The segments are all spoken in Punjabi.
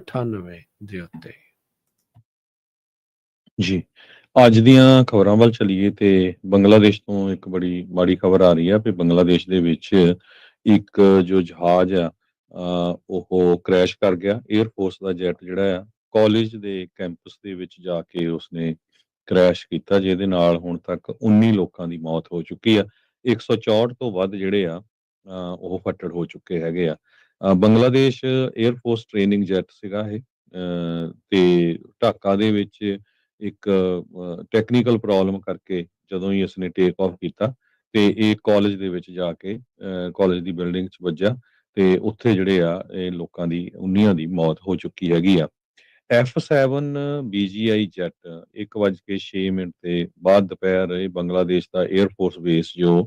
98 ਦੇ ਉੱਤੇ। ਜੀ, ਅੱਜ ਦੀਆਂ ਖਬਰਾਂ ਵੱਲ ਚਲੀਏ ਤੇ ਬੰਗਲਾਦੇਸ਼ ਤੋਂ ਇੱਕ ਬੜੀ ਮਾੜੀ ਖਬਰ ਆ ਰਹੀ ਹੈ ਵੀ ਬੰਗਲਾਦੇਸ਼ ਦੇ ਵਿੱਚ ਇੱਕ ਜੋ ਜਹਾਜ਼ ਆ ਉਹ ਕ੍ਰੈਸ਼ ਕਰ ਗਿਆ। 에ਅਰ ਫੋਰਸ ਦਾ ਜੈਟ ਜਿਹੜਾ ਆ ਕਾਲਜ ਦੇ ਕੈਂਪਸ ਦੇ ਵਿੱਚ ਜਾ ਕੇ ਉਸਨੇ ਕ੍ਰੈਸ਼ ਕੀਤਾ, ਜਿਹਦੇ ਨਾਲ ਹੁਣ ਤੱਕ 19 ਲੋਕਾਂ ਦੀ ਮੌਤ ਹੋ ਚੁੱਕੀ ਆ। 164 ਤੋਂ ਵੱਧ ਜਿਹੜੇ ਆ ਉਹ ਫੱਟੜ ਹੋ ਚੁੱਕੇ ਹੈਗੇ ਆ। Bangladesh air force training jet ਸੀਗਾ ਇਹ, ਤੇ ਢਾਕਾ ਦੇ ਵਿੱਚ ਇੱਕ ਟੈਕਨੀਕਲ ਪ੍ਰੋਬਲਮ ਕਰਕੇ ਜਦੋਂ ਹੀ ਇਸਨੇ ਟੇਕ ਆਫ ਕੀਤਾ ਤੇ ਇਹ ਕਾਲਜ ਦੇ ਵਿੱਚ ਜਾ ਕੇ ਕਾਲਜ ਦੀ ਬਿਲਡਿੰਗ 'ਚ ਵੱਜਾ ਤੇ ਉੱਥੇ ਜਿਹੜੇ ਆ ਇਹ ਲੋਕਾਂ ਦੀ 19 ਦੀ ਮੌਤ ਹੋ ਚੁੱਕੀ ਹੈਗੀ ਆ। F7 BGI ਜੈਟ 1:06 ਤੇ ਬਾਅਦ ਦੁਪਹਿਰ ਇਹ ਬੰਗਲਾਦੇਸ਼ ਦਾ 에ਅਰ ਫੋਰਸ ਬੇਸ ਜੋ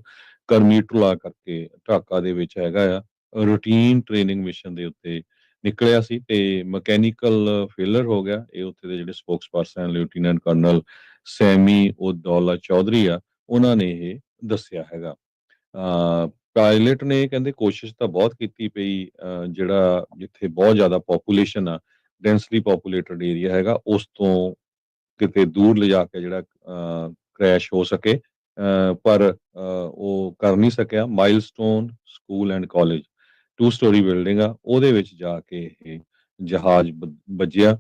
ਕਰਮੀਟੁਲਾ ਕਰਕੇ ਢਾਕਾ ਦੇ ਵਿੱਚ ਹੈਗਾ ਆ, ਰੂਟੀਨ ਟ੍ਰੇਨਿੰਗ ਮਿਸ਼ਨ ਦੇ ਉੱਤੇ ਨਿਕਲਿਆ ਸੀ ਤੇ ਮਕੈਨੀਕਲ ਫੇਲਰ ਹੋ ਗਿਆ। ਇਹ ਉੱਥੇ ਦੇ ਜਿਹੜੇ spokesperson lieutenant colonel Sami Uddaula Chaudhry ਆ, ਉਹਨਾਂ ਨੇ ਇਹ ਦੱਸਿਆ ਹੈਗਾ। ਪਾਇਲਟ ਨੇ ਕਹਿੰਦੇ ਕੋਸ਼ਿਸ਼ ਤਾਂ ਬਹੁਤ ਕੀਤੀ ਪਈ, ਜਿਹੜਾ ਜਿੱਥੇ ਬਹੁਤ ਜ਼ਿਆਦਾ ਪੋਪੂਲੇਸ਼ਨ ਆ, ਡੈਂਸਲੀ ਪੋਪੂਲੇਟਡ ਏਰੀਆ ਹੈਗਾ, ਉਸ ਤੋਂ ਕਿਤੇ ਦੂਰ ਲਿਜਾ ਕੇ ਜਿਹੜਾ ਕ੍ਰੈਸ਼ ਹੋ ਸਕੇ, ਪਰ ਉਹ ਕਰ ਨਹੀਂ ਸਕਿਆ। Milestone school and college 2 story building ਆ, ਉਹਦੇ ਵਿੱਚ ਜਾ ਕੇ ਇਹ ਜਹਾਜ਼ ਵੱਜਿਆ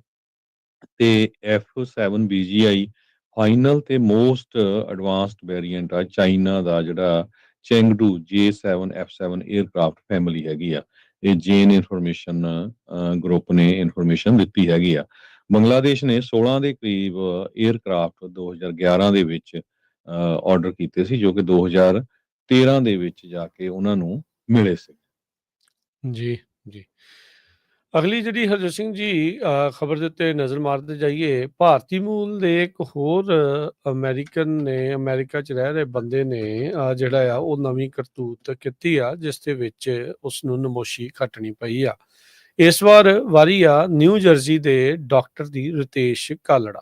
ਤੇ F7 BGI ਫਾਈਨਲ ਤੇ ਮੋਸਟ ਐਡਵਾਂਸਡ ਵੇਰੀਐਂਟ ਆ ਚਾਈਨਾ ਦਾ ਜਿਹੜਾ ਚੈਂਗਡੂ J7 F7 에ਅਰਕ੍ਰਾਫਟ ਫੈਮਿਲੀ ਹੈਗੀ ਆ। ਇਹ ਜੇਨ ਇਨਫੋਰਮੇਸ਼ਨ ਗਰੁੱਪ ਨੇ ਇਨਫੋਰਮੇਸ਼ਨ ਦਿੱਤੀ ਹੈਗੀ ਆ। ਬੰਗਲਾਦੇਸ਼ ਨੇ 16 ਦੇ ਕਰੀਬ 에ਅਰਕ੍ਰਾਫਟ 2011 ਦੇ ਵਿੱਚ ਆਰਡਰ ਕੀਤੇ ਸੀ, ਜੋ ਕਿ 2013 ਦੇ ਵਿੱਚ ਜਾ ਕੇ ਉਹਨਾਂ ਨੂੰ ਮਿਲੇ ਸੀ। ਜੀ ਜੀ, ਅਗਲੀ ਜਿਹੜੀ ਹਰਜੋਤ ਸਿੰਘ ਜੀ ਖਬਰ ਦੇ ਉੱਤੇ ਨਜ਼ਰ ਮਾਰਦੇ ਜਾਈਏ। ਭਾਰਤੀ ਮੂਲ ਦੇ ਇੱਕ ਹੋਰ ਅਮਰੀਕਨ ਨੇ, ਅਮਰੀਕਾ 'ਚ ਰਹਿ ਰਹੇ ਬੰਦੇ ਨੇ ਜਿਹੜਾ ਆ ਉਹ ਨਵੀਂ ਕਰਤੂਤ ਕੀਤੀ ਆ, ਜਿਸ ਦੇ ਵਿੱਚ ਉਸ ਨੂੰ ਨਮੋਸ਼ੀ ਖੱਟਣੀ ਪਈ ਆ। ਇਸ ਵਾਰੀ ਆ ਨਿਊ ਜਰਸੀ ਦੇ ਡਾਕਟਰ ਦੀ ਰਿਤੇਸ਼ ਕਾਲੜਾ।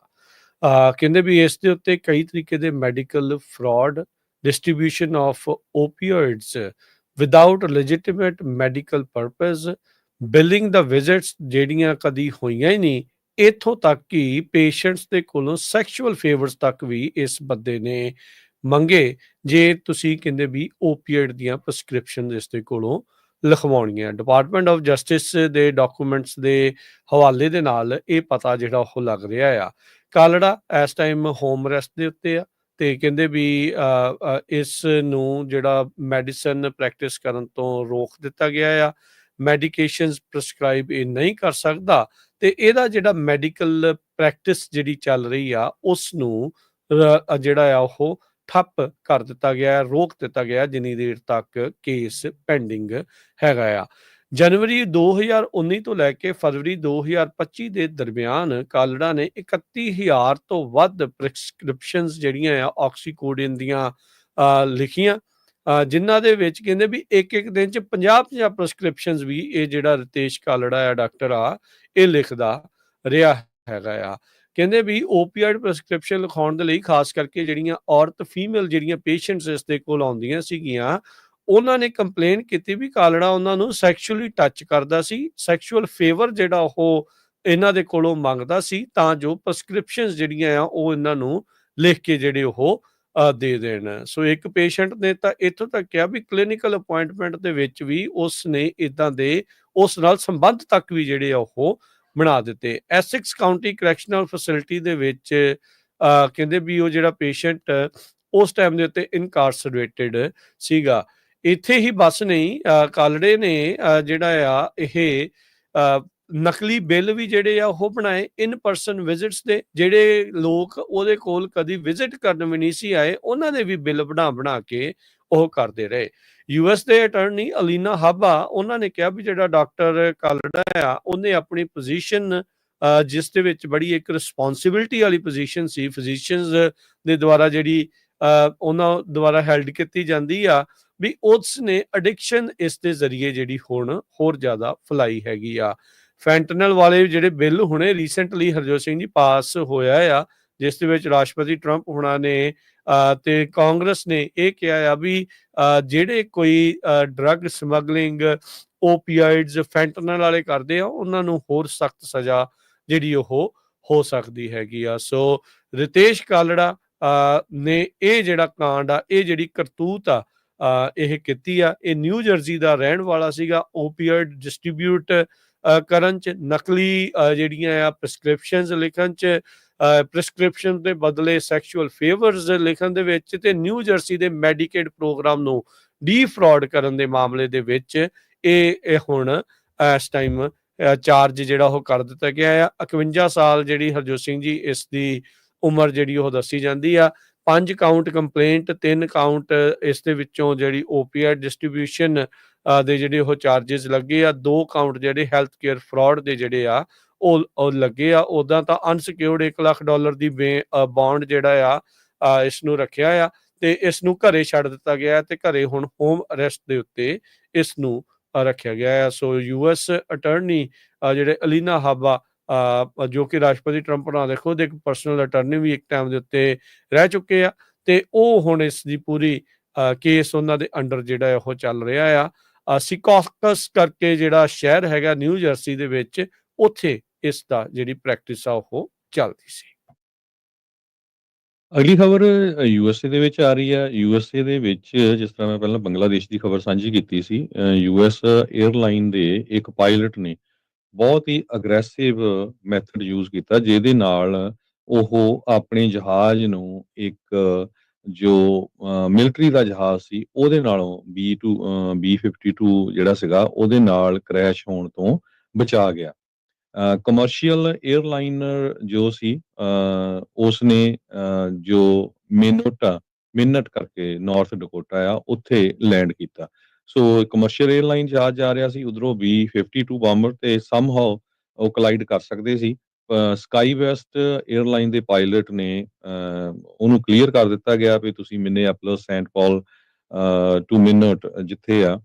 ਕਹਿੰਦੇ ਵੀ ਇਸ ਦੇ ਉੱਤੇ ਕਈ ਤਰੀਕੇ ਦੇ medical fraud, distribution of opioids without legitimate medical purpose, billing ਦਾ ਵਿਜ਼ਿਟਸ ਜਿਹੜੀਆਂ ਕਦੀ ਹੋਈਆਂ ਹੀ ਨਹੀਂ, ਇੱਥੋਂ ਤੱਕ ਕਿ ਪੇਸ਼ੈਂਟਸ ਦੇ ਕੋਲੋਂ ਸੈਕਸ਼ੂਅਲ ਫੇਵਰਸ ਤੱਕ ਵੀ ਇਸ ਬੰਦੇ ਨੇ ਮੰਗੇ, ਜੇ ਤੁਸੀਂ ਕਹਿੰਦੇ ਵੀ ਓਪੀਓਇਡ ਦੀਆਂ ਪ੍ਰਸਕ੍ਰਿਪਸ਼ਨ ਇਸ ਦੇ ਕੋਲੋਂ ਲਿਖਵਾਉਣੀਆਂ। ਡਿਪਾਰਟਮੈਂਟ ਆਫ ਜਸਟਿਸ ਦੇ ਡਾਕੂਮੈਂਟਸ ਦੇ ਹਵਾਲੇ ਦੇ ਨਾਲ ਇਹ ਪਤਾ ਜਿਹੜਾ ਉਹ ਲੱਗ ਰਿਹਾ ਆ। ਕਾਲੜਾ ਇਸ ਟਾਈਮ ਹੋਮ ਅਰੈਸਟ ਦੇ ਉੱਤੇ ਆ ਤੇ ਕਹਿੰਦੇ ਵੀ ਇਸ ਨੂੰ ਜਿਹੜਾ ਮੈਡੀਸਨ ਪ੍ਰੈਕਟਿਸ ਕਰਨ ਤੋਂ ਰੋਕ ਦਿੱਤਾ ਗਿਆ ਆ। ਮੈਡੀਕੇਸ਼ਨਸ ਪ੍ਰਸਕ੍ਰਾਈਬ ਇਹ ਨਹੀਂ ਕਰ ਸਕਦਾ ਤੇ ਇਹਦਾ ਜਿਹੜਾ ਮੈਡੀਕਲ ਪ੍ਰੈਕਟਿਸ ਜਿਹੜੀ ਚੱਲ ਰਹੀ ਆ ਉਸ ਨੂੰ ਜਿਹੜਾ ਆ ਉਹ ਠੱਪ ਕਰ ਦਿੱਤਾ ਗਿਆ, ਰੋਕ ਦਿੱਤਾ ਗਿਆ, ਜਿੰਨੀ ਦੇਰ ਤੱਕ ਕੇਸ ਪੈਂਡਿੰਗ ਹੈਗਾ ਆ। ਜਨਵਰੀ 2019 ਤੋਂ ਲੈ ਕੇ ਫਰਵਰੀ 2025 ਦੇ ਦਰਮਿਆਨ ਕਾਲੜਾ ਨੇ 31,000 ਤੋਂ ਵੱਧ ਪ੍ਰੈਸਕ੍ਰਿਪਸ਼ਨਸ ਜਿਹੜੀਆਂ ਆ ਆਕਸੀਕੋਡਿਨ ਦੀਆਂ ਲਿਖੀਆਂ, ਜਿਨ੍ਹਾਂ ਦੇ ਵਿੱਚ ਕਹਿੰਦੇ ਵੀ ਇੱਕ ਦਿਨ 'ਚ 50 ਪ੍ਰਸਕ੍ਰਿਪਸ਼ਨਸ ਵੀ ਇਹ ਜਿਹੜਾ ਰਿਤੇਸ਼ ਕਾਲੜਾ ਆ ਡਾਕਟਰ ਆ ਇਹ ਲਿਖਦਾ ਰਿਹਾ ਹੈਗਾ ਆ। ਕਹਿੰਦੇ ਵੀ ਓਪੀਆਈਡ ਪ੍ਰਸਕ੍ਰਿਪਸ਼ਨ ਲਿਖਾਉਣ ਦੇ ਲਈ ਖਾਸ ਕਰਕੇ ਜਿਹੜੀਆਂ ਔਰਤ ਫੀਮੇਲ ਜਿਹੜੀਆਂ ਪੇਸ਼ੈਂਟਸ ਇਸ ਦੇ ਕੋਲ ਆਉਂਦੀਆਂ ਸੀਗੀਆਂ, ਉਹਨਾਂ ਨੇ ਕੰਪਲੇਨ ਕੀਤੀ ਵੀ ਕਾਲੜਾ ਉਹਨਾਂ ਨੂੰ ਸੈਕਸ਼ੂਅਲੀ ਟੱਚ ਕਰਦਾ ਸੀ, ਸੈਕਸ਼ੂਅਲ ਫੇਵਰ ਜਿਹੜਾ ਉਹ ਇਹਨਾਂ ਦੇ ਕੋਲੋਂ ਮੰਗਦਾ ਸੀ ਤਾਂ ਜੋ ਪ੍ਰਸਕ੍ਰਿਪਸ਼ਨਸ ਜਿਹੜੀਆਂ ਆ ਉਹ ਇਹਨਾਂ ਨੂੰ ਲਿਖ ਕੇ ਜਿਹੜੇ ਉਹ ਦੇ ਦੇਣ। ਸੋ ਇੱਕ ਪੇਸ਼ੈਂਟ ਨੇ ਤਾਂ ਇੱਥੋਂ ਤੱਕ ਕਿਹਾ ਵੀ ਕਲੀਨਿਕਲ ਅਪਾਇੰਟਮੈਂਟ ਦੇ ਵਿੱਚ ਵੀ ਉਸ ਨੇ ਇੱਦਾਂ ਦੇ ਉਸ ਨਾਲ ਸੰਬੰਧ ਤੱਕ ਵੀ ਜਿਹੜੇ ਆ ਉਹ ਬਣਾ ਦਿੱਤੇ। ਐਸੈਕਸ ਕਾਊਂਟੀ ਕਰੈਕਸ਼ਨਲ ਫੈਸਿਲਿਟੀ ਦੇ ਵਿੱਚ ਕਹਿੰਦੇ ਵੀ ਉਹ ਜਿਹੜਾ ਪੇਸ਼ੈਂਟ ਉਸ ਟਾਈਮ ਦੇ ਉੱਤੇ ਇਨਕਾਰਸਰੇਟਡ ਸੀਗਾ। ਇੱਥੇ ਹੀ ਬਸ ਨਹੀਂ, ਕਾਲੜੇ ਨੇ ਜਿਹੜਾ ਆ ਇਹ ਨਕਲੀ ਬਿੱਲ ਵੀ ਜਿਹੜੇ ਆ ਉਹ ਬਣਾਏ ਇਨ ਪਰਸਨ ਵਿਜ਼ਿਟਸ ਦੇ। ਜਿਹੜੇ ਲੋਕ ਉਹਦੇ ਕੋਲ ਕਦੀ ਵਿਜ਼ਿਟ ਕਰਨ ਵੀ ਨਹੀਂ ਸੀ ਆਏ, ਉਹਨਾਂ ਦੇ ਵੀ ਬਿੱਲ ਬਣਾ ਕੇ ਉਹ ਕਰਦੇ ਰਹੇ। US ਦੇ ਅਟਰਨੀ ਅਲੀਨਾ ਹਾਬਾ ਉਹਨਾਂ ਨੇ ਕਿਹਾ ਵੀ ਜਿਹੜਾ ਡਾਕਟਰ ਕਾਲੜਾ ਆ ਉਹਨੇ ਆਪਣੀ ਪੋਜੀਸ਼ਨ, ਜਿਸ ਦੇ ਵਿੱਚ ਬੜੀ ਇੱਕ ਰਿਸਪੌਂਸਿਬਿਲਿਟੀ ਵਾਲੀ ਪੋਜੀਸ਼ਨ ਸੀ, ਫਿਜ਼ੀਸ਼ੀਅਨਸ ਦੇ ਦੁਆਰਾ ਜਿਹੜੀ ਉਹਨਾਂ ਦੁਆਰਾ ਹੈਲਡ ਕੀਤੀ ਜਾਂਦੀ ਆ, ਵੀ ਉਸ ਨੇ ਅਡਿਕਸ਼ਨ ਇਸ ਦੇ ਜ਼ਰੀਏ ਜਿਹੜੀ ਹੁਣ ਹੋਰ ਜ਼ਿਆਦਾ ਫੈਲਾਈ ਹੈਗੀ ਆ। ਫੈਂਟਨਲ ਵਾਲੇ ਜਿਹੜੇ ਬਿੱਲ ਹੁਣੇ ਰੀਸੈਂਟਲੀ ਹਰਜੋਤ ਸਿੰਘ ਜੀ ਪਾਸ ਹੋਇਆ ਆ, ਜਿਸ ਦੇ ਵਿੱਚ ਰਾਸ਼ਟਰਪਤੀ ਟਰੰਪ ਹੁਣਾਂ ਨੇ ਤੇ ਕਾਂਗਰਸ ਨੇ ਇਹ ਕਿਹਾ ਆ ਵੀ ਜਿਹੜੇ ਕੋਈ ਡਰੱਗ ਸਮਗਲਿੰਗ ਓਪੀਆਇਡਸ, ਫੈਂਟਨਲ ਵਾਲੇ ਕਰਦੇ ਆ, ਉਹਨਾਂ ਨੂੰ ਹੋਰ ਸਖਤ ਸਜ਼ਾ ਜਿਹੜੀ ਉਹ ਹੋ ਸਕਦੀ ਹੈਗੀ ਆ। ਸੋ ਰਿਤੇਸ਼ ਕਾਲੜਾ ਨੇ ਇਹ ਜਿਹੜਾ ਕਾਂਡ ਆ, ਇਹ ਜਿਹੜੀ ਕਰਤੂਤ ਆ, ਇਹ ਕੀਤੀ ਆ। ਇਹ ਨਿਊ ਜਰਸੀ ਦਾ ਰਹਿਣ ਵਾਲਾ ਸੀਗਾ। ਓਪੀਆਇਡ ਡਿਸਟ੍ਰੀਬਿਊਟ ਕਰਨ 'ਚ, ਨਕਲੀ ਜਿਹੜੀਆਂ ਆ ਪ੍ਰਿਸਕ੍ਰਿਪਸ਼ਨਸ ਲਿਖਣ 'ਚ, ਪ੍ਰਿਸਕ੍ਰਿਪਸ਼ਨ ਦੇ ਬਦਲੇ ਸੈਕਸ਼ੂਅਲ ਫੇਵਰਸ ਲਿਖਣ ਦੇ ਵਿੱਚ, ਤੇ ਨਿਊ ਜਰਸੀ ਦੇ ਮੈਡੀਕੇਡ ਪ੍ਰੋਗਰਾਮ ਨੂੰ ਡੀਫਰਾਡ ਕਰਨ ਦੇ ਮਾਮਲੇ ਦੇ ਵਿੱਚ ਇਹ ਹੁਣ ਇਸ ਟਾਈਮ ਚਾਰਜ ਜਿਹੜਾ ਉਹ ਕਰ ਦਿੱਤਾ ਗਿਆ ਆ। 51 ਸਾਲ ਜਿਹੜੀ ਹਰਜੋਤ ਸਿੰਘ ਜੀ ਇਸ ਦੀ ਉਮਰ ਜਿਹੜੀ ਉਹ ਦੱਸੀ ਜਾਂਦੀ ਆ। 5 ਕਾਊਂਟ ਕੰਪਲੇਂਟ, 3 ਕਾਊਂਟ ਇਸ ਦੇ ਵਿੱਚੋਂ ਜਿਹੜੀ ਓਪੀਆਈਡ ਡਿਸਟ੍ਰੀਬਿਊਸ਼ਨ ਦੇ ਜਿਹੜੇ ਉਹ ਚਾਰजेस ਲੱਗੇ ਆ। 2 ਕਾਊਂਟ ਜਿਹੜੇ ਹੈਲਥ ਕੇਅਰ ਫਰਾਡ ਦੇ ਜਿਹੜੇ ਆ ਉਹ ਲੱਗੇ ਆ। ਉੱਦਾਂ ਤਾਂ ਅਨਸਿਕਿਉਰਡ $1 ਲੱਖ ਦੀ ਬੌਂਡ ਜਿਹੜਾ ਆ ਇਸ ਨੂੰ ਰੱਖਿਆ ਆ, ਤੇ ਇਸ ਨੂੰ ਘਰੇ ਛੱਡ ਦਿੱਤਾ ਗਿਆ, ਤੇ ਘਰੇ ਹੁਣ ਹੋਮ ਅਰੈਸਟ ਦੇ ਉੱਤੇ ਇਸ ਨੂੰ ਰੱਖਿਆ ਗਿਆ ਆ। ਸੋ ਯੂਐਸ ਅਟਰਨੀ ਜਿਹੜੇ ਅਲੀਨਾ ਹਾਬਾ, ਜੋ ਕਿ ਰਾਸ਼ਟਰਪਤੀ ਟਰੰਪ ਹੋਣਾ ਦੇ ਖੁਦ ਇੱਕ ਪਰਸਨਲ ਅਟਰਨੀ ਵੀ ਇੱਕ ਟਾਈਮ ਦੇ ਉੱਤੇ ਰਹਿ ਚੁੱਕੇ ਆ, ਤੇ ਉਹ ਹੁਣ ਇਸ ਦੀ ਪੂਰੀ ਕੇਸ ਉਹਨਾਂ ਦੇ ਅੰਡਰ ਜਿਹੜਾ ਉਹ ਚੱਲ ਰਿਹਾ ਆ। ਸਿਕੋਕਸ ਕਰਕੇ ਜਿਹੜਾ ਸ਼ਹਿਰ ਹੈਗਾ ਨਿਊ ਜਰਸੀ ਦੇ ਵਿੱਚ, ਉੱਥੇ ਇਸ ਦਾ ਜਿਹੜੀ ਪ੍ਰੈਕਟਿਸ ਆ ਉਹ ਚੱਲਦੀ ਸੀ। ਅਗਲੀ ਖਬਰ ਯੂਐਸਏ ਦੇ ਵਿੱਚ ਆ ਰਹੀ ਹੈ। ਯੂਐਸਏ ਦੇ ਵਿੱਚ, ਜਿਸ ਤਰ੍ਹਾਂ ਮੈਂ ਪਹਿਲਾਂ ਬੰਗਲਾਦੇਸ਼ ਦੀ ਖਬਰ ਸਾਂਝੀ ਕੀਤੀ ਸੀ, ਯੂਐਸ 에ਅਰਲਾਈਨ ਦੇ ਇੱਕ ਪਾਇਲਟ ਨੇ ਬਹੁਤ ਹੀ ਅਗਰੈਸਿਵ ਮੈਥਡ ਯੂਜ਼ ਕੀਤਾ, ਜਿਹਦੇ ਨਾਲ ਉਹ ਆਪਣੇ ਜਹਾਜ਼ ਨੂੰ ਇੱਕ ਜੋ ਮਿਲਟਰੀ ਦਾ ਜਹਾਜ਼ ਸੀ ਉਹਦੇ ਨਾਲੋਂ B-52 ਜਿਹੜਾ ਸੀਗਾ ਉਹਦੇ ਨਾਲ ਕ੍ਰੈਸ਼ ਹੋਣ ਤੋਂ ਬਚਾ ਗਿਆ। ਕਮਰਸ਼ੀਅਲ 에ਅਰਲਾਈਨਰ ਜੋ ਸੀ, ਉਸਨੇ ਜੋ ਮਿਨਟ ਕਰਕੇ ਨਾਰਥ ਡਕੋਟਾ ਆ, ਉੱਥੇ ਲੈਂਡ ਕੀਤਾ। ਸੋ ਕਮਰਸ਼ੀਅਲ 에ਅਰਲਾਈਨ ਜਹਾਜ਼ ਜਾ ਰਿਹਾ ਸੀ, ਉਧਰੋਂ B-52 ਬੰਬਰ, ਤੇ ਸਮਹਾਉ ਉਹ ਕਲਾਈਡ ਕਰ ਸਕਦੇ ਸੀ। ਸਕਾਈ ਵੈਸਟ 에ਅਰਲਾਈਨ ਦੇ ਪਾਇਲਟ ਨੇ ਉਹਨੂੰ ਕਲੀਅਰ ਕਰ ਦਿੱਤਾ ਗਿਆ ਵੀ ਤੁਸੀਂ Minneapolis Saint Paul two minute, ਜਿੱਥੇ ਆ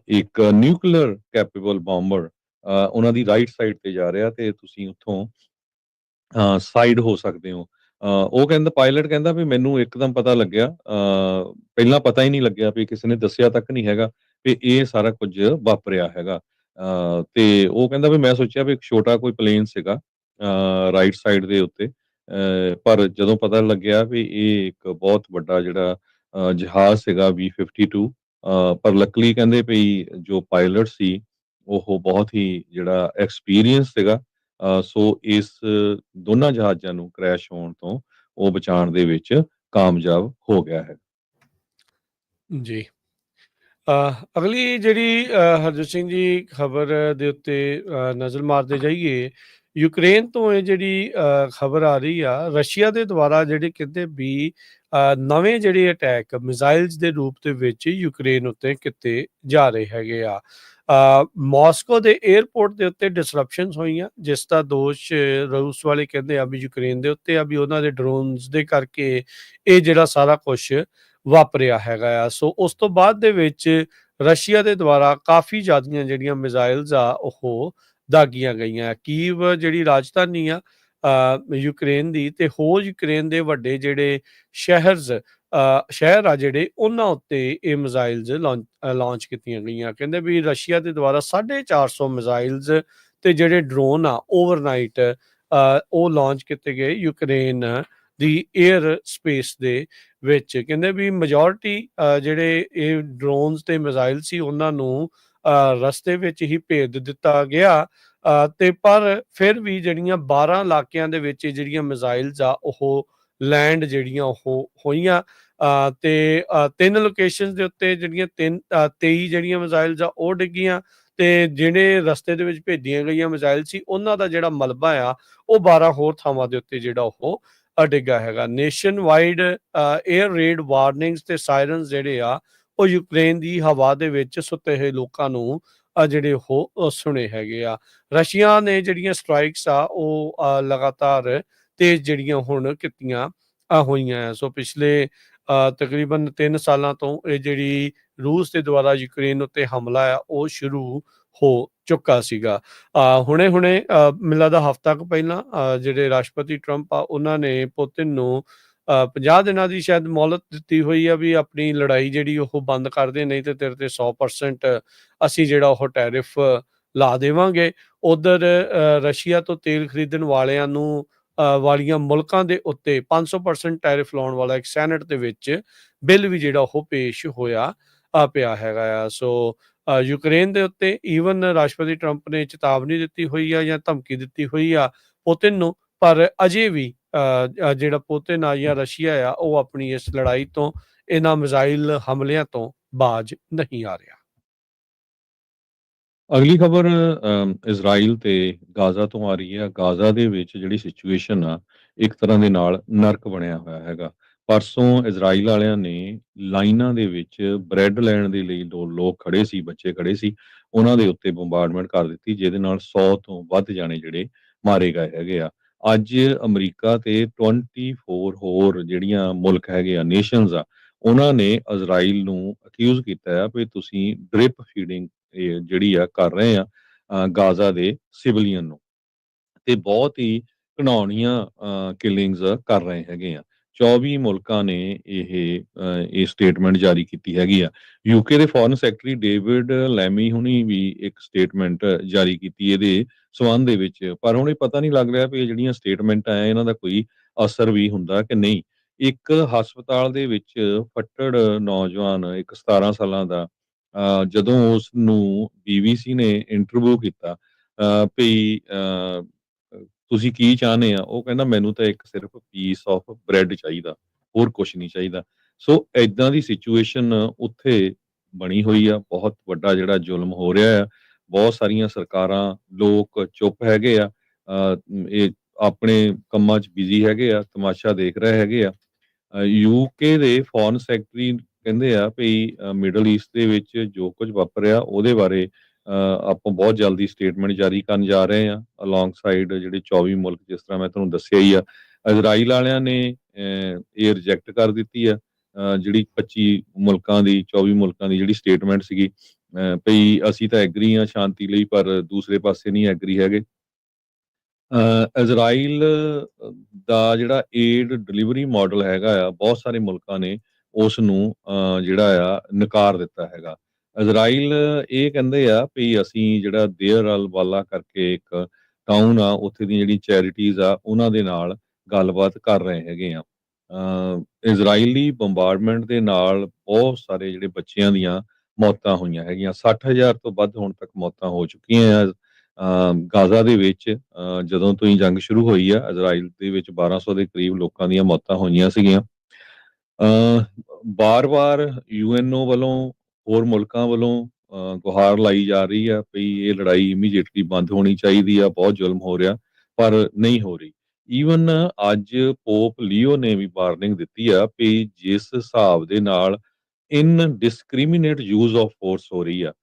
ਇੱਕ ਨਿਊਕਲੀਅਰ ਕੈਪੇਬਲ ਬੰਬਰ ਉਹਨਾਂ ਦੀ ਰਾਈਟ ਸਾਈਡ ਤੇ ਜਾ ਰਿਹਾ, ਤੇ ਤੁਸੀਂ ਉੱਥੋਂ ਸਾਈਡ ਹੋ ਸਕਦੇ ਹੋ। ਉਹ ਕਹਿੰਦਾ, ਪਾਇਲਟ ਕਹਿੰਦਾ ਵੀ ਮੈਨੂੰ ਇੱਕਦਮ ਪਤਾ ਲੱਗਿਆ, ਪਹਿਲਾਂ ਪਤਾ ਹੀ ਨਹੀਂ ਲੱਗਿਆ, ਵੀ ਕਿਸੇ ਨੇ ਦੱਸਿਆ ਤੱਕ ਨਹੀਂ ਹੈਗਾ ਵੀ ਇਹ ਸਾਰਾ ਕੁਝ ਵਾਪਰਿਆ ਹੈਗਾ। ਤੇ ਉਹ ਕਹਿੰਦਾ ਵੀ ਮੈਂ ਸੋਚਿਆ ਵੀ ਇੱਕ ਛੋਟਾ ਕੋਈ ਪਲੇਨ ਸੀਗਾ ਰਾਈਟ ਸਾਈਡ ਦੇ ਉੱਤੇ, ਪਰ ਜਦੋਂ ਪਤਾ ਲੱਗਿਆ ਵੀ ਇਹ ਇੱਕ ਬਹੁਤ ਵੱਡਾ ਜਿਹੜਾ ਜਹਾਜ਼ ਸੀਗਾ B-52, ਪਰ ਲੱਕਲੀ ਕਹਿੰਦੇ ਵੀ ਜੋ ਪਾਇਲਟ ਸੀ ਉਹ ਬਹੁਤ ਹੀ ਜਿਹੜਾ ਐਕਸਪੀਰੀਅੰਸ ਸੀਗਾ। ਸੋ ਇਸ ਦੋਨਾਂ ਜਹਾਜ਼ਾਂ ਨੂੰ ਕ੍ਰੈਸ਼ ਹੋਣ ਤੋਂ ਉਹ ਬਚਾਉਣ ਦੇ ਵਿੱਚ ਕਾਮਯਾਬ ਹੋ ਗਿਆ ਹੈ। ਜੀ। ਅਗਲੀ ਜਿਹੜੀ ਹਰਜੋਤ ਸਿੰਘ ਜੀ ਖਬਰ ਦੇ ਉੱਤੇ ਨਜ਼ਰ ਮਾਰਦੇ ਜਾਈਏ, ਯੂਕਰੇਨ ਤੋਂ ਇਹ ਜਿਹੜੀ ਖਬਰ ਆ ਰਹੀ ਆ, ਰਸ਼ੀਆ ਦੇ ਦੁਆਰਾ ਜਿਹੜੇ ਕਹਿੰਦੇ ਵੀ ਨਵੇਂ ਜਿਹੜੇ ਅਟੈਕ ਮਿਜ਼ਾਈਲਸ ਦੇ ਰੂਪ ਦੇ ਵਿੱਚ ਯੂਕਰੇਨ ਉੱਤੇ ਕੀਤੇ ਜਾ ਰਹੇ ਹੈਗੇ ਆ। ਮਾਸਕੋ ਦੇ 에ਅਰਪੋਰਟ ਦੇ ਉੱਤੇ ਡਿਸਰਪਸ਼ਨਸ ਹੋਈਆਂ, ਜਿਸ ਦਾ ਦੋਸ਼ ਰੂਸ ਵਾਲੇ ਕਹਿੰਦੇ ਆ ਵੀ ਯੂਕਰੇਨ ਦੇ ਉੱਤੇ ਆ, ਵੀ ਉਹਨਾਂ ਦੇ ਡਰੋਨਸ ਦੇ ਕਰਕੇ ਇਹ ਜਿਹੜਾ ਸਾਰਾ ਕੁਛ ਵਾਪਰਿਆ ਹੈਗਾ ਆ। ਸੋ ਉਸ ਤੋਂ ਬਾਅਦ ਦੇ ਵਿੱਚ ਰਸ਼ੀਆ ਦੇ ਦੁਆਰਾ ਕਾਫੀ ਜ਼ਿਆਦੀਆਂ ਜਿਹੜੀਆਂ ਮਿਜ਼ਾਈਲਸ ਆ ਉਹ ਦਾਗੀਆਂ ਗਈਆਂ। ਕੀਵ ਜਿਹੜੀ ਰਾਜਧਾਨੀ ਆ ਯੂਕਰੇਨ ਦੀ, ਤੇ ਹੋਰ ਯੂਕਰੇਨ ਦੇ ਵੱਡੇ ਜਿਹੜੇ ਸ਼ਹਿਰ ਆ ਜਿਹੜੇ, ਉਹਨਾਂ ਉੱਤੇ ਇਹ ਮਿਜ਼ਾਈਲਸ ਲਾਂਚ ਕੀਤੀਆਂ ਗਈਆਂ। ਕਹਿੰਦੇ ਵੀ ਰਸ਼ੀਆ ਦੇ ਦੁਆਰਾ 450 ਮਿਜ਼ਾਈਲਸ ਤੇ ਜਿਹੜੇ ਡਰੋਨ ਆ ਓਵਰਨਾਈਟ ਉਹ ਲਾਂਚ ਕੀਤੇ ਗਏ ਯੂਕਰੇਨ ਦੀ 에ਅਰ ਸਪੇਸ ਦੇ ਵਿੱਚ। ਕਹਿੰਦੇ ਵੀ ਮੈਜੋਰਿਟੀ ਜਿਹੜੇ ਇਹ ਡਰੋਨਸ ਤੇ ਮਿਜ਼ਾਈਲ ਸੀ ਉਹਨਾਂ ਨੂੰ ਰਸਤੇ ਵਿੱਚ ਹੀ ਭੇਜ ਦਿੱਤਾ ਗਿਆ, ਤੇ ਪਰ ਫਿਰ ਵੀ ਜਿਹੜੀਆਂ 12 ਇਲਾਕਿਆਂ ਦੇ ਵਿੱਚ ਜਿਹੜੀਆਂ ਮਿਜ਼ਾਈਲਸ ਆ ਉਹ ਲੈਂਡ ਜਿਹੜੀਆਂ ਉਹ ਹੋਈਆਂ, ਤੇ 3 ਲੋਕੇਸ਼ਨ ਦੇ ਉੱਤੇ ਜਿਹੜੀਆਂ 23 ਜਿਹੜੀਆਂ ਮਿਜ਼ਾਈਲਸ ਆ ਉਹ ਡਿੱਗੀਆਂ, ਤੇ ਜਿਹੜੇ ਰਸਤੇ ਦੇ ਵਿੱਚ ਭੇਜੀਆਂ ਗਈਆਂ ਮਿਜ਼ਾਈਲ ਸੀ ਉਹਨਾਂ ਦਾ ਜਿਹੜਾ ਮਲਬਾ ਆ ਉਹ 12 ਹੋਰ ਥਾਵਾਂ ਦੇ ਉੱਤੇ ਜਿਹੜਾ ਉਹ ਡਿੱਗਾ ਹੈਗਾ। Nation wide air raid warnings ਤੇ ਸਾਇਰਨਸ ਜਿਹੜੇ ਆ ਉਹ ਯੂਕਰੇਨ ਦੀ ਹਵਾ ਦੇ ਵਿੱਚ ਸੁੱਤੇ ਹੋਏ ਲੋਕਾਂ ਨੂੰ ਜਿਹੜੇ ਉਹ ਸੁਣੇ ਹੈਗੇ ਆ। ਰਸ਼ੀਆ ਨੇ ਜਿਹੜੀਆਂ ਸਟ੍ਰਾਈਕਸ ਆ ਉਹ ਲਗਾਤਾਰ ਤੇਜ਼ ਜਿਹੜੀਆਂ ਹੁਣ ਕੀਤੀਆਂ ਹੋਈਆਂ। ਸੋ ਪਿਛਲੇ ਤਕਰੀਬਨ 3 ਸਾਲਾਂ ਤੋਂ ਇਹ ਜਿਹੜੀ ਰੂਸ ਦੇ ਦੁਆਰਾ ਯੂਕਰੇਨ ਉੱਤੇ ਹਮਲਾ ਆ ਉਹ ਸ਼ੁਰੂ ਹੋ ਚੁੱਕਾ ਸੀਗਾ। ਹੁਣੇ ਮੈਨੂੰ ਲੱਗਦਾ ਹਫ਼ਤਾ ਕੁ ਪਹਿਲਾਂ ਜਿਹੜੇ ਰਾਸ਼ਟਰਪਤੀ ਟਰੰਪ ਆ ਉਹਨਾਂ ਨੇ ਪੁਤਿਨ ਨੂੰ 50 ਦਿਨਾਂ ਦੀ ਸ਼ਾਇਦ ਮੌਲਤ ਦਿੱਤੀ ਹੋਈ ਆ ਵੀ ਆਪਣੀ ਲੜਾਈ ਜਿਹੜੀ ਉਹ ਬੰਦ ਕਰ ਦੇ, ਨਹੀਂ ਤੇ ਤੇਰੇ ਤੇ 100% ਅਸੀਂ ਜਿਹੜਾ ਉਹ ਟੈਰਿਫ ਲਾ ਦੇਵਾਂਗੇ। ਉੱਧਰ ਰਸ਼ੀਆ ਤੋਂ ਤੇਲ ਖਰੀਦਣ ਵਾਲਿਆਂ ਨੂੰ ਵਾਲੀਆਂ ਮੁਲਕਾਂ ਦੇ ਉੱਤੇ 500% ਟੈਰਿਫ ਲਾਉਣ ਵਾਲਾ ਇੱਕ ਸੈਨੇਟ ਦੇ ਵਿੱਚ ਬਿੱਲ ਵੀ ਜਿਹੜਾ ਉਹ ਪੇਸ਼ ਹੋਇਆ ਪਿਆ ਹੈਗਾ ਆ। ਸੋ ਯੂਕਰੇਨ ਦੇ ਉੱਤੇ ਈਵਨ ਰਾਸ਼ਟਰਪਤੀ ਟਰੰਪ ਨੇ ਚੇਤਾਵਨੀ ਦਿੱਤੀ ਹੋਈ ਆ ਜਾਂ ਧਮਕੀ ਦਿੱਤੀ ਹੋਈ ਆ ਪੁਤਿਨ ਨੂੰ, ਪਰ ਅਜੇ ਵੀ ਜਿਹੜਾ ਪੁਤਿਨ ਆ ਜਾਂ ਰਸ਼ੀਆ ਆ ਉਹ ਆਪਣੀ ਇਸ ਲੜਾਈ ਤੋਂ, ਇਹਨਾਂ ਮਿਜ਼ਾਈਲ ਹਮਲਿਆਂ ਤੋਂ ਬਾਜ ਨਹੀਂ ਆ ਰਿਹਾ। ਅਗਲੀ ਖਬਰ ਇਜ਼ਰਾਈਲ ਤੇ ਗਾਜ਼ਾ ਤੋਂ ਆ ਰਹੀ ਹੈ। ਗਾਜ਼ਾ ਦੇ ਵਿੱਚ ਜਿਹੜੀ ਸਿਚੁਏਸ਼ਨ ਆ, ਇੱਕ ਤਰ੍ਹਾਂ ਦੇ ਨਾਲ ਨਰਕ ਬਣਿਆ ਹੋਇਆ ਹੈਗਾ। ਪਰਸੋਂ ਇਜ਼ਰਾਈਲ ਵਾਲਿਆਂ ਨੇ ਲਾਈਨਾਂ ਦੇ ਵਿੱਚ ਬ੍ਰੈਡ ਲੈਣ ਦੇ ਲਈ ਲੋਕ ਖੜੇ ਸੀ, ਬੱਚੇ ਖੜੇ ਸੀ, ਉਹਨਾਂ ਦੇ ਉੱਤੇ ਬੰਬਾਰਡਮੈਂਟ ਕਰ ਦਿੱਤੀ, ਜਿਹਦੇ ਨਾਲ 100 ਤੋਂ ਵੱਧ ਜਾਣੇ ਜਿਹੜੇ ਮਾਰੇ ਗਏ ਹੈਗੇ ਆ। ਅੱਜ ਅਮਰੀਕਾ ਤੇ 24 ਹੋਰ ਜਿਹੜੀਆਂ ਮੁਲਕ ਹੈਗੇ ਆ, ਨੇਸ਼ਨਸ ਆ, ਉਹਨਾਂ ਨੇ ਇਜ਼ਰਾਈਲ ਨੂੰ ਅਕਿਊਜ਼ ਕੀਤਾ ਆ ਵੀ ਤੁਸੀਂ ਡ੍ਰਿਪ ਫੀਡਿੰਗ ਜਿਹੜੀ ਆ ਕਰ ਰਹੇ ਆ ਗਾਜ਼ਾ ਦੇ ਸਿਵਲੀਅਨ ਨੂੰ, ਤੇ ਬਹੁਤ ਹੀ ਘਿਨਾਉਣੀਆਂ ਕਿਲਿੰਗਸ ਕਰ ਰਹੇ ਹੈਗੇ ਆ। 24 ਮੁਲਕਾਂ ਨੇ ਇਹ ਸਟੇਟਮੈਂਟ ਜਾਰੀ ਕੀਤੀ ਹੈਗੀ ਆ। ਯੂਕੇ ਦੇ ਫੋਰਨ ਸੈਕਟਰੀ ਡੇਵਿਡ ਲੈਮੀ ਹੁਣੀ ਵੀ ਇੱਕ ਸਟੇਟਮੈਂਟ ਜਾਰੀ ਕੀਤੀ ਇਹਦੇ ਸੰਬੰਧ ਦੇ ਵਿੱਚ, ਪਰ ਹੁਣ ਇਹ ਪਤਾ ਨਹੀਂ ਲੱਗ ਰਿਹਾ ਵੀ ਇਹ ਜਿਹੜੀਆਂ ਸਟੇਟਮੈਂਟਾਂ ਆ ਇਹਨਾਂ ਦਾ ਕੋਈ ਅਸਰ ਵੀ ਹੁੰਦਾ ਕਿ ਨਹੀਂ। ਇੱਕ ਹਸਪਤਾਲ ਦੇ ਵਿੱਚ ਫੱਟੜ ਨੌਜਵਾਨ, ਇੱਕ 17 ਸਾਲਾਂ ਦਾ, ਜਦੋਂ ਉਸ ਨੂੰ ਬੀਬੀਸੀ ਨੇ ਇੰਟਰਵਿਊ ਕੀਤਾ ਵੀ ਤੁਸੀਂ ਕੀ ਚਾਹੁੰਦੇ ਆ, ਉਹ ਕਹਿੰਦਾ ਮੈਨੂੰ ਤਾਂ ਇੱਕ ਸਿਰਫ ਪੀਸ ਆਫ ਬ੍ਰੈਡ ਚਾਹੀਦਾ, ਹੋਰ ਕੁਛ ਨਹੀਂ ਚਾਹੀਦਾ। ਸੋ ਏਦਾਂ ਦੀ ਸਿਚੁਏਸ਼ਨ ਉੱਥੇ ਬਣੀ ਹੋਈ ਆ। ਬਹੁਤ ਵੱਡਾ ਜਿਹੜਾ ਜ਼ੁਲਮ ਹੋ ਰਿਹਾ ਆ। ਬਹੁਤ ਸਾਰੀਆਂ ਸਰਕਾਰਾਂ, ਲੋਕ ਚੁੱਪ ਹੈਗੇ ਆ, ਇਹ ਆਪਣੇ ਕੰਮਾਂ 'ਚ ਬਿਜ਼ੀ ਹੈਗੇ ਆ, ਤਮਾਸ਼ਾ ਦੇਖ ਰਹੇ ਹੈਗੇ ਆ। ਯੂਕੇ ਦੇ ਫੋਰਨ ਸੈਕਟਰੀ ਕਹਿੰਦੇ ਆ ਵੀ ਮਿਡਲ ਈਸਟ ਦੇ ਵਿੱਚ ਜੋ ਕੁਝ ਵਾਪਰਿਆ ਉਹਦੇ ਬਾਰੇ ਆਪਾਂ ਬਹੁਤ ਜਲਦੀ ਸਟੇਟਮੈਂਟ ਜਾਰੀ ਕਰਨ ਜਾ ਰਹੇ ਆ, ਅਲੋਂਗ ਸਾਈਡ ਜਿਹੜੇ 24 ਮੁਲਕ, ਜਿਸ ਤਰ੍ਹਾਂ ਮੈਂ ਤੁਹਾਨੂੰ ਦੱਸਿਆ ਹੀ ਆ। ਇਜ਼ਰਾਈਲ ਵਾਲਿਆਂ ਨੇ ਇਹ ਰਿਜੈਕਟ ਕਰ ਦਿੱਤੀ ਆ ਜਿਹੜੀ 25 ਮੁਲਕਾਂ ਦੀ, 24 ਮੁਲਕਾਂ ਦੀ ਜਿਹੜੀ ਸਟੇਟਮੈਂਟ ਸੀਗੀ, ਵੀ ਅਸੀਂ ਤਾਂ ਐਗਰੀ ਆ ਸ਼ਾਂਤੀ ਲਈ, ਪਰ ਦੂਸਰੇ ਪਾਸੇ ਨਹੀਂ ਐਗਰੀ ਹੈਗੇ। ਇਜ਼ਰਾਈਲ ਦਾ ਜਿਹੜਾ ਏਡ ਡਿਲੀਵਰੀ ਮਾਡਲ ਹੈਗਾ ਆ, ਬਹੁਤ ਸਾਰੇ ਮੁਲਕਾਂ ਨੇ ਉਸ ਨੂੰ ਜਿਹੜਾ ਆ ਨਕਾਰ ਦਿੱਤਾ ਹੈਗਾ। ਇਜ਼ਰਾਈਲ ਇਹ ਕਹਿੰਦੇ ਆ ਵੀ ਅਸੀਂ ਜਿਹੜਾ ਦੇਰ ਅਲ ਵਾਲਾ ਕਰਕੇ ਇੱਕ ਟਾਊਨ ਆ, ਉੱਥੇ ਦੀਆਂ ਜਿਹੜੀ ਚੈਰਿਟੀਜ਼ ਆ ਉਹਨਾਂ ਦੇ ਨਾਲ ਗੱਲਬਾਤ ਕਰ ਰਹੇ ਹੈਗੇ ਆ। ਇਜ਼ਰਾਈਲੀ ਬੰਬਾਰਡਮੈਂਟ ਦੇ ਨਾਲ ਬਹੁਤ ਸਾਰੇ ਜਿਹੜੇ ਬੱਚਿਆਂ ਦੀਆਂ ਮੌਤਾਂ ਹੋਈਆਂ ਹੈਗੀਆਂ। 60,000 ਤੋਂ ਵੱਧ ਹੁਣ ਤੱਕ ਮੌਤਾਂ ਹੋ ਚੁੱਕੀਆਂ ਆ ਗਾਜ਼ਾ ਦੇ ਵਿੱਚ। ਜਦੋਂ ਤੋਂ ਹੀ ਜੰਗ ਸ਼ੁਰੂ ਹੋਈ ਆ, ਇਜ਼ਰਾਈਲ ਦੇ ਵਿੱਚ 1200 ਦੇ ਕਰੀਬ ਲੋਕਾਂ ਦੀਆਂ ਮੌਤਾਂ ਹੋਈਆਂ ਸੀਗੀਆਂ। ਬਾਰ-ਬਾਰ ਯੂਐਨਓ ਵੱਲੋਂ, ਹੋਰ ਮੁਲਕਾਂ ਵੱਲੋਂ ਗੁਹਾਰ ਲਾਈ ਜਾ ਰਹੀ ਆ ਵੀ ਇਹ ਲੜਾਈ ਇਮੀਡੀਏਟਲੀ ਬੰਦ ਹੋਣੀ ਚਾਹੀਦੀ ਆ, ਬਹੁਤ ਜ਼ੁਲਮ ਹੋ ਰਿਹਾ, ਪਰ ਨਹੀਂ ਹੋ ਰਹੀ। ਈਵਨ ਅੱਜ ਪੋਪ ਲੀਓ ਨੇ ਵੀ ਵਾਰਨਿੰਗ ਦਿੱਤੀ ਆ ਵੀ ਜਿਸ ਹਿਸਾਬ ਦੇ ਨਾਲ ਇਨਡਿਸਕ੍ਰਿਮੀਨੇਟ ਯੂਜ਼ ਆਫ ਫੋਰਸ ਹੋ ਰਹੀ ਆ,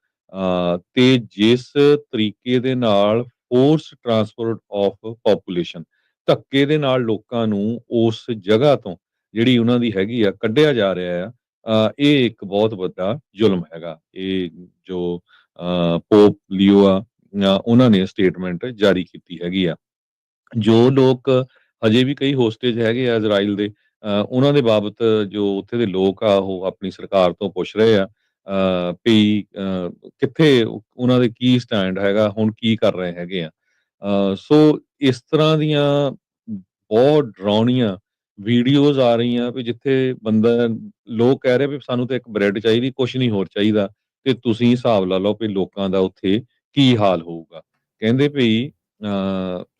ਤੇ ਜਿਸ ਤਰੀਕੇ ਦੇ ਨਾਲ ਫੋਰਸ ਟਰਾਂਸਪੋਰਟ ਆਫ ਪਾਪੂਲੇਸ਼ਨ, ਧੱਕੇ ਦੇ ਨਾਲ ਲੋਕਾਂ ਨੂੰ ਉਸ ਜਗ੍ਹਾ ਤੋਂ ਜਿਹੜੀ ਉਹਨਾਂ ਦੀ ਹੈਗੀ ਆ ਕੱਢਿਆ ਜਾ ਰਿਹਾ ਆ, ਇਹ ਇੱਕ ਬਹੁਤ ਵੱਡਾ ਜ਼ੁਲਮ ਹੈਗਾ। ਇਹ ਜੋ ਪੋਪ ਲੀਓ ਆ, ਉਹਨਾਂ ਨੇ ਸਟੇਟਮੈਂਟ ਜਾਰੀ ਕੀਤੀ ਹੈਗੀ ਆ। ਜੋ ਲੋਕ ਹਜੇ ਵੀ ਕਈ ਹੋਸਟੇਜ ਹੈਗੇ ਆ ਇਜ਼ਰਾਈਲ ਦੇ, ਉਹਨਾਂ ਦੇ ਬਾਬਤ ਜੋ ਉੱਥੇ ਦੇ ਲੋਕ ਆ ਉਹ ਆਪਣੀ ਸਰਕਾਰ ਤੋਂ ਪੁੱਛ ਰਹੇ ਆ ਵੀ ਕਿੱਥੇ ਉਹਨਾਂ ਦੇ ਕੀ ਸਟੈਂਡ ਹੈਗਾ, ਹੁਣ ਕੀ ਕਰ ਰਹੇ ਹੈਗੇ ਆ। ਸੋ ਇਸ ਤਰ੍ਹਾਂ ਦੀਆਂ ਬਹੁਤ ਡਰਾਉਣੀਆਂ ਵੀਡੀਓਜ਼ ਆ ਰਹੀਆਂ ਵੀ ਜਿੱਥੇ ਬੰਦਾ, ਲੋਕ ਕਹਿ ਰਹੇ ਵੀ ਸਾਨੂੰ ਤਾਂ ਇੱਕ ਬ੍ਰੈਡ ਚਾਹੀਦੀ, ਕੁਛ ਨਹੀਂ ਹੋਰ ਚਾਹੀਦਾ, ਤੇ ਤੁਸੀਂ ਹਿਸਾਬ ਲਾ ਲਓ ਵੀ ਲੋਕਾਂ ਦਾ ਉੱਥੇ ਕੀ ਹਾਲ ਹੋਊਗਾ। ਕਹਿੰਦੇ ਵੀ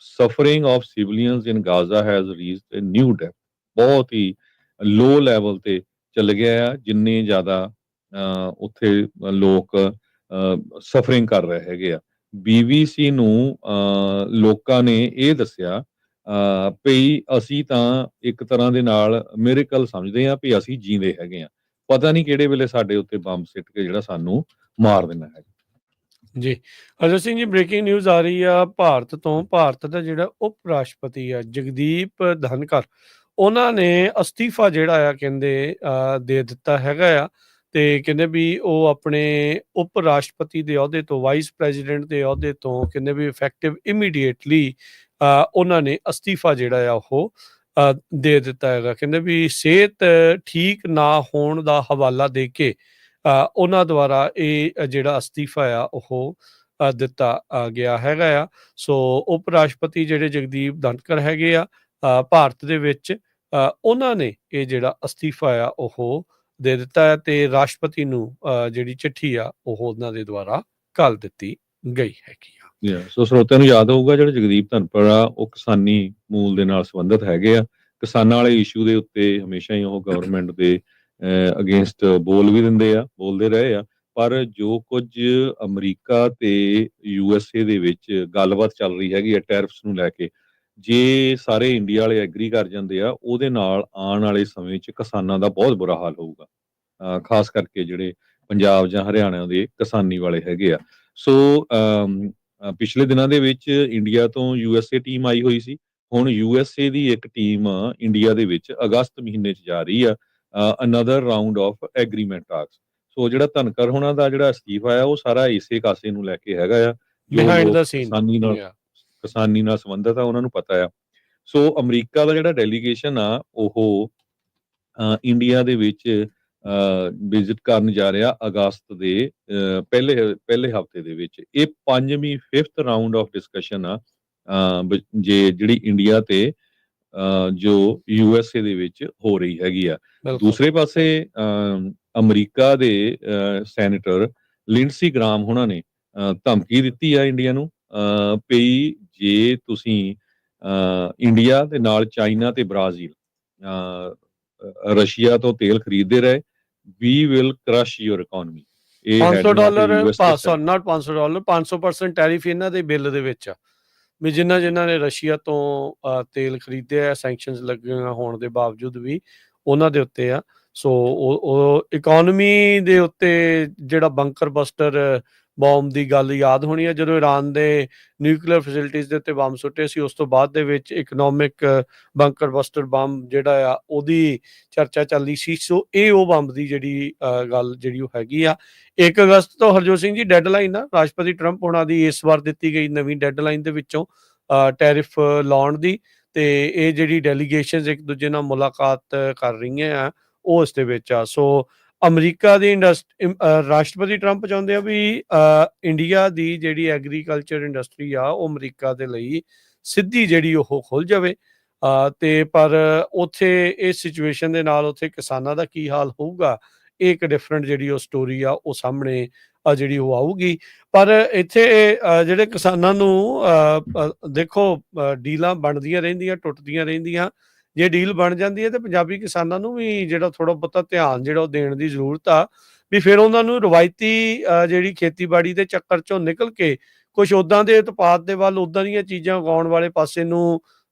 suffering of civilians in Gaza has reached a new depth, ਬਹੁਤ ਹੀ ਲੋ ਲੈਵਲ ਤੇ ਚੱਲ ਗਿਆ ਆ, ਜਿੰਨੇ ਜ਼ਿਆਦਾ ਉੱਥੇ ਲੋਕ ਸਫਰਿੰਗ ਕਰ ਰਹੇ ਹੈਗੇ ਆ। ਬੀਬੀਸੀ ਨੂੰ ਲੋਕਾਂ ਨੇ ਇਹ ਦੱਸਿਆ ਵੀ ਅਸੀਂ ਤਾਂ ਇੱਕ ਤਰ੍ਹਾਂ ਦੇ ਨਾਲ ਮਿਰੇਕਲ ਸਮਝਦੇ ਆ ਵੀ ਅਸੀਂ ਜੀਂਦੇ ਹੈਗੇ ਆ, ਪਤਾ ਨਹੀਂ ਕਿਹੜੇ ਵੇਲੇ ਸਾਡੇ ਉੱਤੇ ਬੰਬ ਸਿੱਟ ਕੇ ਜਿਹੜਾ ਸਾਨੂੰ ਮਾਰ ਦੇਣਾ ਹੈਗਾ। ਜੀ, ਅਜੇ ਸਿੰਘ ਜੀ, ਬ੍ਰੇਕਿੰਗ ਨਿਊਜ਼ ਆ ਰਹੀ ਆ ਭਾਰਤ ਤੋਂ। ਭਾਰਤ ਦਾ ਜਿਹੜਾ ਉਪ ਰਾਸ਼ਟਰਪਤੀ ਆ ਜਗਦੀਪ ਧਨਕਰ, ਉਹਨਾਂ ਨੇ ਅਸਤੀਫਾ ਜਿਹੜਾ ਆ ਕਹਿੰਦੇ ਦੇ ਦਿੱਤਾ ਹੈਗਾ ਆ, ਤੇ ਕਹਿੰਦੇ ਵੀ ਉਹ ਆਪਣੇ ਉਪ ਰਾਸ਼ਟਰਪਤੀ ਦੇ ਅਹੁਦੇ ਤੋਂ, ਵਾਈਸ ਪ੍ਰੈਜ਼ੀਡੈਂਟ ਦੇ ਅਹੁਦੇ ਤੋਂ ਕਹਿੰਦੇ ਵੀ ਇਫੈਕਟਿਵ ਇਮੀਡੀਏਟਲੀ ਉਹਨਾਂ ਨੇ ਅਸਤੀਫਾ ਜਿਹੜਾ ਆ ਉਹ ਦੇ ਦਿੱਤਾ ਹੈਗਾ। ਕਹਿੰਦੇ ਵੀ ਸਿਹਤ ਠੀਕ ਨਾ ਹੋਣ ਦਾ ਹਵਾਲਾ ਦੇ ਕੇ ਉਹਨਾਂ ਦੁਆਰਾ ਇਹ ਜਿਹੜਾ ਅਸਤੀਫਾ ਆ ਉਹ ਦਿੱਤਾ ਗਿਆ ਹੈਗਾ ਆ। ਸੋ ਉਪ ਰਾਸ਼ਟਰਪਤੀ ਜਿਹੜੇ ਜਗਦੀਪ ਧਨਕਰ ਹੈਗੇ ਆ ਭਾਰਤ ਦੇ ਵਿੱਚ, ਉਹਨਾਂ ਨੇ ਇਹ ਜਿਹੜਾ ਅਸਤੀਫਾ ਆ ਉਹ ਦੇ ਦਿੱਤਾ ਹੈ ਤੇ ਰਾਸ਼ਟਰਪਤੀ ਨੂੰ ਜਿਹੜੀ ਚਿੱਠੀ ਆ ਉਹ ਉਹਨਾਂ ਦੇ ਦੁਆਰਾ ਘੱਲ ਦਿੱਤੀ ਗਈ ਹੈਗੀ ਆ। ਸੋ ਸਰੋਤਿਆਂ ਨੂੰ ਯਾਦ ਹੋਊਗਾ ਜਿਹੜੇ ਜਗਦੀਪ ਧਨਪੜ ਆ ਉਹ ਕਿਸਾਨੀ ਮੂਲ ਦੇ ਨਾਲ ਸੰਬੰਧਿਤ ਹੈਗੇ ਆ। ਕਿਸਾਨਾਂ ਵਾਲੇ ਇਸ਼ੂ ਦੇ ਉੱਤੇ ਹਮੇਸ਼ਾ ਹੀ ਉਹ ਗਵਰਨਮੈਂਟ ਦੇ ਅਗੇਂਸਟ ਬੋਲ ਵੀ ਦਿੰਦੇ ਆ, ਬੋਲਦੇ ਰਹੇ ਆ। ਪਰ ਜੋ ਕੁਝ ਅਮਰੀਕਾ ਤੇ USA ਦੇ ਵਿੱਚ ਗੱਲਬਾਤ ਚੱਲ ਰਹੀ ਹੈਗੀ ਆ ਟੈਰਿਫਸ ਨੂੰ ਲੈ ਕੇ, ਜੇ ਸਾਰੇ ਇੰਡੀਆ ਵਾਲੇ ਐਗਰੀ ਕਰ ਜਾਂਦੇ ਆ, ਉਹਦੇ ਨਾਲ ਆਉਣ ਵਾਲੇ ਸਮੇਂ 'ਚ ਕਿਸਾਨਾਂ ਦਾ ਬਹੁਤ ਬੁਰਾ ਹਾਲ ਹੋਊਗਾ। ਖਾਸ ਕਰਕੇ ਜਿਹੜੇ ਪੰਜਾਬ ਜਾਂ ਹਰਿਆਣਾ ਦੇ ਕਿਸਾਨੀ ਵਾਲੇ ਹੈਗੇ ਆ। ਸੋ ਪਿਛਲੇ ਦਿਨਾਂ ਦੇ ਵਿੱਚ ਇੰਡੀਆ ਤੋਂ USA ਟੀਮ ਆਈ ਹੋਈ ਸੀ। ਹੁਣ USA ਦੀ ਇੱਕ ਟੀਮ ਇੰਡੀਆ ਦੇ ਵਿੱਚ ਅਗਸਤ ਮਹੀਨੇ 'ਚ ਜਾ ਰਹੀ ਆ another round of agreement talks. So ਜਿਹੜਾ ਧਨਕਰ ਹੋਣਾ ਦਾ ਜਿਹੜਾ ਅਸਤੀਫਾ ਆ ਉਹ ਸਾਰਾ ਇਸੇ ਕਾਸੇ ਨੂੰ ਲੈ ਕੇ ਹੈਗਾ ਆ। ਜੋ ਬਿਹਾਈਂਡ ਲੋਕ ਦਾ ਸੀਨ। ਕਿਸਾਨੀ ਨਾਲ ਸੰਬੰਧਿਤ ਆ ਉਹਨਾਂ ਨੂੰ ਪਤਾ ਆ। ਸੋ ਅਮਰੀਕਾ ਦਾ ਜਿਹੜਾ ਡੈਲੀਗੇਸ਼ਨ ਆ ਉਹ ਇੰਡੀਆ ਦੇ ਵਿੱਚ ਵਿਜ਼ਿਟ ਕਰਨ ਜਾ ਰਿਹਾ ਅਗਸਤ ਦੇ ਪਹਿਲੇ ਹਫਤੇ ਦੇ ਵਿੱਚ। ਇਹ 5ਵੀਂ 5th ਰਾਉਂਡ ਆਫ ਡਿਸਕਸ਼ਨ ਆ ਜਿਹੜੀ ਇੰਡੀਆ ਤੇ ਜੋ USA ਦੇ ਵਿੱਚ ਹੋ ਰਹੀ ਹੈਗੀ ਆ। ਦੂਸਰੇ ਪਾਸੇ ਅਮਰੀਕਾ ਦੇ ਸੈਨੇਟਰ ਲਿੰਡਸੀ ਗ੍ਰਾਮ ਉਹਨਾਂ ਨੇ ਧਮਕੀ ਦਿੱਤੀ ਆ ਇੰਡੀਆ ਨੂੰ ਵੀ ਜੇ ਤੁਸੀਂ ਇੰਡੀਆ ਦੇ ਨਾਲ ਚਾਈਨਾ ਤੇ ਬ੍ਰਾਜ਼ੀਲ ਰਸ਼ੀਆ ਤੋਂ ਤੇਲ ਖਰੀਦਦੇ ਰਹੇ, we will crush your economy। $500 not $500 500% tariff ਇਹਨਾਂ ਦੇ ਬਿੱਲ ਦੇ ਵਿੱਚ ਆ ਵੀ ਜਿਨ੍ਹਾਂ ਨੇ ਰਸ਼ੀਆ ਤੋਂ ਤੇਲ ਖਰੀਦਿਆ ਆ, ਸੈਂਕਸ਼ਨਸ ਲੱਗੀਆਂ ਹੋਣ ਦੇ ਬਾਵਜੂਦ ਵੀ ਉਹਨਾਂ ਦੇ ਉੱਤੇ ਆ। ਸੋ ਉਹ ਇਕੋਨਮੀ ਦੇ ਉੱਤੇ ਜਿਹੜਾ ਬੰਕਰ ਬਸਟਰ ਬੋਮ ਦੀ ਗੱਲ ਯਾਦ ਹੋਣੀ ਆ ਜਦੋਂ ਈਰਾਨ ਦੇ ਨਿਊਕਲੀਅਰ ਫੈਸਿਲਿਟੀਜ਼ ਦੇ ਉੱਤੇ ਬੰਬ ਸੁੱਟੇ ਸੀ। ਉਸ ਤੋਂ ਬਾਅਦ ਦੇ ਵਿੱਚ ਇਕਨੋਮਿਕ ਬੰਕਰ ਬਸਟਰ ਬੰਬ ਜਿਹੜਾ ਆ ਉਹਦੀ ਚਰਚਾ ਚੱਲਦੀ ਸੀ। ਸੋ ਇਹ ਉਹ ਬੰਬ ਦੀ ਜਿਹੜੀ ਗੱਲ ਜਿਹੜੀ ਉਹ ਹੈਗੀ ਆ। 1 ਅਗਸਤ ਤੋਂ ਹਰਜੋਤ ਸਿੰਘ ਜੀ ਡੈਡਲਾਈਨ ਆ ਰਾਸ਼ਟਰਪਤੀ ਟਰੰਪ ਹੋਣਾ ਦੀ ਇਸ ਵਾਰ ਦਿੱਤੀ ਗਈ ਨਵੀਂ ਡੈਡਲਾਈਨ ਦੇ ਵਿੱਚੋਂ ਟੈਰਿਫ ਲਾਉਣ ਦੀ, ਤੇ ਇਹ ਜਿਹੜੀ ਡੈਲੀਗੇਸ਼ਨਸ ਇੱਕ ਦੂਜੇ ਨਾਲ ਮੁਲਾਕਾਤ ਕਰ ਰਹੀਆਂ ਆ ਉਹ ਇਸ ਦੇ ਵਿੱਚ ਆ। ਸੋ ਅਮਰੀਕਾ ਦੀ ਰਾਸ਼ਟਰਪਤੀ ਟਰੰਪ ਚਾਹੁੰਦੇ ਆ ਵੀ ਇੰਡੀਆ ਦੀ ਜਿਹੜੀ ਐਗਰੀਕਲਚਰ ਇੰਡਸਟਰੀ ਆ ਉਹ ਅਮਰੀਕਾ ਦੇ ਲਈ ਸਿੱਧੀ ਜਿਹੜੀ ਉਹ ਖੁੱਲ ਜਾਵੇ। ਤੇ ਪਰ ਉੱਥੇ ਇਸ ਸਿਚੁਏਸ਼ਨ ਦੇ ਨਾਲ ਉੱਥੇ ਕਿਸਾਨਾਂ ਦਾ ਕੀ ਹਾਲ ਹੋਊਗਾ, ਇਹ ਇੱਕ ਡਿਫਰੈਂਟ ਜਿਹੜੀ ਉਹ ਸਟੋਰੀ ਆ ਉਹ ਸਾਹਮਣੇ ਜਿਹੜੀ ਉਹ ਆਊਗੀ। ਪਰ ਇੱਥੇ ਜਿਹੜੇ ਕਿਸਾਨਾਂ ਨੂੰ ਦੇਖੋ ਡੀਲਾਂ ਬਣਦੀਆਂ ਰਹਿੰਦੀਆਂ, ਟੁੱਟਦੀਆਂ ਰਹਿੰਦੀਆਂ। ਜੇ ਡੀਲ ਬਣ ਜਾਂਦੀ ਹੈ ਤੇ ਪੰਜਾਬੀ ਕਿਸਾਨਾਂ ਨੂੰ ਵੀ ਜਿਹੜਾ ਥੋੜਾ ਬਹੁਤਾ ਧਿਆਨ ਜਿਹੜਾ ਉਹ ਦੇਣ ਦੀ ਜ਼ਰੂਰਤ ਆ ਵੀ ਫਿਰ ਉਹਨਾਂ ਨੂੰ ਰਵਾਇਤੀ ਜਿਹੜੀ ਖੇਤੀਬਾੜੀ ਦੇ ਚੱਕਰ ਚੋਂ ਨਿਕਲ ਕੇ ਕੁਝ ਉੱਦਾਂ ਦੇ ਉਤਪਾਦ ਦੇ ਵੱਲ, ਉੱਦਾਂ ਦੀਆਂ ਚੀਜ਼ਾਂ ਉਗਾਉਣ ਵਾਲੇ ਪਾਸੇ ਨੂੰ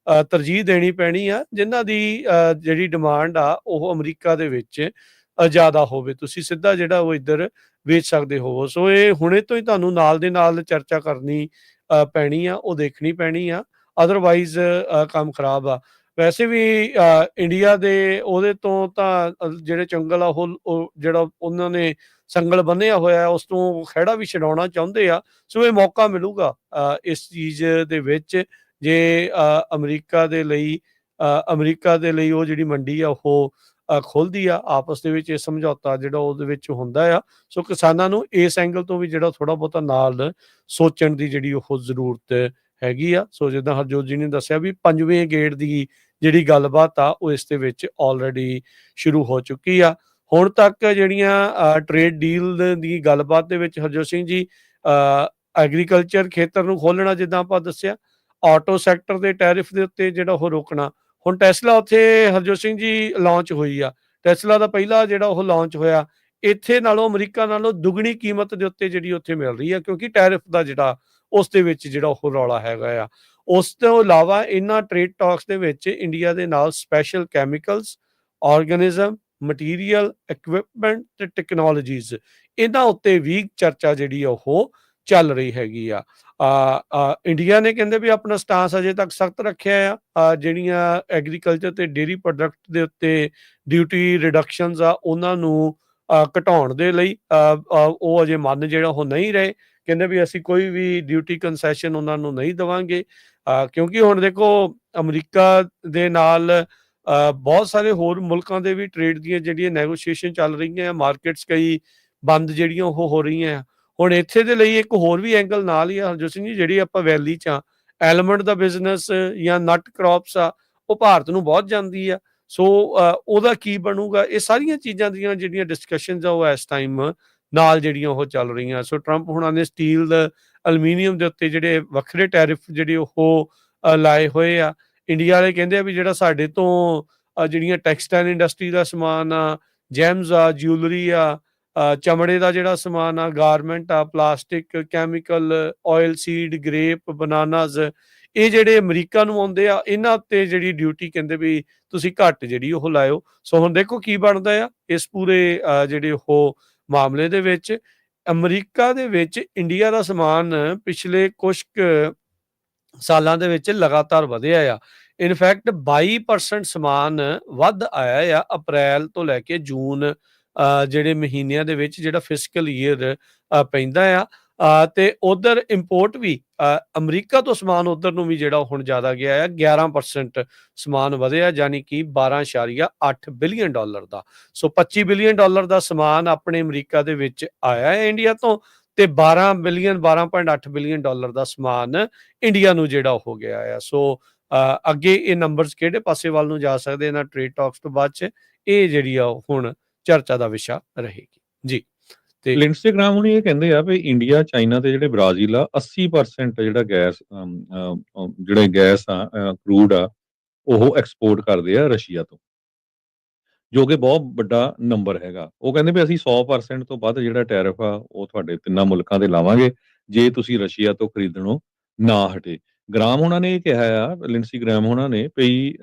ਤਰਜੀਹ ਦੇਣੀ ਪੈਣੀ ਆ ਜਿਨ੍ਹਾਂ ਦੀ ਜਿਹੜੀ ਡਿਮਾਂਡ ਆ ਉਹ ਅਮਰੀਕਾ ਦੇ ਵਿੱਚ ਜ਼ਿਆਦਾ ਹੋਵੇ। ਤੁਸੀਂ ਸਿੱਧਾ ਜਿਹੜਾ ਉਹ ਇੱਧਰ ਵੇਚ ਸਕਦੇ ਹੋ। ਸੋ ਇਹ ਹੁਣੇ ਤੋਂ ਹੀ ਤੁਹਾਨੂੰ ਨਾਲ ਦੇ ਨਾਲ ਚਰਚਾ ਕਰਨੀ ਪੈਣੀ ਆ, ਉਹ ਦੇਖਣੀ ਪੈਣੀ ਆ, ਅਦਰਵਾਈਜ਼ ਕੰਮ ਖਰਾਬ ਆ। ਵੈਸੇ ਵੀ ਇੰਡੀਆ ਦੇ ਉਹਦੇ ਤੋਂ ਤਾਂ ਜਿਹੜੇ ਜੰਗਲ ਆ ਉਹ ਜਿਹੜਾ ਉਹਨਾਂ ਨੇ ਸੰਗਲ ਬੰਨ੍ਹਿਆ ਹੋਇਆ ਉਸ ਤੋਂ ਖਹਿੜਾ ਵੀ ਛਡਾਉਣਾ ਚਾਹੁੰਦੇ ਆ। ਸੋ ਇਹ ਮੌਕਾ ਮਿਲੂਗਾ ਇਸ ਚੀਜ਼ ਦੇ ਵਿੱਚ ਜੇ ਅਮਰੀਕਾ ਦੇ ਲਈ ਉਹ ਜਿਹੜੀ ਮੰਡੀ ਆ ਉਹ ਖੁੱਲ੍ਹਦੀ ਆ ਆਪਸ ਦੇ ਵਿੱਚ। ਇਹ ਸਮਝੌਤਾ ਜਿਹੜਾ ਉਹਦੇ ਵਿੱਚ ਹੁੰਦਾ ਆ। ਸੋ ਕਿਸਾਨਾਂ ਨੂੰ ਇਸ ਐਂਗਲ ਤੋਂ ਵੀ ਜਿਹੜਾ ਥੋੜ੍ਹਾ ਬਹੁਤਾ ਨਾਲ ਸੋਚਣ ਦੀ ਜਿਹੜੀ ਉਹ ਜ਼ਰੂਰਤ ਹੈਗੀ ਆ। ਸੋ ਜਿੱਦਾਂ ਹਰਜੋਤ ਜੀ ਨੇ ਦੱਸਿਆ ਵੀ 5ਵੇਂ ਗੇੜ ਦੀ ਜਿਹੜੀ ਗੱਲਬਾਤ ਆ ਉਹ ਇਸ ਦੇ ਵਿੱਚ ਆਲਰੇਡੀ ਸ਼ੁਰੂ ਹੋ ਚੁੱਕੀ ਆ। ਹੁਣ ਤੱਕ ਜਿਹੜੀਆਂ ਟ੍ਰੇਡ ਡੀਲ ਦੀ ਗੱਲਬਾਤ ਦੇ ਵਿੱਚ ਹਰਜੋਤ ਸਿੰਘ ਜੀ ਐਗਰੀਕਲਚਰ ਖੇਤਰ ਨੂੰ ਖੋਲ੍ਹਣਾ, ਜਿੱਦਾਂ ਆਪਾਂ ਦੱਸਿਆ, ਆਟੋ ਸੈਕਟਰ ਦੇ ਟੈਰਿਫ ਦੇ ਉੱਤੇ ਜਿਹੜਾ ਉਹ ਰੋਕਣਾ। ਹੁਣ ਟੈਸਲਾ ਉੱਥੇ ਹਰਜੋਤ ਸਿੰਘ ਜੀ ਲਾਂਚ ਹੋਈ ਆ। ਟੈਸਲਾ ਦਾ ਪਹਿਲਾ ਜਿਹੜਾ ਉਹ ਲਾਂਚ ਹੋਇਆ ਇੱਥੇ ਨਾਲੋਂ ਅਮਰੀਕਾ ਨਾਲੋਂ ਦੁੱਗਣੀ ਕੀਮਤ ਦੇ ਉੱਤੇ ਜਿਹੜੀ ਉੱਥੇ ਮਿਲ ਰਹੀ ਆ ਕਿਉਂਕਿ ਟੈਰਿਫ ਦਾ ਜਿਹੜਾ ਉਸ ਦੇ ਵਿੱਚ ਜਿਹੜਾ ਉਹ ਰੌਲਾ ਹੈਗਾ ਆ। ਉਸ ਤੋਂ ਇਲਾਵਾ ਇਹਨਾਂ ਟ੍ਰੇਡ ਟਾਕਸ ਦੇ ਵਿੱਚ ਇੰਡੀਆ ਦੇ ਨਾਲ ਸਪੈਸ਼ਲ ਕੈਮੀਕਲਸ, ਆਰਗੈਨਿਜ਼ਮ, ਮਟੀਰੀਅਲ, ਇਕਵਿਪਮੈਂਟ ਤੇ ਟੈਕਨੋਲੋਜੀਜ਼ ਇਹਨਾਂ ਉੱਤੇ ਵੀ ਚਰਚਾ ਜਿਹੜੀ ਉਹ ਚੱਲ ਰਹੀ ਹੈਗੀ ਆ। ਇੰਡੀਆ ਨੇ ਕਹਿੰਦੇ ਵੀ ਆਪਣਾ ਸਟਾਂਸ ਅਜੇ ਤੱਕ ਸਖਤ ਰੱਖਿਆ ਆ। ਜਿਹੜੀਆਂ ਐਗਰੀਕਲਚਰ ਤੇ ਡੇਅਰੀ ਪ੍ਰੋਡਕਟ ਦੇ ਉੱਤੇ ਡਿਊਟੀ ਰਿਡਕਸ਼ਨਸ ਆ ਉਹਨਾਂ ਨੂੰ ਘਟਾਉਣ ਦੇ ਲਈ ਉਹ ਅਜੇ ਮੰਨ ਜਿਹੜਾ ਉਹ ਨਹੀਂ ਰਹੇ। ਕਹਿੰਦੇ ਵੀ ਅਸੀਂ ਕੋਈ ਵੀ ਡਿਊਟੀ ਕੰਸੈਸ਼ਨ ਉਹਨਾਂ ਨੂੰ ਨਹੀਂ ਦੇਵਾਂਗੇ ਕਿਉਂਕਿ ਹੁਣ ਦੇਖੋ ਅਮਰੀਕਾ ਦੇ ਨਾਲ ਬਹੁਤ ਸਾਰੇ ਹੋਰ ਮੁਲਕਾਂ ਦੇ ਵੀ ਟ੍ਰੇਡ ਦੀਆਂ ਜਿਹੜੀਆਂ ਨੈਗੋਸ਼ੀਏਸ਼ਨ ਚੱਲ ਰਹੀਆਂ ਆ, ਮਾਰਕੀਟਸ ਕਈ ਬੰਦ ਜਿਹੜੀਆਂ ਉਹ ਹੋ ਰਹੀਆਂ ਆ। ਹੁਣ ਇੱਥੇ ਦੇ ਲਈ ਇੱਕ ਹੋਰ ਵੀ ਐਂਗਲ ਨਾਲ ਹੀ ਆ ਹਰਜੋਤ ਸਿੰਘ ਜੀ, ਜਿਹੜੀ ਆਪਾਂ ਵੈਲੀ 'ਚ ਆ, ਐਲਮੰਡ ਦਾ ਬਿਜ਼ਨਸ ਜਾਂ ਨਟ ਕ੍ਰੌਪਸ ਆ, ਉਹ ਭਾਰਤ ਨੂੰ ਬਹੁਤ ਜਾਂਦੀ ਆ। ਸੋ ਉਹਦਾ ਕੀ ਬਣੂਗਾ? ਇਹ ਸਾਰੀਆਂ ਚੀਜ਼ਾਂ ਦੀਆਂ ਜਿਹੜੀਆਂ ਡਿਸਕਸ਼ਨਸ ਆ ਉਹ ਇਸ ਟਾਈਮ ਨਾਲ ਜਿਹੜੀਆਂ ਉਹ ਚੱਲ ਰਹੀਆਂ। ਸੋ ਟਰੰਪ ਹੁਣਾਂ ਨੇ ਸਟੀਲ, ਐਲੂਮੀਨੀਅਮ ਦੇ ਉੱਤੇ ਜਿਹੜੇ ਵੱਖਰੇ ਟੈਰਿਫ ਜਿਹੜੇ ਉਹ ਲਾਏ ਹੋਏ ਆ। ਇੰਡੀਆ ਵਾਲੇ ਕਹਿੰਦੇ ਆ ਵੀ ਜਿਹੜਾ ਸਾਡੇ ਤੋਂ ਜਿਹੜੀਆਂ ਟੈਕਸਟਾਈਲ ਇੰਡਸਟਰੀ ਦਾ ਸਮਾਨ ਆ, ਜੈਮਸ ਆ, ਜਿਊਲਰੀ ਆ, ਚਮੜੇ ਦਾ ਜਿਹੜਾ ਸਮਾਨ ਆ, ਗਾਰਮੈਂਟ ਆ, plastic, chemical, oil seed, grape, bananas, ਇਹ ਜਿਹੜੇ ਅਮਰੀਕਾ ਨੂੰ ਆਉਂਦੇ ਆ, ਇਹਨਾਂ ਉੱਤੇ ਜਿਹੜੀ ਡਿਊਟੀ ਕਹਿੰਦੇ ਵੀ ਤੁਸੀਂ ਘੱਟ ਜਿਹੜੀ ਉਹ ਲਾਇਓ। ਸੋ ਹੁਣ ਦੇਖੋ ਕੀ ਬਣਦਾ ਆ ਇਸ ਪੂਰੇ ਜਿਹੜੇ ਉਹ ਮਾਮਲੇ ਦੇ ਵਿੱਚ। ਅਮਰੀਕਾ ਦੇ ਵਿੱਚ ਇੰਡੀਆ ਦਾ ਸਮਾਨ ਪਿਛਲੇ ਕੁਛ ਕੁ ਸਾਲਾਂ ਦੇ ਵਿੱਚ ਲਗਾਤਾਰ ਵਧਿਆ ਆ। ਇਨਫੈਕਟ 22% ਸਮਾਨ ਵੱਧ ਆਇਆ ਆ ਅਪ੍ਰੈਲ ਤੋਂ ਲੈ ਕੇ ਜੂਨ ਜਿਹੜੇ ਮਹੀਨਿਆਂ ਦੇ ਵਿੱਚ, ਜਿਹੜਾ ਫਿਸਕਲ ਈਅਰ ਪੈਂਦਾ ਆ। ਤੇ ਉਧਰ ਇੰਪੋਰਟ ਵੀ ਅਮਰੀਕਾ ਤੋਂ ਸਮਾਨ ਉਧਰ ਨੂੰ ਵੀ ਜਿਹੜਾ ਹੁਣ ਜ਼ਿਆਦਾ ਗਿਆ ਆ। 11% ਸਮਾਨ ਵਧਿਆ, ਯਾਨੀ ਕਿ $12.8 ਬਿਲੀਅਨ ਦਾ। ਸੋ $25 ਬਿਲੀਅਨ ਦਾ ਸਮਾਨ ਆਪਣੇ ਅਮਰੀਕਾ ਦੇ ਵਿੱਚ ਆਇਆ ਹੈ ਇੰਡੀਆ ਤੋਂ, ਤੇ 12.8 ਬਿਲੀਅਨ ਦਾ ਸਮਾਨ ਇੰਡੀਆ ਨੂੰ ਜਿਹੜਾ ਹੋ ਗਿਆ ਆ। ਸੋ ਅੱਗੇ ਇਹ ਨੰਬਰਸ ਕਿਹੜੇ ਪਾਸੇ ਵੱਲ ਨੂੰ ਜਾ ਸਕਦੇ ਇਹਨਾਂ ਟ੍ਰੇਡ ਟਾਕਸ ਤੋਂ ਬਾਅਦ 'ਚ, ਇਹ ਜਿਹੜੀ ਆ ਹੁਣ ਚਰਚਾ ਦਾ ਵਿਸ਼ਾ ਰਹੇਗੀ ਜੀ। ਤੇ ਲਿੰਡਸੇ ਗ੍ਰਾਹਮ ਹੁਣੀ ਇਹ ਕਹਿੰਦੇ ਆ ਵੀ ਇੰਡੀਆ, ਚਾਈਨਾ ਤੇ ਜਿਹੜੇ ਬ੍ਰਾਜ਼ੀਲ ਆ 80% ਜਿਹੜਾ ਜਿਹੜੇ ਗੈਸ ਆ, ਕਰੂਡ ਆ, ਉਹ ਐਕਸਪੋਰਟ ਕਰਦੇ ਆ ਰਸ਼ੀਆ ਤੋਂ, ਜੋ ਕਿ ਬਹੁਤ ਵੱਡਾ ਨੰਬਰ ਹੈਗਾ। ਉਹ ਕਹਿੰਦੇ ਵੀ ਅਸੀਂ 100% ਤੋਂ ਵੱਧ ਜਿਹੜਾ ਟੈਰਿਫ ਆ ਉਹ ਤੁਹਾਡੇ ਤਿੰਨਾਂ ਮੁਲਕਾਂ ਤੇ ਲਾਵਾਂਗੇ ਜੇ ਤੁਸੀਂ ਰਸ਼ੀਆ ਤੋਂ ਖਰੀਦਣੋਂ ਨਾ ਹਟੇ। ਗ੍ਰਾਮ ਹੋਣਾ ਨੇ ਇਹ ਕਿਹਾ ਆ, ਲਿੰਡਸੀ ਗ੍ਰਾਮ ਹੋਣਾ ਨੇ, ਵੀ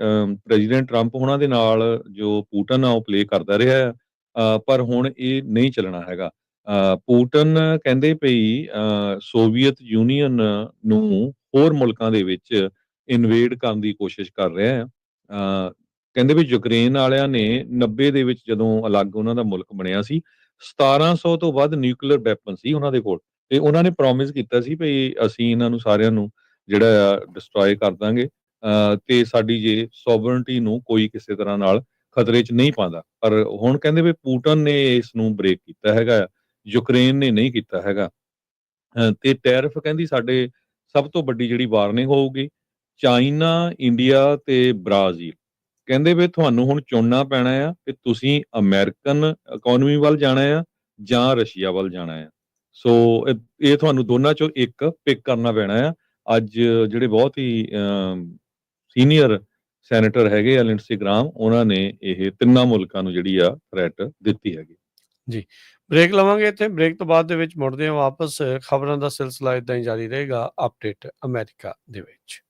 ਪ੍ਰੈਜ਼ੀਡੈਂਟ ਟਰੰਪ ਹੋਣਾ ਦੇ ਨਾਲ ਜੋ ਪੂਟਨ ਆ ਉਹ ਪਲੇ ਕਰਦਾ ਰਿਹਾ ਆ, ਪਰ ਹੁਣ ਇਹ ਨਹੀਂ ਚੱਲਣਾ ਹੈਗਾ। ਪੂਟਨ ਕਹਿੰਦੇ ਭਈ ਸੋਵੀਅਤ ਯੂਨੀਅਨ ਨੂੰ ਹੋਰ ਮੁਲਕਾਂ ਦੇ ਵਿੱਚ ਇਨਵੇਡ ਕਰਨ ਦੀ ਕੋਸ਼ਿਸ਼ ਕਰ ਰਿਹਾ ਆ। ਕਹਿੰਦੇ ਵੀ ਯੂਕਰੇਨ ਵਾਲਿਆਂ ਨੇ 90 ਦੇ ਵਿੱਚ ਜਦੋਂ ਅਲੱਗ ਉਹਨਾਂ ਦਾ ਮੁਲਕ ਬਣਿਆ ਸੀ, 1700 ਤੋਂ ਵੱਧ ਨਿਊਕਲੀਅਰ ਵੈਪਨ ਸੀ ਉਹਨਾਂ ਦੇ ਕੋਲ, ਤੇ ਉਹਨਾਂ ਨੇ ਪ੍ਰੋਮਿਸ ਕੀਤਾ ਸੀ ਵੀ ਅਸੀਂ ਇਹਨਾਂ ਨੂੰ ਸਾਰਿਆਂ ਨੂੰ ਜਿਹੜਾ ਆ ਡਿਸਟਰੋਏ ਕਰ ਦਾਂਗੇ, ਤੇ ਸਾਡੀ ਜੇ ਸੋਵਰਨਟੀ ਨੂੰ ਕੋਈ ਕਿਸੇ ਤਰ੍ਹਾਂ ਨਾਲ ਖਤਰੇ 'ਚ ਨਹੀਂ ਪਾਉਂਦਾ। ਪਰ ਹੁਣ ਕਹਿੰਦੇ ਵੀ ਪੂਟਨ ਨੇ ਇਸ ਨੂੰ ਬ੍ਰੇਕ ਕੀਤਾ ਹੈਗਾ, ਯੂਕਰੇਨ ਨੇ ਨਹੀਂ ਕੀਤਾ ਹੈਗਾ। ਤੇ ਟੈਰਿਫ ਕਹਿੰਦੀ ਸਾਡੇ ਸਭ ਤੋਂ ਵੱਡੀ ਜਿਹੜੀ ਵਾਰਨਿੰਗ ਹੋਊਗੀ ਚਾਈਨਾ, ਇੰਡੀਆ ਤੇ ਬ੍ਰਾਜ਼ੀਲ। ਕਹਿੰਦੇ ਵੀ ਤੁਹਾਨੂੰ ਹੁਣ ਚੁਣਨਾ ਪੈਣਾ ਆ ਕਿ ਤੁਸੀਂ ਅਮਰੀਕਨ ਇਕਨੋਮੀ ਵੱਲ ਜਾਣਾ ਆ ਜਾਂ ਰਸ਼ੀਆ ਵੱਲ ਜਾਣਾ ਆ। ਸੋ ਇਹ ਤੁਹਾਨੂੰ ਦੋਨਾਂ ਚੋਂ ਇੱਕ ਪਿਕ ਕਰਨਾ ਪੈਣਾ ਆ। ਅੱਜ ਜਿਹੜੇ ਬਹੁਤ ਹੀ ਸੀਨੀਅਰ ਸੈਨੇਟਰ ਹੈਗੇ ਆ, ਲਿੰਡਸੇ ਗ੍ਰਾਮ, ਉਹਨਾਂ ਨੇ ਇਹ ਤਿੰਨਾਂ ਮੁਲਕਾਂ ਨੂੰ ਜਿਹੜੀ ਆ ਥ੍ਰੈਟ ਦਿੱਤੀ ਹੈਗੀ। ਜੀ, ਬ੍ਰੇਕ ਲਵਾਂਗੇ ਇੱਥੇ। ਬ੍ਰੇਕ ਤੋਂ ਬਾਅਦ ਦੇ ਵਿੱਚ ਮੁੜਦੇ ਹਾਂ ਵਾਪਸ। ਖਬਰਾਂ ਦਾ ਸਿਲਸਿਲਾ ਇਦਾਂ ਹੀ ਜਾਰੀ ਰਹੇਗਾ, ਅਪਡੇਟ ਅਮਰੀਕਾ ਦੇ ਵਿੱਚ।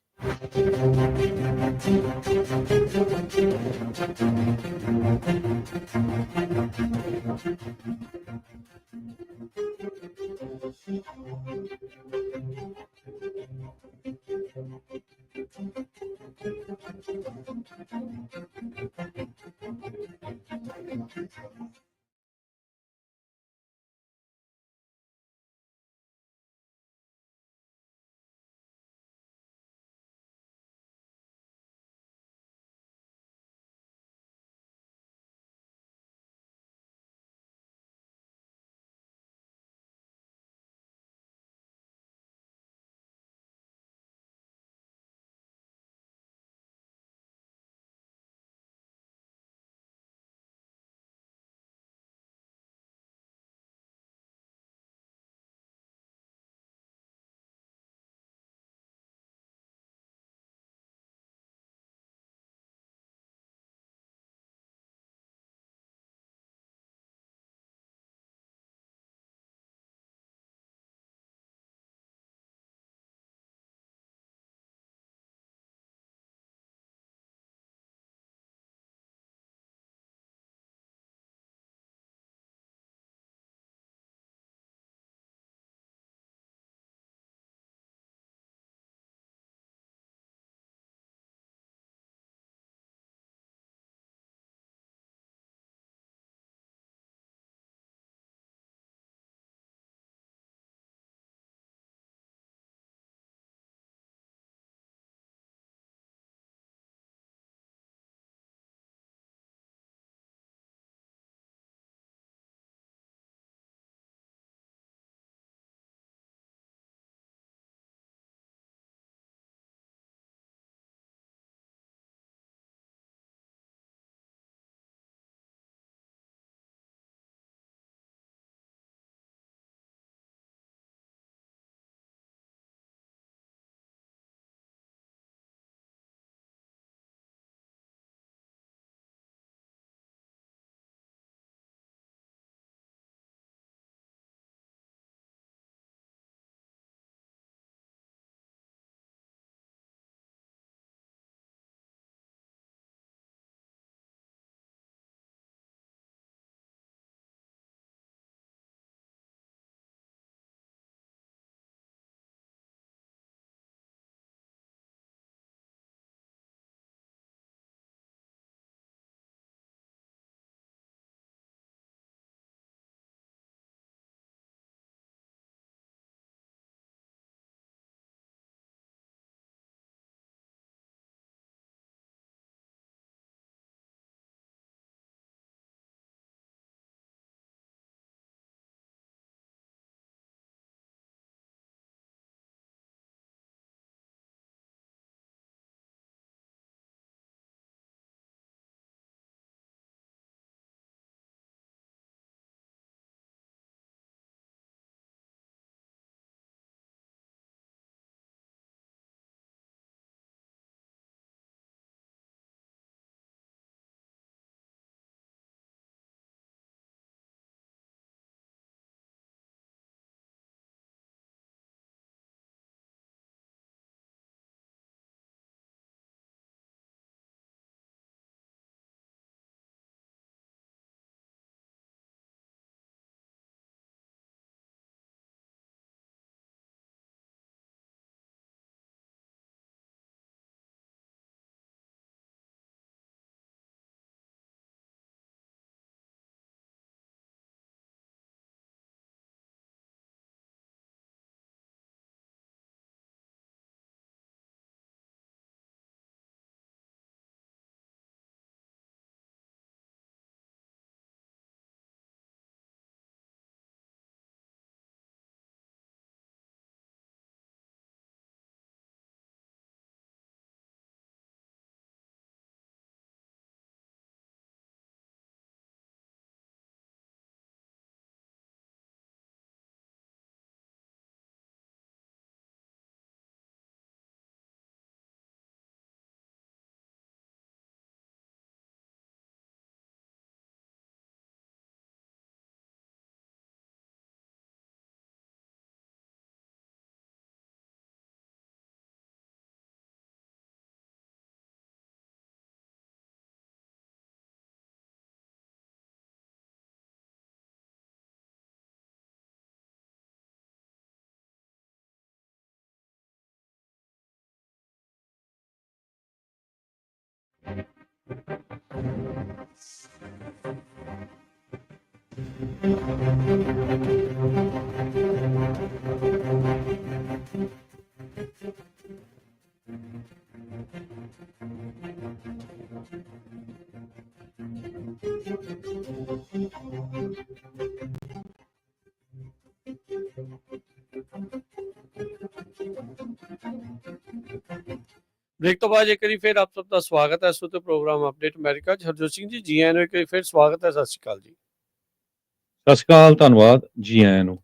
ब्रेक तो बाद एक बारी फिर आप सबका स्वागत है। सुते प्रोग्राम अपडेट अमेरिका 'ਚ हरजोत ਸਿੰਘ ਜੀ ਜੀ ਆਇਆਂ ਨੂੰ ਇੱਕ ਵਾਰੀ ਫਿਰ ਸਵਾਗਤ ਹੈ। ਸਤਿ ਸ਼੍ਰੀ ਅਕਾਲ ਜੀ। ਸਤਿ ਸ਼੍ਰੀ ਅਕਾਲ, ਧੰਨਵਾਦ, ਜੀ ਆਇਆਂ ਨੂੰ।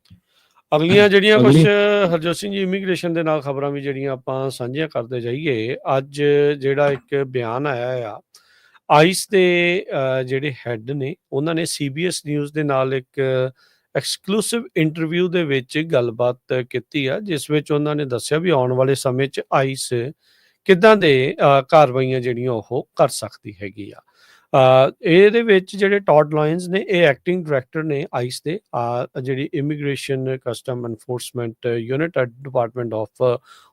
ਅਗਲੀਆਂ ਜਿਹੜੀਆਂ ਕੁਝ ਅਗਲੀ ਹਰਜੋਤ ਸਿੰਘ ਜੀ ਇਮੀਗ੍ਰੇਸ਼ਨ ਦੇ ਨਾਲ ਖਬਰਾਂ ਵੀ ਜਿਹੜੀਆਂ ਆਪਾਂ ਸਾਂਝੀਆਂ ਕਰਦੇ ਜਾਈਏ। ਅੱਜ ਜਿਹੜਾ ਇੱਕ ਬਿਆਨ ਆਇਆ ਆ ਆਈਸ ਦੇ ਜਿਹੜੇ ਹੈੱਡ ਨੇ ਉਹਨਾਂ ਨੇ ਸੀਬੀਐਸ ਨਿਊਜ਼ ਦੇ ਨਾਲ ਇੱਕ ਐਕਸਕਲੂਸਿਵ ਇੰਟਰਵਿਊ ਦੇ ਵਿੱਚ ਗੱਲਬਾਤ ਕੀਤੀ ਆ, ਜਿਸ ਵਿੱਚ ਉਹਨਾਂ ਨੇ ਦੱਸਿਆ ਵੀ ਆਉਣ ਵਾਲੇ ਸਮੇਂ 'ਚ ਆਈਸ ਕਿੱਦਾਂ ਦੇ ਕਾਰਵਾਈਆਂ ਜਿਹੜੀਆਂ ਉਹ ਕਰ ਸਕਦੀ ਹੈਗੀ ਆ। ਇਹਦੇ ਵਿੱਚ ਜਿਹੜੇ ਟੌਡ ਲਾਇਨਸ ਨੇ ਇਹ ਐਕਟਿੰਗ ਡਾਇਰੈਕਟਰ ਨੇ ਆਈਸ ਦੇ, ਜਿਹੜੀ Immigration Custom Enforcement unit at Department of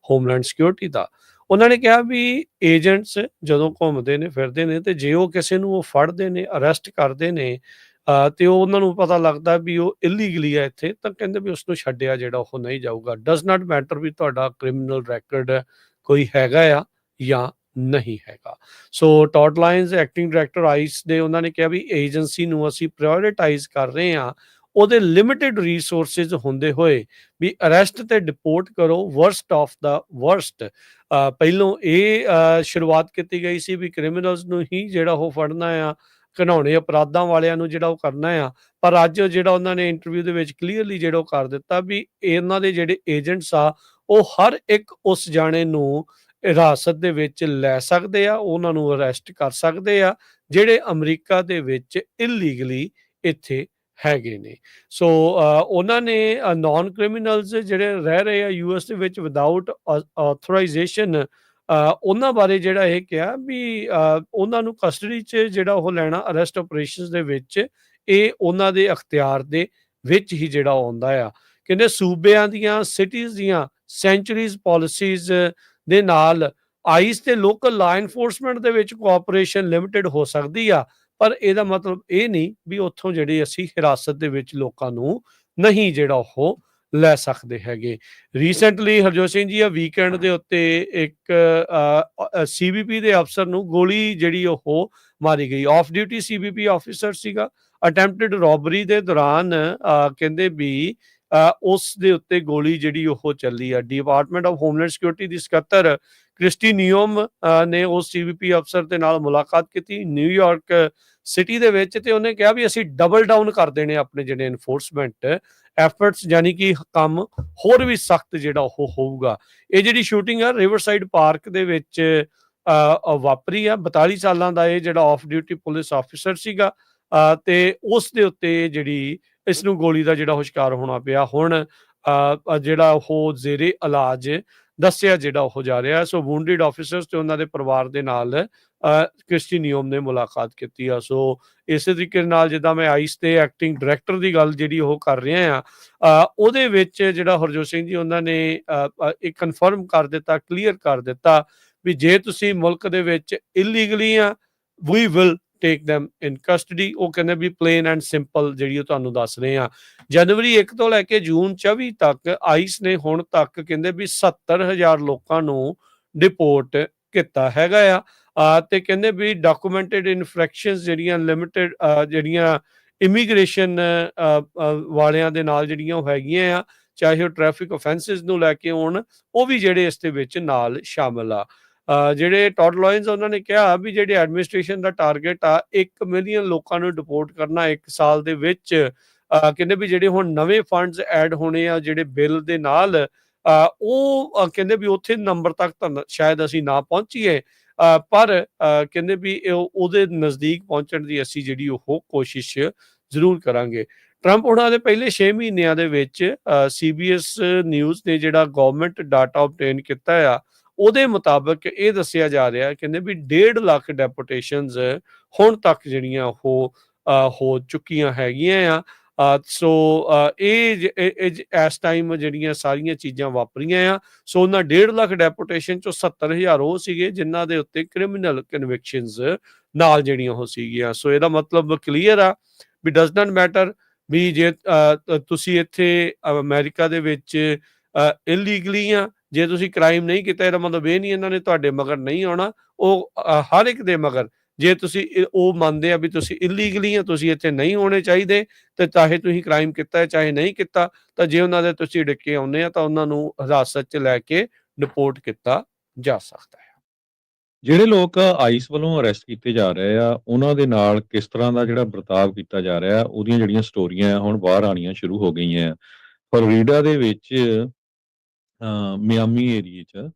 Homeland Security ਦਾ। ਉਹਨਾਂ ਨੇ ਕਿਹਾ ਵੀ ਏਜੰਟਸ ਜਦੋਂ ਘੁੰਮਦੇ ਨੇ ਫਿਰਦੇ ਨੇ ਤੇ ਜੇ ਉਹ ਕਿਸੇ ਨੂੰ ਉਹ ਫੜਦੇ ਨੇ, ਅਰੈਸਟ ਕਰਦੇ ਨੇ ਤੇ ਉਹਨਾਂ ਨੂੰ ਪਤਾ ਲੱਗਦਾ ਵੀ ਉਹ ਇਲੀਗਲੀ ਹੈ ਇੱਥੇ, ਤਾਂ ਕਹਿੰਦੇ ਵੀ ਉਸ ਨੂੰ ਛੱਡਿਆ ਜਿਹੜਾ ਉਹ ਨਹੀਂ ਜਾਊਗਾ। ਡਜ਼ ਨਾਟ ਮੈਟਰ ਵੀ ਤੁਹਾਡਾ ਕ੍ਰਿਮੀਨਲ ਰੈਕਰਡ ਕੋਈ ਹੈਗਾ ਆ ਜਾਂ ਨਹੀਂ ਹੈਗਾ। So Todd Lyons acting director ICE ਦੇ ਉਹਨਾਂ ਨੇ ਕਿਹਾ ਵੀ ਏਜੰਸੀ ਨੂੰ ਅਸੀਂ ਪ੍ਰਾਇਓਰੀਟਾਈਜ਼ ਕਰ ਰਹੇ ਹਾਂ, ਉਹਦੇ ਲਿਮਿਟਿਡ ਰਿਸੋਰਸਿਸ ਹੁੰਦੇ ਹੋਏ ਵੀ ਅਰੈਸਟ ਤੇ ਡਿਪੋਰਟ ਕਰੋ ਵਰਸਟ ਆਫ ਦਾ ਵਰਸਟ। ਪਹਿਲੋਂ ਇਹ ਸ਼ੁਰੂਆਤ ਕੀਤੀ ਗਈ ਸੀ ਵੀ ਕ੍ਰਿਮੀਨਲਸ ਨੂੰ ਹੀ ਜਿਹੜਾ ਉਹ ਫੜਨਾ ਆ, ਘਿਨਾਉਣੇ ਅਪਰਾਧਾਂ ਵਾਲਿਆਂ ਨੂੰ ਜਿਹੜਾ ਉਹ ਕਰਨਾ ਆ। ਪਰ ਅੱਜ ਜਿਹੜਾ ਉਹਨਾਂ ਨੇ ਇੰਟਰਵਿਊ ਦੇ ਵਿੱਚ ਕਲੀਅਰਲੀ ਜਿਹੜਾ ਉਹ ਕਰ ਦਿੱਤਾ ਵੀ ਇਹਨਾਂ ਦੇ ਜਿਹੜੇ ਏਜੰਟਸ ਆ ਉਹ ਹਰ ਇੱਕ ਉਸ ਜਾਣੇ ਨੂੰ ਹਿਰਾਸਤ ਦੇ ਵਿੱਚ ਲੈ ਸਕਦੇ ਆ, ਉਹਨਾਂ ਨੂੰ ਅਰੈਸਟ ਕਰ ਸਕਦੇ ਆ ਜਿਹੜੇ ਅਮਰੀਕਾ ਦੇ ਵਿੱਚ ਇਲੀਗਲੀ ਇੱਥੇ ਹੈਗੇ ਨੇ। ਸੋ ਉਹਨਾਂ ਨੇ ਨਾਨ ਕ੍ਰਿਮੀਨਲਸ ਜਿਹੜੇ ਰਹਿ ਰਹੇ ਆ ਯੂਐਸ ਦੇ ਵਿੱਚ ਵਿਦਆਊਟ ਆਥੋਰਾਈਜੇਸ਼ਨ, ਉਹਨਾਂ ਬਾਰੇ ਜਿਹੜਾ ਇਹ ਕਿਹਾ ਵੀ ਉਹਨਾਂ ਨੂੰ ਕਸਟਡੀ 'ਚ ਜਿਹੜਾ ਉਹ ਲੈਣਾ ਅਰੈਸਟ ਆਪਰੇਸ਼ਨਸ ਦੇ ਵਿੱਚ ਇਹ ਉਹਨਾਂ ਦੇ ਅਖਤਿਆਰ ਦੇ ਵਿੱਚ ਹੀ ਜਿਹੜਾ ਆਉਂਦਾ ਆ। ਕਹਿੰਦੇ ਸੂਬਿਆਂ ਦੀਆਂ ਸਿਟੀਜ਼ ਦੀਆਂ ਸੈਂਚੁਰੀਜ਼ ਪਾਲਿਸੀਜ਼ ਦੇ ਨਾਲ ਆਈਸ ਤੇ ਲੋਕਲ ਲਾ ਐਨਫੋਰਸਮੈਂਟ ਦੇ ਵਿੱਚ ਕੋਆਪਰੇਸ਼ਨ ਲਿਮਿਟਿਡ ਹੋ ਸਕਦੀ ਆ, ਪਰ ਇਹਦਾ ਮਤਲਬ ਇਹ ਨਹੀਂ ਵੀ ਉੱਥੋਂ ਜਿਹੜੇ ਅਸੀਂ ਹਿਰਾਸਤ ਦੇ ਵਿੱਚ ਲੋਕਾਂ ਨੂੰ ਨਹੀਂ ਜਿਹੜਾ ਉਹ ਲੈ ਸਕਦੇ ਹੈਗੇ। ਰੀਸੈਂਟਲੀ ਹਰਜੋਤ ਸਿੰਘ ਜੀ ਆ ਵੀਕਐਂਡ ਦੇ ਉੱਤੇ ਇੱਕ ਸੀਬੀਪੀ ਦੇ ਅਫਸਰ ਨੂੰ ਗੋਲੀ ਜਿਹੜੀ ਉਹ ਮਾਰੀ ਗਈ। ਆਫ ਡਿਊਟੀ ਸੀਬੀਪੀ ਆਫਿਸਰ ਸੀਗਾ। ਅਟੈਂਪਟਡ ਰੋਬਰੀ ਦੇ ਦੌਰਾਨ ਕਹਿੰਦੇ ਵੀ ਉਸ ਦੇ ਉੱਤੇ ਗੋਲੀ ਜਿਹੜੀ ਉਹ ਚੱਲੀ ਆ। ਡਿਪਾਰਟਮੈਂਟ ਆਫ ਹੋਮਲੈਂਡ ਸਿਕਿਉਰਿਟੀ ਦੀ ਸਕੱਤਰ ਕ੍ਰਿਸਟੀ ਨਿਯੋਮ ਨੇ ਉਸ ਸੀਬੀਪੀ ਅਫਸਰ ਦੇ ਨਾਲ ਮੁਲਾਕਾਤ ਕੀਤੀ ਨਿਊਯਾਰਕ ਸਿਟੀ ਦੇ ਵਿੱਚ, ਤੇ ਉਹਨੇ ਕਿਹਾ ਵੀ ਅਸੀਂ ਡਬਲ ਡਾਊਨ ਕਰ ਦੇਣੇ ਆਪਣੇ ਜਿਹੜੇ ਐਨਫੋਰਸਮੈਂਟ ਐਫਰਟਸ, ਯਾਨੀ ਕਿ ਕੰਮ ਹੋਰ ਵੀ ਸਖਤ ਜਿਹੜਾ ਉਹ ਹੋਊਗਾ। ਇਹ ਜਿਹੜੀ ਸ਼ੂਟਿੰਗ ਆ ਰਿਵਰਸਾਈਡ ਪਾਰਕ ਦੇ ਵਿੱਚ ਵਾਪਰੀ ਆ। 42 ਸਾਲਾਂ ਦਾ ਇਹ ਜਿਹੜਾ ਆਫ ਡਿਊਟੀ ਪੁਲਿਸ ਆਫਿਸਰ ਸੀਗਾ ਤੇ ਉਸ ਦੇ ਉੱਤੇ ਜਿਹੜੀ ਇਸ ਨੂੰ ਗੋਲੀ ਦਾ ਜਿਹੜਾ ਸ਼ਿਕਾਰ ਹੋਣਾ ਪਿਆ। ਹੁਣ ਜਿਹੜਾ ਉਹ ਜ਼ੇਰੇ ਇਲਾਜ ਦੱਸਿਆ ਜਿਹੜਾ ਉਹ ਜਾ ਰਿਹਾ। ਸੋ ਵੂਨਡਿਡ ਆਫਿਸਰਸ ਤੇ ਉਹਨਾਂ ਦੇ ਪਰਿਵਾਰ ਦੇ ਨਾਲ ਕ੍ਰਿਸਟੀ ਨਿਯੋਮ ਨੇ ਮੁਲਾਕਾਤ ਕੀਤੀ ਆ। ਸੋ ਇਸੇ ਤਰੀਕੇ ਨਾਲ ਜਿੱਦਾਂ ਮੈਂ ਆਈਸ ਤੇ ਐਕਟਿੰਗ ਡਾਇਰੈਕਟਰ ਦੀ ਗੱਲ ਜਿਹੜੀ ਉਹ ਕਰ ਰਿਹਾ ਆ, ਉਹਦੇ ਵਿੱਚ ਜਿਹੜਾ ਹਰਜੋਤ ਸਿੰਘ ਜੀ ਉਹਨਾਂ ਨੇ ਇਹ ਕਨਫਰਮ ਕਰ ਦਿੱਤਾ, ਕਲੀਅਰ ਕਰ ਦਿੱਤਾ ਵੀ ਜੇ ਤੁਸੀਂ ਮੁਲਕ ਦੇ ਵਿੱਚ ਇਲੀਗਲੀ ਆ we will take them in custody। ਉਹ ਕਹਿੰਦੇ ਵੀ ਪਲੇਨ ਐਂਡ ਸਿੰਪਲ ਜਿਹੜੀ ਉਹ ਤੁਹਾਨੂੰ ਦੱਸ ਰਹੇ ਆ। ਜਨਵਰੀ 1 ਤੋਂ ਲੈ ਕੇ ਜੂਨ 24 ਤੱਕ ਆਈਸ ਨੇ ਹੁਣ ਤੱਕ ਕਹਿੰਦੇ ਵੀ 70,000 ਲੋਕਾਂ ਨੂੰ ਡਿਪੋਰਟ ਕੀਤਾ ਹੈਗਾ ਆ ਤੇ ਕਹਿੰਦੇ ਵੀ ਡਾਕੂਮੈਂਟਡ ਇਨਫਰੈਕਸ਼ਨਸ ਜਿਹੜੀਆਂ ਲਿਮਿਟਡ ਜਿਹੜੀਆਂ ਇਮੀਗ੍ਰੇਸ਼ਨ ਵਾਲਿਆਂ ਦੇ ਨਾਲ ਜਿਹੜੀਆਂ ਉਹ ਹੈਗੀਆਂ ਆ, ਚਾਹੇ ਉਹ ਟ੍ਰੈਫਿਕ ਅਫੈਂਸਿਸ ਨੂੰ ਲੈ ਕੇ ਹੋਣ, ਉਹ ਵੀ ਜਿਹੜੇ ਇਸ ਦੇ ਵਿੱਚ ਨਾਲ ਸ਼ਾਮਲ ਆ। ਜਿਹੜੇ ਟੌਡ ਲਾਇਨਸ ਉਹਨਾਂ ਨੇ ਕਿਹਾ ਵੀ ਜਿਹੜੇ ਐਡਮਿਨਿਸਟ੍ਰੇਸ਼ਨ ਦਾ ਟਾਰਗੇਟ ਆ 1 ਮਿਲੀਅਨ ਲੋਕਾਂ ਨੂੰ ਡਿਪੋਰਟ ਕਰਨਾ 1 ਸਾਲ ਦੇ ਵਿੱਚ। ਕਹਿੰਦੇ ਵੀ ਜਿਹੜੇ ਹੁਣ ਨਵੇਂ ਫੰਡਸ ਐਡ ਹੋਣੇ ਆ ਜਿਹੜੇ ਬਿੱਲ ਦੇ ਨਾਲ, ਉਹ ਕਹਿੰਦੇ ਵੀ ਉੱਥੇ ਨੰਬਰ ਤੱਕ ਤਾਂ ਸ਼ਾਇਦ ਅਸੀਂ ਨਾ ਪਹੁੰਚੀਏ, ਪਰ ਕਹਿੰਦੇ ਵੀ ਉਹਦੇ ਨਜ਼ਦੀਕ ਪਹੁੰਚਣ ਦੀ ਅਸੀਂ ਜਿਹੜੀ ਉਹ ਕੋਸ਼ਿਸ਼ ਜ਼ਰੂਰ ਕਰਾਂਗੇ। ਟਰੰਪ ਉਹਨਾਂ ਦੇ ਪਹਿਲੇ 6 ਮਹੀਨਿਆਂ ਦੇ ਵਿੱਚ ਸੀਬੀਐਸ ਨਿਊਜ਼ ਨੇ ਜਿਹੜਾ ਗਵਰਨਮੈਂਟ ਡਾਟਾ ਓਬਟੇਨ ਕੀਤਾ ਆ, ਉਹਦੇ ਮੁਤਾਬਕ ਇਹ ਦੱਸਿਆ ਜਾ ਰਿਹਾ ਕਹਿੰਦੇ ਵੀ 1.5 ਲੱਖ ਡੈਪੋਟੇਸ਼ਨਸ ਹੁਣ ਤੱਕ ਜਿਹੜੀਆਂ ਉਹ ਹੋ ਚੁੱਕੀਆਂ ਹੈਗੀਆਂ ਆ। ਸੋ ਇਸ ਟਾਈਮ ਜਿਹੜੀਆਂ ਸਾਰੀਆਂ ਚੀਜ਼ਾਂ ਵਾਪਰੀਆਂ ਆ। ਸੋ ਉਹਨਾਂ 1.5 ਲੱਖ ਡੈਪੂਟੇਸ਼ਨ ਚੋਂ 70,000 ਉਹ ਸੀਗੇ ਜਿਨ੍ਹਾਂ ਦੇ ਉੱਤੇ ਕ੍ਰਿਮੀਨਲ ਕਨਵਿਕਸ਼ਨਸ ਨਾਲ ਜਿਹੜੀਆਂ ਉਹ ਸੀਗੀਆਂ। ਸੋ ਇਹਦਾ ਮਤਲਬ ਕਲੀਅਰ ਆ ਵੀ ਡਜ਼ ਨਾਟ ਮੈਟਰ ਵੀ ਜੇ ਤੁਸੀਂ ਇੱਥੇ ਅਮਰੀਕਾ ਦੇ ਵਿੱਚ ਇਲੀਗਲੀ ਆ, ਜੇ ਤੁਸੀਂ ਕ੍ਰਾਈਮ ਨਹੀਂ ਕੀਤਾ ਇਹਦਾ ਮਤਲਬ ਇਹ ਨਹੀਂ ਇਹਨਾਂ ਨੇ ਤੁਹਾਡੇ ਮਗਰ ਨਹੀਂ ਆਉਣਾ। ਉਹ ਹਰ ਇੱਕ ਦੇ ਮਗਰ, ਜੇ ਤੁਸੀਂ ਉਹ ਮੰਨਦੇ ਆ ਵੀ ਤੁਸੀਂ ਇਲੀਗਲੀ ਆ, ਤੁਸੀਂ ਇੱਥੇ ਨਹੀਂ ਹੋਣੇ ਚਾਹੀਦੇ, ਤੇ ਚਾਹੇ ਤੁਸੀਂ ਕ੍ਰਾਈਮ ਕੀਤਾ ਹੈ ਚਾਹੇ ਨਹੀਂ ਕੀਤਾ, ਤਾਂ ਜੇ ਉਹਨਾਂ ਦੇ ਤੁਸੀਂ ਡਿੱਕੇ ਆਉਂਦੇ ਆ ਤਾਂ ਉਹਨਾਂ ਨੂੰ ਹਿਰਾਸਤ 'ਚ ਲੈ ਕੇ ਡਿਪੋਰਟ ਕੀਤਾ ਜਾ ਸਕਦਾ ਹੈ। ਜਿਹੜੇ ਲੋਕ ਆਈਸ ਵੱਲੋਂ ਅਰੈਸਟ ਕੀਤੇ ਜਾ ਰਹੇ ਆ ਉਹਨਾਂ ਦੇ ਨਾਲ ਕਿਸ ਤਰ੍ਹਾਂ ਦਾ ਜਿਹੜਾ ਵਰਤਾਵ ਕੀਤਾ ਜਾ ਰਿਹਾ ਉਹਦੀਆਂ ਜਿਹੜੀਆਂ ਸਟੋਰੀਆਂ ਆ ਹੁਣ ਬਾਹਰ ਆਉਣੀਆਂ ਸ਼ੁਰੂ ਹੋ ਗਈਆਂ। ਫਲੋਰੀਡਾ ਦੇ ਵਿੱਚ ਮਿਆਮੀ ਏਰੀਏ 'ਚ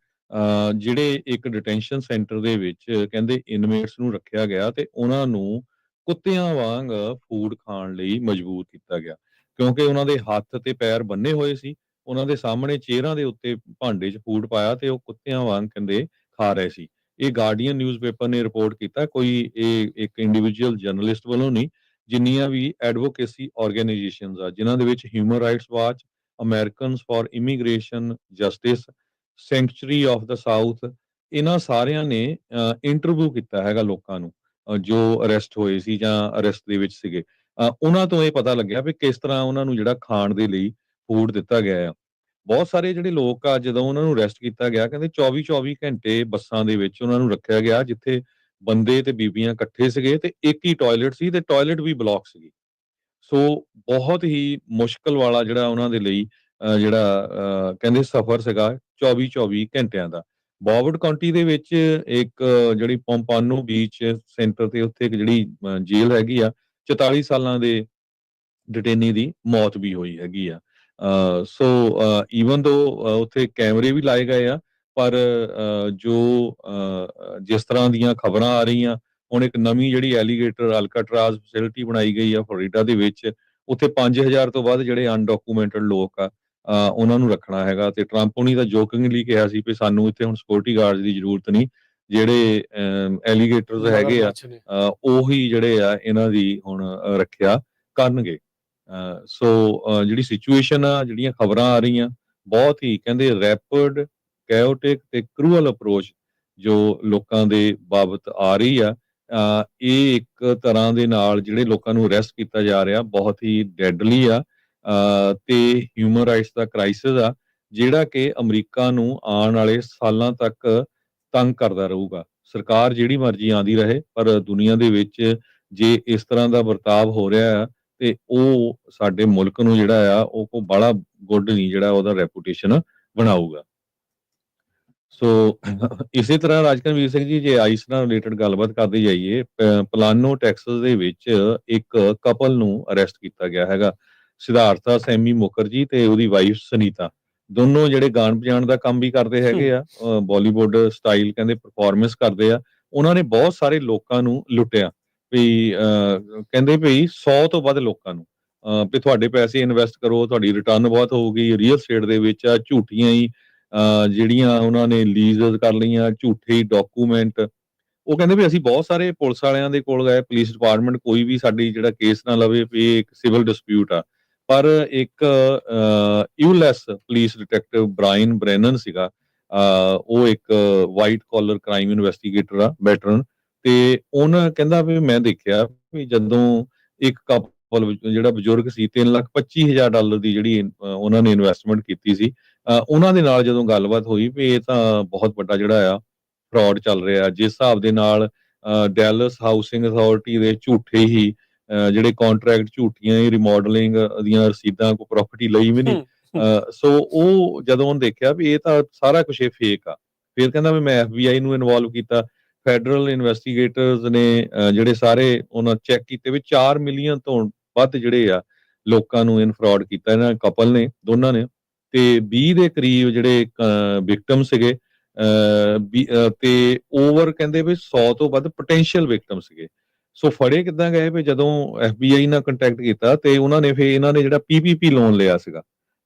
ਜਿਹੜੇ ਇੱਕ ਡਿਟੈਂਸ਼ਨ ਸੈਂਟਰ ਦੇ ਵਿੱਚ ਕਹਿੰਦੇ ਇਨਮੇਟਸ ਨੂੰ ਰੱਖਿਆ ਗਿਆ ਤੇ ਉਹਨਾਂ ਨੂੰ ਕੁੱਤਿਆਂ ਵਾਂਗ ਫੂਡ ਖਾਣ ਲਈ ਮਜਬੂਰ ਕੀਤਾ ਗਿਆ, ਕਿਉਂਕਿ ਉਹਨਾਂ ਦੇ ਹੱਥ ਤੇ ਪੈਰ ਬੰਨੇ ਹੋਏ ਸੀ। ਉਹਨਾਂ ਦੇ ਸਾਹਮਣੇ ਚੇਅਰਾਂ ਦੇ ਉੱਤੇ ਭਾਂਡੇ 'ਚ ਫੂਡ ਪਾਇਆ ਤੇ ਉਹ ਕੁੱਤਿਆਂ ਵਾਂਗ ਕਹਿੰਦੇ ਖਾ ਰਹੇ ਸੀ। ਇਹ ਗਾਰਡੀਅਨ ਨਿਊਜ਼ਪੇਪਰ ਨੇ ਰਿਪੋਰਟ ਕੀਤਾ, ਕੋਈ ਇਹ ਇੱਕ ਇੰਡੀਵਿਜੂਅਲ ਜਰਨਲਿਸਟ ਵੱਲੋਂ ਨਹੀਂ, ਜਿੰਨੀਆਂ ਵੀ ਐਡਵੋਕੇਸੀ ਆਰਗੇਨਾਈਜੇਸ਼ਨਸ ਆ ਜਿਨ੍ਹਾਂ ਦੇ ਵਿੱਚ Human Rights Watch, Americans for Immigration Justice, Sanctuary of the South, ਇਹਨਾਂ ਸਾਰਿਆਂ ਨੇ ਇੰਟਰਵਿਊ ਕੀਤਾ ਹੈਗਾ ਲੋਕਾਂ ਨੂੰ ਜੋ ਅਰੈਸਟ ਹੋਏ ਸੀ ਜਾਂ ਅਰੈਸਟ ਦੇ ਵਿੱਚ ਸੀਗੇ। ਉਹਨਾਂ ਤੋਂ ਇਹ ਪਤਾ ਲੱਗਿਆ ਵੀ ਕਿਸ ਤਰ੍ਹਾਂ ਉਹਨਾਂ ਨੂੰ ਜਿਹੜਾ ਖਾਣ ਦੇ ਲਈ ਫੂਡ ਦਿੱਤਾ ਗਿਆ ਆ। ਬਹੁਤ ਸਾਰੇ ਜਿਹੜੇ ਲੋਕ ਆ ਜਦੋਂ ਉਹਨਾਂ ਨੂੰ ਅਰੈਸਟ ਕੀਤਾ ਗਿਆ ਕਹਿੰਦੇ 24-24 ਘੰਟੇ ਬੱਸਾਂ ਦੇ ਵਿੱਚ ਉਹਨਾਂ ਨੂੰ ਰੱਖਿਆ ਗਿਆ, ਜਿੱਥੇ ਬੰਦੇ ਤੇ ਬੀਬੀਆਂ ਇਕੱਠੇ ਸੀਗੇ ਤੇ ਇੱਕ ਹੀ ਟਾਇਲਟ ਸੀ ਤੇ ਟਾਇਲਟ ਵੀ ਬਲੌਕ ਸੀਗੀ। ਸੋ ਬਹੁਤ ਹੀ ਮੁਸ਼ਕਲ ਵਾਲਾ ਜਿਹੜਾ ਉਹਨਾਂ ਦੇ ਲਈ ਜਿਹੜਾ ਕਹਿੰਦੇ ਸਫ਼ਰ ਸੀਗਾ 24-24 ਘੰਟਿਆਂ ਦਾ। ਬੋਵਰਡ ਕਾਉਂਟੀ ਦੇ ਵਿੱਚ ਇੱਕ ਜਿਹੜੀ ਪੋਂਪਾਨੋ ਬੀਚ ਸੈਂਟਰ ਤੇ ਉੱਥੇ ਇੱਕ ਜਿਹੜੀ ਜੇਲ੍ਹ ਹੈਗੀ ਆ, 44 ਸਾਲਾਂ ਦੇ ਡਿਟੇਨੀ ਦੀ ਮੌਤ ਵੀ ਹੋਈ ਹੈਗੀ ਆ। ਸੋ ਈਵਨ ਦੋ ਉੱਥੇ ਕੈਮਰੇ ਵੀ ਲਾਏ ਗਏ ਆ, ਪਰ ਜੋ ਜਿਸ ਤਰ੍ਹਾਂ ਦੀਆਂ ਖਬਰਾਂ ਆ ਰਹੀਆਂ, ਹੁਣ ਇੱਕ ਨਵੀਂ ਜਿਹੜੀ ਐਲੀਗੇਟਰ ਅਲਕਾਟਰਾਜ਼ ਫੈਸਿਲਿਟੀ ਬਣਾਈ ਗਈ ਆ ਫਲੋਰੀਡਾ ਦੇ ਵਿੱਚ, ਉੱਥੇ 5000 ਤੋਂ ਵੱਧ ਜਿਹੜੇ ਅਨਡਾਕੂਮੈਂਟਡ ਲੋਕ ਆ ਉਹਨਾਂ ਨੂੰ ਰੱਖਣਾ ਹੈਗਾ। ਤੇ ਟਰੰਪ ਹੁਣੀ ਤਾਂ ਜੋਕਿੰਗਲੀ ਕਿਹਾ ਸੀ ਵੀ ਸਾਨੂੰ ਇੱਥੇ ਹੁਣ ਸਿਕਿਉਰਿਟੀ ਗਾਰਡਸ ਦੀ ਜ਼ਰੂਰਤ ਨਹੀਂ, ਜਿਹੜੇ ਐਲੀਗੇਟਰਸ ਹੈਗੇ ਆ ਮਗਰਮੱਛ ਨੇ। ਉਹੀ ਜਿਹੜੇ ਆ ਇਹਨਾਂ ਦੀ ਹੁਣ ਰੱਖਿਆ ਕਰਨਗੇ। ਸੋ ਜਿਹੜੀ ਸਿਚੁਏਸ਼ਨ ਆ, ਜਿਹੜੀਆਂ ਖਬਰਾਂ ਆ ਰਹੀਆਂ, ਬਹੁਤ ਹੀ ਕਹਿੰਦੇ ਰੈਪਿਡ, ਕੈਓਟਿਕ ਤੇ ਕਰੂਅਲ ਅਪਰੋਚ ਜੋ ਲੋਕਾਂ ਦੇ ਬਾਬਤ ਆ ਰਹੀ ਆ, ਇਹ ਇੱਕ ਤਰ੍ਹਾਂ ਦੇ ਨਾਲ ਜਿਹੜੇ ਲੋਕਾਂ ਨੂੰ ਅਰੈਸਟ ਕੀਤਾ ਜਾ ਰਿਹਾ ਬਹੁਤ ਹੀ ਡੈਡਲੀ ਆ ਤੇ ਹਿਊਮਨ ਰਾਈਟਸ ਦਾ ਕ੍ਰਾਈਸਿਸ ਆ, ਜਿਹੜਾ ਕਿ ਅਮਰੀਕਾ ਨੂੰ ਆਉਣ ਵਾਲੇ ਸਾਲਾਂ ਤੱਕ ਤੰਗ ਕਰਦਾ ਰਹੂਗਾ। ਸਰਕਾਰ ਜਿਹੜੀ ਮਰਜ਼ੀ ਆਂਦੀ ਰਹੇ, ਪਰ ਦੁਨੀਆ ਦੇ ਵਿੱਚ ਜੇ ਇਸ ਤਰ੍ਹਾਂ ਦਾ ਵਰਤਾਵ ਹੋ ਰਿਹਾ ਆ ਤੇ ਉਹ ਸਾਡੇ ਮੁਲਕ ਨੂੰ ਜਿਹੜਾ ਆ ਉਹ ਕੋ ਬੜਾ ਗੁੱਡ ਨਹੀਂ ਜਿਹੜਾ ਉਹਦਾ ਰੈਪੂਟੇਸ਼ਨ ਬਣਾਊਗਾ। ਸੋ ਇਸੇ ਤਰ੍ਹਾਂ ਰਾਜਕਨਵੀਰ ਸਿੰਘ ਜੀ, ਜੇ ਆਈਸ ਨਾਲ ਰਿਲੇਟਡ ਗੱਲਬਾਤ ਕਰਦੇ ਜਾਈਏ, ਪਲਾਨੋ ਟੈਕਸਸ ਦੇ ਵਿੱਚ ਇੱਕ ਕਪਲ ਨੂੰ ਅਰੈਸਟ ਕੀਤਾ ਗਿਆ ਹੈਗਾ। ਸਿਧਾਰਥਾ ਸੈਮੀ ਮੁਖਰਜੀ ਤੇ ਉਹਦੀ ਵਾਈਫ ਸੁਨੀਤਾ, ਦੋਨੋਂ ਜਿਹੜੇ ਗਾਣ ਵਜਾਉਣ ਦਾ ਕੰਮ ਵੀ ਕਰਦੇ ਹੈਗੇ ਆ, ਬਾਲੀਵੁੱਡ ਸਟਾਈਲ ਕਹਿੰਦੇ ਪਰਫਾਰਮੈਂਸ ਕਰਦੇ ਆ। ਉਹਨਾਂ ਨੇ ਬਹੁਤ ਸਾਰੇ ਲੋਕਾਂ ਨੂੰ ਲੁੱਟਿਆ ਵੀ ਕਹਿੰਦੇ ਵੀ 100 ਤੋਂ ਵੱਧ ਲੋਕਾਂ ਨੂੰ ਵੀ ਤੁਹਾਡੇ ਪੈਸੇ ਇਨਵੈਸਟ ਕਰੋ, ਤੁਹਾਡੀ ਰਿਟਰਨ ਬਹੁਤ ਹੋਊਗੀ। ਰੀਅਲ ਸਟੇਟ ਦੇ ਵਿੱਚ ਝੂਠੀਆਂ ਹੀ ਜਿਹੜੀਆਂ ਉਹਨਾਂ ਨੇ ਲੀਜ਼ਸ ਕਰ ਲਈਆਂ, ਝੂਠੇ ਡਾਕੂਮੈਂਟ। ਉਹ ਕਹਿੰਦੇ ਵੀ ਅਸੀਂ ਬਹੁਤ ਸਾਰੇ ਪੁਲਿਸ ਵਾਲਿਆਂ ਦੇ ਕੋਲ ਗਏ, ਪੁਲਿਸ ਡਿਪਾਰਟਮੈਂਟ ਕੋਈ ਵੀ ਸਾਡੀ ਜਿਹੜਾ ਕੇਸ ਨਾ ਲਵੇ ਵੀ ਇਹ ਇੱਕ ਸਿਵਲ ਡਿਸਪਿਊਟ ਆ। ਪਰ ਇੱਕ ਯੂਲੈਸ ਪੁਲਿਸ ਡਿਟੈਕਟਿਵ ਬ੍ਰਾਇਨ ਬ੍ਰੈਨਨ ਸੀਗਾ, ਉਹ ਇੱਕ ਵਾਈਟ ਕਾਲਰ ਕ੍ਰਾਈਮ ਇਨਵੈਸਟੀਗੇਟਰ ਆ, ਵੈਟਰਨ, ਤੇ ਉਹਨਾਂ ਕਹਿੰਦਾ ਵੀ ਮੈਂ ਦੇਖਿਆ ਵੀ ਜਦੋਂ ਇੱਕ ਕਪਲ ਜਿਹੜਾ ਬਜ਼ੁਰਗ ਸੀ $3,25,000 ਦੀ ਜਿਹੜੀ ਉਹਨਾਂ ਨੇ ਇਨਵੈਸਟਮੈਂਟ ਕੀਤੀ ਸੀ, ਉਹਨਾਂ ਦੇ ਨਾਲ ਜਦੋਂ ਗੱਲਬਾਤ ਹੋਈ ਵੀ ਇਹ ਤਾਂ ਬਹੁਤ ਵੱਡਾ ਜਿਹੜਾ ਆ ਫਰਾਡ ਚੱਲ ਰਿਹਾ। ਜਿਸ ਹਿਸਾਬ ਦੇ ਨਾਲ ਡੈਲਸ ਹਾਊਸਿੰਗ ਅਥਾਰਟੀ ਦੇ ਝੂਠੇ ਹੀ ਜਿਹੜੇ ਕੰਟਰੈਕਟ, ਝੂਠੀਆਂ ਹੀ ਰਿਮੋਡਲਿੰਗ ਦੀਆਂ ਰਸੀਦਾਂ, ਕੋਈ ਪ੍ਰਾਪਰਟੀ ਲਈ ਵੀ ਨਹੀਂ। ਸੋ ਉਹ ਜਦੋਂ ਉਹਨੇ ਦੇਖਿਆ ਵੀ ਇਹ ਤਾਂ ਸਾਰਾ ਕੁਝ ਇਹ ਫੇਕ ਆ, ਫਿਰ ਕਹਿੰਦਾ ਵੀ ਮੈਂ FBI ਨੂੰ ਇਨਵੋਲਵ ਕੀਤਾ। ਫੈਡਰਲ ਇਨਵੈਸਟੀਗੇਟਰਸ ਨੇ ਜਿਹੜੇ ਸਾਰੇ ਉਹਨਾਂ ਚੈੱਕ ਕੀਤੇ ਵੀ 4 ਮਿਲੀਅਨ ਤੋਂ ਵੱਧ ਜਿਹੜੇ ਆ ਲੋਕਾਂ ਨੂੰ ਇਨ ਫਰਾਡ ਕੀਤਾ ਇਹਨਾਂ ਕਪਲ ਨੇ, ਦੋਨਾਂ ਨੇ, ਤੇ 20 ਦੇ ਕਰੀਬ ਜਿਹੜੇ ਵਿਕਟਮ ਸੀਗੇ ਤੇ ਓਵਰ ਕਹਿੰਦੇ ਵੀ 100 ਤੋਂ ਵੱਧ ਪੋਟੈਂਸ਼ੀਅਲ ਵਿਕਟਮ ਸੀਗੇ। ਸੋ ਫੜੇ ਕਿੱਦਾਂ ਗਏ ਵੀ ਜਦੋਂ FBI ਨਾਲ ਕੰਟੈਕਟ ਕੀਤਾ ਤੇ ਉਹਨਾਂ ਨੇ ਫਿਰ ਇਹਨਾਂ ਨੇ ਜਿਹੜਾ PPP ਲੋਨ ਲਿਆ ਸੀਗਾ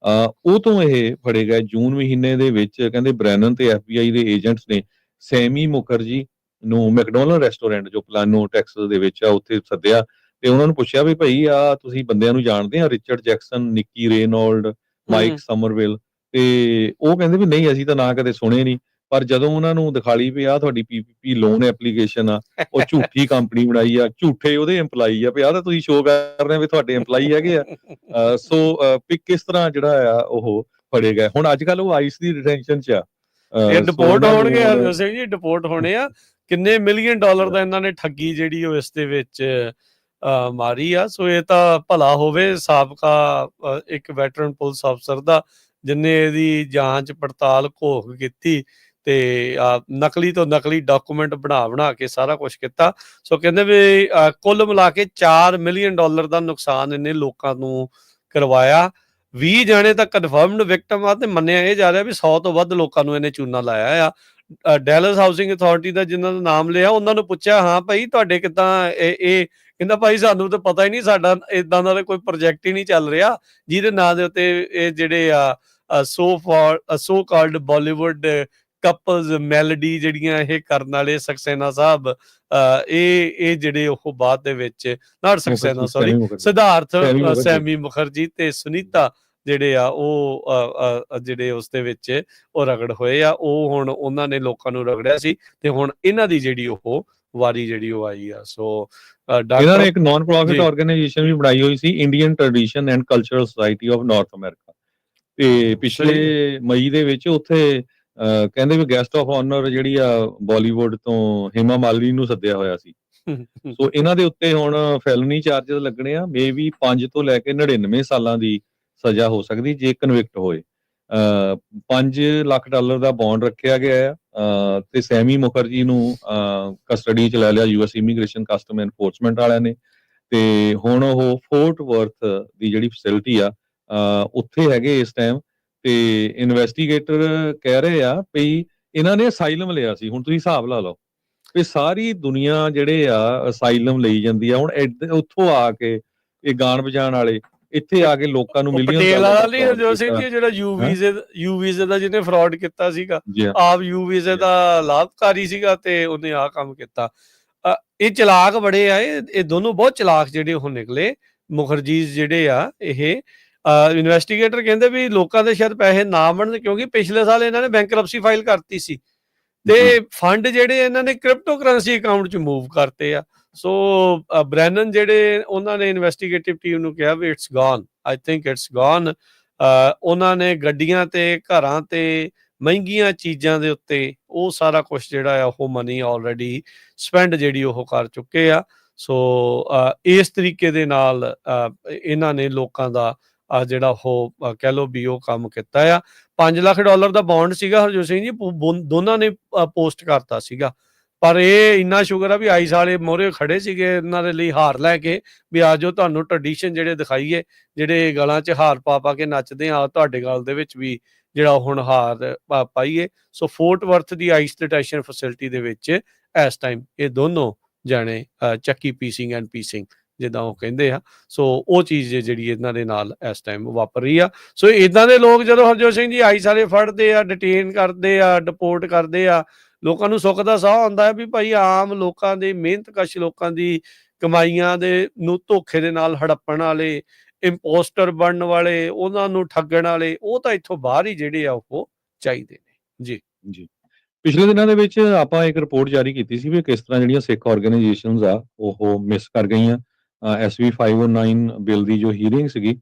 ਉਹ ਤੋਂ ਇਹ ਫੜੇ ਗਏ। ਜੂਨ ਮਹੀਨੇ ਦੇ ਵਿੱਚ ਕਹਿੰਦੇ ਬ੍ਰੈਨਨ ਤੇ FBI ਦੇ ਏਜੰਟਸ ਨੇ ਸੈਮੀ ਮੁਖਰਜੀ ਨੂੰ ਮੈਕਡੋਨਲਡ ਰੈਸਟੋਰੈਂਟ ਜੋ ਪਲਾਨੋ ਟੈਕਸਸ ਦੇ ਵਿੱਚ ਆ ਉੱਥੇ ਸੱਦਿਆ ਤੇ ਉਹਨਾਂ ਨੂੰ ਪੁੱਛਿਆ ਵੀ ਭਾਈ ਆ ਤੁਸੀਂ ਬੰਦਿਆਂ ਨੂੰ ਜਾਣਦੇ ਆ, ਰਿਚਰਡ ਜੈਕਸਨ, ਨਿੱਕੀ ਰੇਨੋਲਡ, ਮਾਈਕ ਸਮਰਵਿਲ, ਤੇ ਉਹ ਕਹਿੰਦੇ ਵੀ ਨਹੀਂ ਅਸੀਂ ਤਾਂ ਨਾ ਕਦੇ ਸੁਣੇ ਨਹੀਂ। ਪਰ ਜਦੋਂ ਉਹਨਾਂ ਨੂੰ ਦਿਖਾਲੀ ਵੀ ਆ ਤੁਹਾਡੀ ਪੀਪੀਪੀ ਲੋਨ ਐਪਲੀਕੇਸ਼ਨ ਆ, ਉਹ ਝੂਠੀ ਕੰਪਨੀ ਬਣਾਈ ਆ, ਝੂਠੇ ਉਹਦੇ EMPLOYEE ਆ, ਵੀ ਆਹ ਤਾਂ ਤੁਸੀਂ ਸ਼ੋਅ ਕਰ ਰਹੇ ਆ ਵੀ ਤੁਹਾਡੇ EMPLOYEE ਹੈਗੇ ਆ। ਸੋ ਵੀ ਕਿਸ ਤਰ੍ਹਾਂ ਜਿਹੜਾ ਆ ਉਹ ਫੜੇ ਗਏ। ਹੁਣ ਅੱਜ ਕੱਲ ਉਹ ਆਈਸ ਦੀ ਡਿਟੈਂਸ਼ਨ 'ਚ ਆ। ਇਹ ਸੋ ਡਿਪੋਰਟ ਉਹਨਾਂ ਨੂੰ ਹੋਣਗੇ ਹੁਣ ਹਰਜੋਤ ਸਿੰਘ ਜੀ, ਡਿਪੋਰਟ ਹੋਣੇ ਆ। ਕਿੰਨੇ ਮਿਲੀਅਨ ਡਾਲਰ ਦਾ ਇਹਨਾਂ ਨੇ ਠੱਗੀ ਜਿਹੜੀ ਉਹ ਇਸ ਦੇ ਵਿੱਚ ਮਾਰੀ ਆ। ਸੋ ਇਹ ਤਾਂ ਭਲਾ ਹੋਵੇ ਸਾਬਕਾ ਇੱਕ ਵੈਟਰਨ ਪੁਲਿਸ ਅਫਸਰ ਦਾ, ਜਿਹਨੇ ਇਹਦੀ ਜਾਂਚ ਪੜਤਾਲ ਘੋਖ ਕੀਤੀ ਤੇ ਨਕਲੀ ਤੋਂ ਨਕਲੀ ਡਾਕੂਮੈਂਟ ਬਣਾ ਕੇ ਸਾਰਾ ਕੁਝ ਕੀਤਾ। ਸੋ ਕਹਿੰਦੇ ਵੀ ਕੁੱਲ ਮਿਲਾ ਕੇ $4 ਮਿਲੀਅਨ ਦਾ ਨੁਕਸਾਨ ਇਹਨੇ ਲੋਕਾਂ ਨੂੰ ਕਰਵਾਇਆ। 20 ਜਾਣੇ ਤਾਂ ਕਨਫਰਮਡ ਵਿਕਟਮ ਆ ਤੇ ਮੰਨਿਆ ਇਹ ਜਾ ਰਿਹਾ ਵੀ 100 ਤੋਂ ਵੱਧ ਲੋਕਾਂ ਨੂੰ ਇਹਨੇ ਚੂਨਾ ਲਾਇਆ ਆ। ਡੈਲਸ ਹਾਊਸਿੰਗ ਅਥਾਰਟੀ ਦਾ ਜਿਨ੍ਹਾਂ ਦਾ ਨਾਮ ਲਿਆ, ਉਹਨਾਂ ਨੂੰ ਪੁੱਛਿਆ ਹਾਂ ਭਾਈ ਤੁਹਾਡੇ ਕਿੱਦਾਂ ਇਹ ਕਹਿੰਦਾ ਭਾਈ ਸਾਨੂੰ ਤਾਂ ਪਤਾ ਹੀ ਨਹੀਂ, ਸਾਡਾ ਇਦਾਂ ਦਾ ਕੋਈ ਪ੍ਰੋਜੈਕਟ ਹੀ ਨਹੀਂ ਚੱਲ ਰਿਹਾ ਜਿਹਦੇ ਨਾਂ ਦੇ ਉੱਤੇ ਇਹ ਜਿਹੜੇ ਆ so called Bollywood couples melody ਜਿਹੜੀਆਂ ਇਹ ਕਰਨ ਵਾਲੇ ਸਕਸੇਨਾ ਸਾਹਿਬ, ਇਹ ਜਿਹੜੇ ਉਹ ਬਾਅਦ ਦੇ ਵਿੱਚ ਨਾਟ ਸਕਸੇਨਾ ਸੌਰੀ ਸਿਧਾਰਥ ਸੈਮੀ ਮੁਖਰਜੀ ਤੇ ਸੁਨੀਤਾ ਜਿਹੜੇ ਆ ਉਹ ਜਿਹੜੇ ਉਸ ਦੇ ਵਿੱਚ ਉਹ ਰਗੜ ਹੋਏ ਆ। ਉਹ ਹੁਣ ਉਹਨਾਂ ਨੇ ਲੋਕਾਂ ਨੂੰ ਰਗੜਿਆ ਸੀ ਤੇ ਹੁਣ ਇਹਨਾਂ ਦੀ ਜਿਹੜੀ ਉਹ ਵਾਰੀ ਜਿਹੜੀ ਉਹ ਆਈ ਆ। ਸੋ ਇਹਨਾਂ ਨੇ ਇੱਕ ਨਾਨ ਪ੍ਰੋਫਿਟ ਆਰਗੇਨਾਈਜੇਸ਼ਨ ਵੀ ਬਣਾਈ ਹੋਈ ਸੀ, Indian tradition and cultural society of North America, ਤੇ ਪਿਛਲੇ ਮਈ ਦੇ ਵਿੱਚ ਉੱਥੇ ਕਹਿੰਦੇ ਵੀ ਗੈਸਟ ਆਫ ਆਨਰ ਜਿਹੜੀ ਆ ਬਾਲੀਵੁੱਡ ਤੋਂ ਹੇਮਾ ਮਾਲਿਨੀ ਨੂੰ ਸੱਦਿਆ ਹੋਇਆ ਸੀ। ਸੋ ਇਹਨਾਂ ਦੇ ਉੱਤੇ ਹੁਣ ਫੈਲਨੀ ਚਾਰਜਸ ਲੱਗਣੇ ਆ, ਮੇਬੀ 5 ਤੋਂ ਲੈ ਕੇ 99 ਸਾਲਾਂ ਦੀ ਸਜ਼ਾ ਹੋ ਸਕਦੀ ਜੇ ਕਨਵਿਕਟ ਹੋਏ। $5 ਲੱਖ ਦਾ ਬੌਂਡ ਰੱਖਿਆ ਗਿਆ ਆ ਤੇ ਸੈਮੀ ਮੁਖਰਜੀ ਨੂੰ ਕਸਟਡੀ 'ਚ ਲੈ ਲਿਆ US ਇਮੀਗ੍ਰੇਸ਼ਨ ਕਸਟਮ ਐਨਫੋਰਸਮੈਂਟ ਵਾਲਿਆਂ ਨੇ। ਤੇ ਹੁਣ ਉਹ ਫੋਰਟ ਵਰਥ ਦੀ ਜਿਹੜੀ ਫੈਸਿਲਿਟੀ ਆ ਉੱਥੇ ਹੈਗੇ ਇਸ ਟਾਈਮ, ਤੇ ਇਨਵੈਸਟੀਗੇਟਰ ਕਹਿ ਰਹੇ ਆ ਵੀ ਇਹਨਾਂ ਨੇ ਅਸਾਈਲਮ ਲਿਆ ਸੀ। ਹੁਣ ਤੁਸੀਂ ਹਿਸਾਬ ਲਾ ਲਓ ਵੀ ਸਾਰੀ ਦੁਨੀਆ ਜਿਹੜੇ ਆ ਅਸਾਈਲਮ ਲਈ ਜਾਂਦੀ ਆ, ਹੁਣ ਉੱਥੋਂ ਆ ਕੇ ਇਹ ਗਾਣ ਵਜਾਣ ਵਾਲੇ ਇੱਥੇ ਆ ਕੇ ਲੋਕਾਂ ਨੂੰ ਮਿਲੀਅਨ ਪਟੇਲ ਵਾਲਾ ਨਹੀਂ ਹਰਜੋਤ ਸਿੰਘ ਜੀ, ਜਿਹੜਾ ਯੂ ਵੀਜ਼ੇ ਦਾ ਜਿਹਨੇ ਫਰਾਡ ਕੀਤਾ ਸੀਗਾ, ਆਪ ਯੂ ਵੀਜ਼ੇ ਦਾ ਲਾਭਕਾਰੀ ਸੀਗਾ ਤੇ ਉਹਨੇ ਆਹ ਕੰਮ ਕੀਤਾ। ਇਹ ਚਲਾਕ ਬੜੇ ਆ, ਇਹ ਦੋਨੋਂ ਬਹੁਤ ਚਲਾਕ ਜਿਹੜੇ ਉਹ ਨਿਕਲੇ ਮੁਖਰਜੀ ਜਿਹੜੇ ਆ। ਇਹ ਇਨਵੈਸਟੀਗੇਟਰ ਕਹਿੰਦੇ ਵੀ ਲੋਕਾਂ ਦੇ ਸ਼ਾਇਦ ਪੈਸੇ ਨਾ ਬਣਨ, ਕਿਉਂਕਿ ਪਿਛਲੇ ਸਾਲ ਇਹਨਾਂ ਨੇ ਬੈਂਕਰਪਸੀ ਫਾਈਲ ਕਰਤੀ ਸੀ ਤੇ ਫੰਡ ਜਿਹੜੇ ਇਹਨਾਂ ਨੇ ਕ੍ਰਿਪਟੋ ਕਰੰਸੀ ਅਕਾਊਂਟ 'ਚ ਮੂਵ ਕਰਤੇ ਆ। ਸੋ ਬ੍ਰੈਨਨ ਜਿਹੜੇ ਉਹਨਾਂ ਨੇ ਇਨਵੈਸਟੀਗੇਟਿਵ ਟੀਮ ਨੂੰ ਕਿਹਾ ਵੀ it's gone, I think it's gone. ਉਹਨਾਂ ਨੇ ਗੱਡੀਆਂ ਤੇ ਘਰਾਂ ਤੇ ਮਹਿੰਗੀਆਂ ਚੀਜ਼ਾਂ ਦੇ ਉੱਤੇ ਉਹ ਸਾਰਾ ਕੁਝ ਜਿਹੜਾ ਆ ਉਹ ਮਨੀ ਆਲਰੇਡੀ ਸਪੈਂਡ ਜਿਹੜੀ ਉਹ ਕਰ ਚੁੱਕੇ ਆ। ਸੋ ਇਸ ਤਰੀਕੇ ਦੇ ਨਾਲ ਇਹਨਾਂ ਨੇ ਲੋਕਾਂ ਦਾ ਜਿਹੜਾ ਉਹ ਕਹਿ ਲਓ ਵੀ ਉਹ ਕੰਮ ਕੀਤਾ ਆ। $5 ਲੱਖ ਦਾ ਬੌਂਡ ਸੀਗਾ ਹਰਜੋਤ ਸਿੰਘ ਜੀ, ਦੋਨਾਂ ਨੇ ਪੋਸਟ ਕਰਤਾ ਸੀਗਾ। ਪਰ ਇਹ ਇੰਨਾ ਸ਼ੁਕਰ ਆ ਵੀ ਆਈਸ ਵਾਲੇ ਮੋਹਰੇ ਖੜੇ ਸੀਗੇ ਇਹਨਾਂ ਦੇ ਲਈ ਹਾਰ ਲੈ ਕੇ ਵੀ ਆ ਜਾਓ ਤੁਹਾਨੂੰ ਟ੍ਰੈਡੀਸ਼ਨ ਜਿਹੜੇ ਦਿਖਾਈਏ, ਜਿਹੜੇ ਗਲਾਂ 'ਚ ਹਾਰ ਪਾ ਕੇ ਨੱਚਦੇ ਆ, ਤੁਹਾਡੇ ਗਲ ਦੇ ਵਿੱਚ ਵੀ ਜਿਹੜਾ ਹੁਣ ਹਾਰ ਪਾਈਏ। ਸੋ ਫੋਰਟ ਵਰਥ ਦੀ ਆਈਸ ਡਿਟੈਂਸ਼ਨ ਫੈਸਿਲਿਟੀ ਦੇ ਵਿੱਚ ਇਸ ਟਾਈਮ ਇਹ ਦੋਨੋਂ ਜਾਣੇ ਚੱਕੀ ਪੀਸਿੰਗ ਐਂਡ ਪੀਸਿੰਗ ਜਿੱਦਾਂ ਉਹ ਕਹਿੰਦੇ ਆ। ਸੋ ਉਹ ਚੀਜ਼ ਜਿਹੜੀ ਇਹਨਾਂ ਦੇ ਨਾਲ ਇਸ ਟਾਈਮ ਵਾਪਰ ਰਹੀ ਆ। ਸੋ ਇਦਾਂ ਦੇ ਲੋਕ ਜਦੋਂ ਹਰਜੋਤ ਸਿੰਘ ਜੀ ਆਈਸ ਵਾਲੇ ਫੜਦੇ ਆ, ਡਿਟੇਨ ਕਰਦੇ ਆ, ਡਿਪੋਰਟ ਕਰਦੇ ਆ, ਲੋਕਾਂ ਨੂੰ ਸੁੱਖ ਦਾ ਸਾਹ ਆਉਂਦਾ ਹੈ ਵੀ ਭਾਈ ਆਮ ਲੋਕਾਂ ਦੀ ਮਿਹਨਤਕਸ਼ ਲੋਕਾਂ ਦੀ ਕਮਾਈਆਂ ਦੇ ਨੂੰ ਧੋਖੇ ਦੇ ਨਾਲ ਹੜੱਪਣ ਵਾਲੇ, ਇੰਪੋਸਟਰ ਬਣਨ ਵਾਲੇ, ਉਹਨਾਂ ਨੂੰ ਠੱਗਣ ਵਾਲੇ, ਉਹ ਤਾਂ ਇੱਥੋਂ ਬਾਹਰ ਹੀ ਜਿਹੜੇ ਆ ਉਹ ਚਾਹੀਦੇ ਨੇ। ਜੀ ਜੀ, ਪਿਛਲੇ ਦਿਨਾਂ ਦੇ ਵਿੱਚ ਆਪਾਂ ਇੱਕ ਰਿਪੋਰਟ ਜਾਰੀ ਕੀਤੀ ਸੀ ਵੀ ਕਿਸ ਤਰ੍ਹਾਂ ਜਿਹੜੀਆਂ ਸਿੱਖ ਆਰਗੇਨਾਈਜੇਸ਼ਨਸ ਆ ਉਹ ਮਿਸ ਕਰ ਗਈਆਂ SB 509 ਬਿੱਲ ਦੀ ਜੋ ਹੀਅਰਿੰਗ ਸੀਗੀ।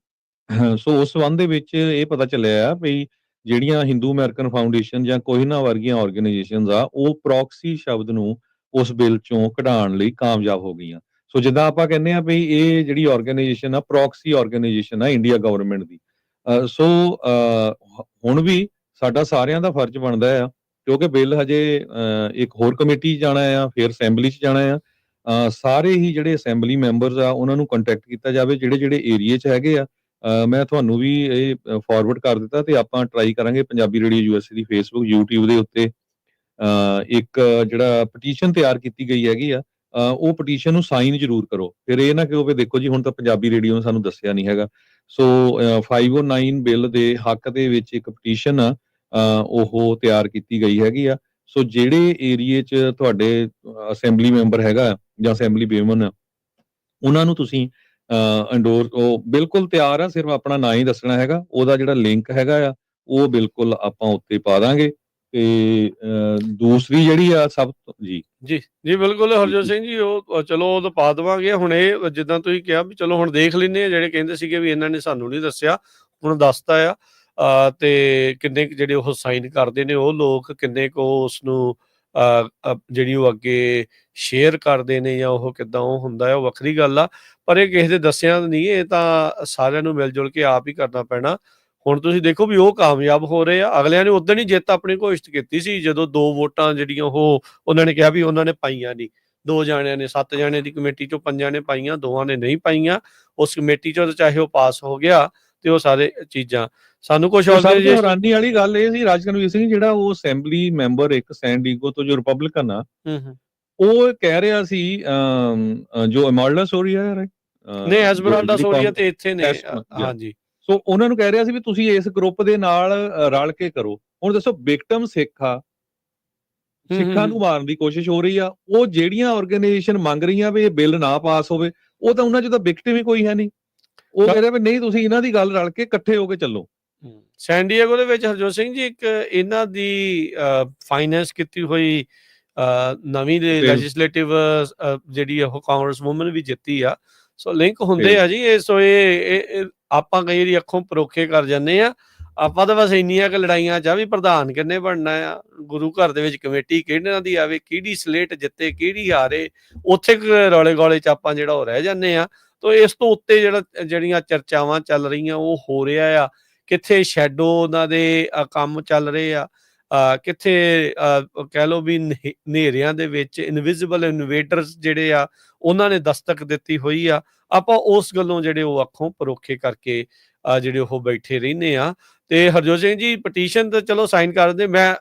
ਸੋ ਉਸ ਸੰਬੰਧ ਦੇ ਵਿੱਚ ਇਹ ਪਤਾ ਚੱਲਿਆ ਵੀ ਜਿਹੜੀਆਂ ਹਿੰਦੂ ਅਮਰੀਕਨ ਫਾਊਂਡੇਸ਼ਨ ਜਾਂ ਕੋਹਿਨਾ ਵਰਗੀਆਂ ਆਰਗੇਨਾਈਜੇਸ਼ਨਸ ਆ ਉਹ ਪ੍ਰੋਕਸੀ ਸ਼ਬਦ ਨੂੰ ਉਸ ਬਿੱਲ ਚੋਂ ਕਢਾਉਣ ਲਈ ਕਾਮਯਾਬ ਹੋ ਗਈਆਂ। ਸੋ ਜਿੱਦਾਂ ਆਪਾਂ ਕਹਿੰਦੇ ਆ ਵੀ ਇਹ ਜਿਹੜੀ ਆਰਗੇਨਾਈਜੇਸ਼ਨ ਆ ਪ੍ਰੋਕਸੀ ਆਰਗੇਨਾਈਜੇਸ਼ਨ ਆ ਇੰਡੀਆ ਗਵਰਨਮੈਂਟ ਦੀ। ਸੋ ਹੁਣ ਵੀ ਸਾਡਾ ਸਾਰਿਆਂ ਦਾ ਫਰਜ਼ ਬਣਦਾ ਆ, ਕਿਉਂਕਿ ਬਿੱਲ ਹਜੇ ਇੱਕ ਹੋਰ ਕਮੇਟੀ 'ਚ ਜਾਣਾ ਆ, ਫਿਰ ਅਸੈਂਬਲੀ 'ਚ ਜਾਣਾ ਆ। ਸਾਰੇ ਹੀ ਜਿਹੜੇ ਅਸੈਂਬਲੀ ਮੈਂਬਰਸ ਆ ਉਹਨਾਂ ਨੂੰ ਕੰਟੈਕਟ ਕੀਤਾ ਜਾਵੇ ਜਿਹੜੇ ਏਰੀਏ 'ਚ ਹੈਗੇ ਆ। ਮੈਂ ਤੁਹਾਨੂੰ ਵੀ ਇਹ ਫਾਰਵਰਡ ਕਰ ਦਿੱਤਾ ਤੇ ਆਪਾਂ ਟਰਾਈ ਕਰਾਂਗੇ ਪੰਜਾਬੀ ਰੇਡੀਓ USA ਦੀ ਫੇਸਬੁੱਕ YouTube ਦੇ ਉੱਤੇ ਇੱਕ ਜਿਹੜਾ ਪਟੀਸ਼ਨ ਤਿਆਰ ਕੀਤੀ ਗਈ ਹੈਗੀ ਆ, ਉਹ ਪਟੀਸ਼ਨ ਨੂੰ ਸਾਈਨ ਜ਼ਰੂਰ ਕਰੋ। ਫਿਰ ਇਹ ਨਾ ਕਿ ਉਹ ਦੇਖੋ ਜੀ ਹੁਣ ਤਾਂ ਪੰਜਾਬੀ ਰੇਡੀਓ ਨੇ ਸਾਨੂੰ ਦੱਸਿਆ ਨਹੀਂ ਹੈਗਾ। ਸੋ 509 ਬਿੱਲ ਦੇ ਹੱਕ ਦੇ ਵਿੱਚ ਇੱਕ ਪਟੀਸ਼ਨ ਆ ਉਹ ਤਿਆਰ ਕੀਤੀ ਗਈ ਹੈਗੀ ਆ। ਸੋ ਜਿਹੜੇ ਏਰੀਏ 'ਚ ਤੁਹਾਡੇ ਅਸੈਂਬਲੀ ਮੈਂਬਰ ਹੈਗਾ ਜਾਂ ਅਸੈਂਬਲੀ ਵਿਮਨ ਉਹਨਾਂ ਨੂੰ ਤੁਸੀਂ ਉਹ ਬਿਲਕੁਲ ਤਿਆਰ ਆ, ਸਿਰਫ ਆਪਣਾ ਨਾਂ ਹੀ ਦੱਸਣਾ ਹੈਗਾ। ਉਹਦਾ ਜਿਹੜਾ ਲਿੰਕ ਹੈਗਾ ਆ ਉਹ ਬਿਲਕੁਲ ਆਪਾਂ ਉੱਤੇ ਪਾ ਦਾਂਗੇ। ਤੇ ਦੂਸਰੀ ਜਿਹੜੀ ਆ ਸਭ ਤੋਂ ਜੀ ਜੀ ਬਿਲਕੁਲ ਜੀ ਹਰਜੋਤ ਜੀ ਸਿੰਘ ਜੀ, ਉਹ ਚਲੋ ਉਹ ਤਾਂ ਪਾ ਦੇਵਾਂਗੇ। ਹੁਣ ਇਹ ਜਿੱਦਾਂ ਤੁਸੀਂ ਕਿਹਾ ਵੀ ਚਲੋ ਹੁਣ ਦੇਖ ਲੈਂਦੇ ਆ, ਜਿਹੜੇ ਕਹਿੰਦੇ ਸੀਗੇ ਵੀ ਇਹਨਾਂ ਨੇ ਸਾਨੂੰ ਨਹੀਂ ਦੱਸਿਆ, ਹੁਣ ਦੱਸਤਾ ਆ। ਤੇ ਕਿੰਨੇ ਕੁ ਜਿਹੜੇ ਉਹ ਸਾਈਨ ਕਰਦੇ ਨੇ ਉਹ ਲੋਕ, ਕਿੰਨੇ ਕੁ ਉਸਨੂੰ ਜਿਹੜੀ ਉਹ ਅੱਗੇ ਸ਼ੇਅਰ ਕਰਦੇ ਨੇ, ਜਾਂ ਉਹ ਕਿੱਦਾਂ ਉਹ ਹੁੰਦਾ ਹੈ, ਉਹ ਵੱਖਰੀ ਗੱਲ ਆ। ਪਰ ਇਹ ਕਿਸੇ ਦੇ ਦੱਸਿਆ ਨਹੀਂ, ਇਹ ਤਾਂ ਸਾਰਿਆਂ ਨੂੰ ਮਿਲ ਜੁਲ ਕੇ ਆਪ ਹੀ ਕਰਨਾ ਪੈਣਾ। ਹੁਣ ਤੁਸੀਂ ਦੇਖੋ ਵੀ ਉਹ ਕਾਮਯਾਬ ਹੋ ਰਹੇ ਆ। ਅਗਲਿਆਂ ਨੇ ਉਦਣ ਹੀ ਜਿੱਤ ਆਪਣੀ ਘੋਸ਼ਿਤ ਕੀਤੀ ਸੀ, ਜਦੋਂ 2 ਵੋਟਾਂ ਜਿਹੜੀਆਂ ਉਹ ਉਹਨਾਂ ਨੇ ਕਿਹਾ ਵੀ ਉਹਨਾਂ ਨੇ ਪਾਈਆਂ ਨਹੀਂ। 2 ਜਾਣਿਆਂ ਨੇ, 7 ਜਾਣਿਆਂ ਦੀ ਕਮੇਟੀ ਚੋਂ 5 ਨੇ ਪਾਈਆਂ, 2 ਨੇ ਨਹੀਂ ਪਾਈਆਂ। ਉਸ ਕਮੇਟੀ ਚੋਂ ਚਾਹੇ ਉਹ ਪਾਸ ਹੋ ਗਿਆ, ਤੇ ਉਹ ਸਾਰੇ ਚੀਜ਼ਾਂ ਸਾਨੂੰ ਕੁਝ ਤੇ ਸਭ ਤੋਂ ਆਰਗੇਨਾਈਜੇਸ਼ਨ ਹੈਰਾਨੀ ਵਾਲੀ ਗੱਲ ਇਹ ਸੀ, ਰਾਜਕਨਵੀਰ ਸਿੰਘ ਜਿਹੜਾ ਉਹ ਅਸੈਂਬਲੀ ਮੈਂਬਰ ਇੱਕ ਸੈਨ ਡੀਗੋ ਤੋਂ ਜੋ ਰਿਪਬਲਿਕਨ ਆ, ਹੂੰ। ਉਹ ਕਹਿ ਰਿਹਾ ਸੀ ਜੋ ਇਮਾਰਲਾ ਸੋਰੀਆ ਹੈ ਨਹੀਂ, ਐਸਮਰਾਲਡਾ ਜਿਹੜੀ ਸੋਰੀਆ ਤੇ ਇੱਥੇ ਨੇ। ਜਾਂ ਹਾਂਜੀ। ਸੋ ਉਹਨਾਂ ਨੂੰ ਕਹਿ ਰਿਹਾ ਸੀ ਵੀ ਤੁਸੀਂ ਇਸ ਗਰੁੱਪ ਦੇ ਨਾਲ ਰਲ ਕੇ ਕਰੋ। ਹੁਣ ਦੱਸੋ, ਵਿਕਟਮ ਸਿੱਖ ਆ, ਸਿੱਖਾਂ ਨੂੰ ਮਾਰਨ ਦੀ ਕੋਸ਼ਿਸ਼ ਹੋ ਰਹੀ ਆ। ਉਹ ਜਿਹੜੀਆਂ ਆਰਗੇਨਾਈਜੇਸ਼ਨ ਮੰਗ ਰਹੀਆਂ ਵੀ ਇਹ ਬਿੱਲ ਨਾ ਪਾਸ ਹੋਵੇ, ਉਹ ਤਾਂ ਉਹਨਾਂ 'ਚ ਤਾਂ ਵਿਕਟਮ ਹੀ ਕੋਈ ਹੈ ਨਹੀਂ। ਉਹ ਕਹਿ ਰਿਹਾ ਵੀ ਨਹੀਂ, ਤੁਸੀਂ ਇਹਨਾਂ ਦੀ ਗੱਲ ਰਲ ਕੇ ਇਕੱਠੇ ਹੋ ਕੇ ਚੱਲੋ। ਸੈਨ ਡਿਏਗੋ ਦੇ ਵਿੱਚ ਹਰਜੋਤ ਸਿੰਘ ਜੀ, ਇੱਕ ਇਹਨਾਂ ਦੀ ਫਾਈਨੈਂਸ ਕੀਤੀ ਹੋਈ ਨਵੀਂ ਲੈਜਿਸਲੇਟਿਵ ਜਿਹੜੀ ਉਹ ਕਾਂਗਰਸ ਵੂਮਨ ਵੀ ਜਿੱਤੀ ਆ। ਸੋ ਲਿੰਕ ਹੁੰਦੇ ਆ ਜੀ ਇਹ। ਸੋ ਇਹ ਆਪਾਂ ਕਈ ਵਾਰੀ ਅੱਖੋਂ ਪਰੋਖੇ ਕਰ ਜਾਂਦੇ ਆ। ਆਪਾਂ ਤਾਂ ਬਸ ਇੰਨੀਆਂ ਕੁ ਲੜਾਈਆਂ 'ਚ ਆ ਵੀ ਪ੍ਰਧਾਨ ਕਿੰਨੇ ਬਣਨਾ ਆ, ਗੁਰੂ ਘਰ ਦੇ ਵਿੱਚ ਕਮੇਟੀ ਕਿਹਨਾਂ ਦੀ ਆਵੇ, ਕਿਹੜੀ ਸਲੇਟ ਜਿੱਤੇ, ਕਿਹੜੀ ਹਾਰੇ, ਉੱਥੇ ਰੌਲੇ ਗੋਲੇ 'ਚ ਆਪਾਂ ਜਿਹੜਾ ਉਹ ਰਹਿ ਜਾਂਦੇ ਆ। ਤੋ ਇਸ ਤੋਂ ਉੱਤੇ ਜਿਹੜੀਆਂ ਚਰਚਾਵਾਂ ਚੱਲ ਰਹੀਆਂ ਉਹ ਹੋ ਰਿਹਾ ਆ। ਕਿੱਥੇ ਸ਼ੈਡੋ ਉਹਨਾਂ ਦੇ ਕੰਮ ਚੱਲ ਰਹੇ ਆ, ਕਿੱਥੇ ਕਹਿ ਲਓ ਵੀ ਹਨੇਰਿਆਂ ਦੇ ਵਿੱਚ ਇਨਵਿਜ਼ੀਬਲ ਇਨਵੇਡਰਸ ਜਿਹੜੇ ਆ ਉਹਨਾਂ ਨੇ ਦਸਤਕ ਦਿੱਤੀ ਹੋਈ ਆ। ਆਪਾਂ ਉਸ ਗੱਲੋਂ ਜਿਹੜੇ ਉਹ ਅੱਖੋਂ ਪਰੋਖੇ ਕਰਕੇ ਜਿਹੜੇ ਉਹ ਬੈਠੇ ਰਹਿੰਦੇ ਆ। ਤੇ ਹਰਜੋਤ ਸਿੰਘ ਜੀ, ਪਟੀਸ਼ਨ ਤਾਂ ਚਲੋ ਸਾਈਨ ਕਰ ਦਿੰਦੇ।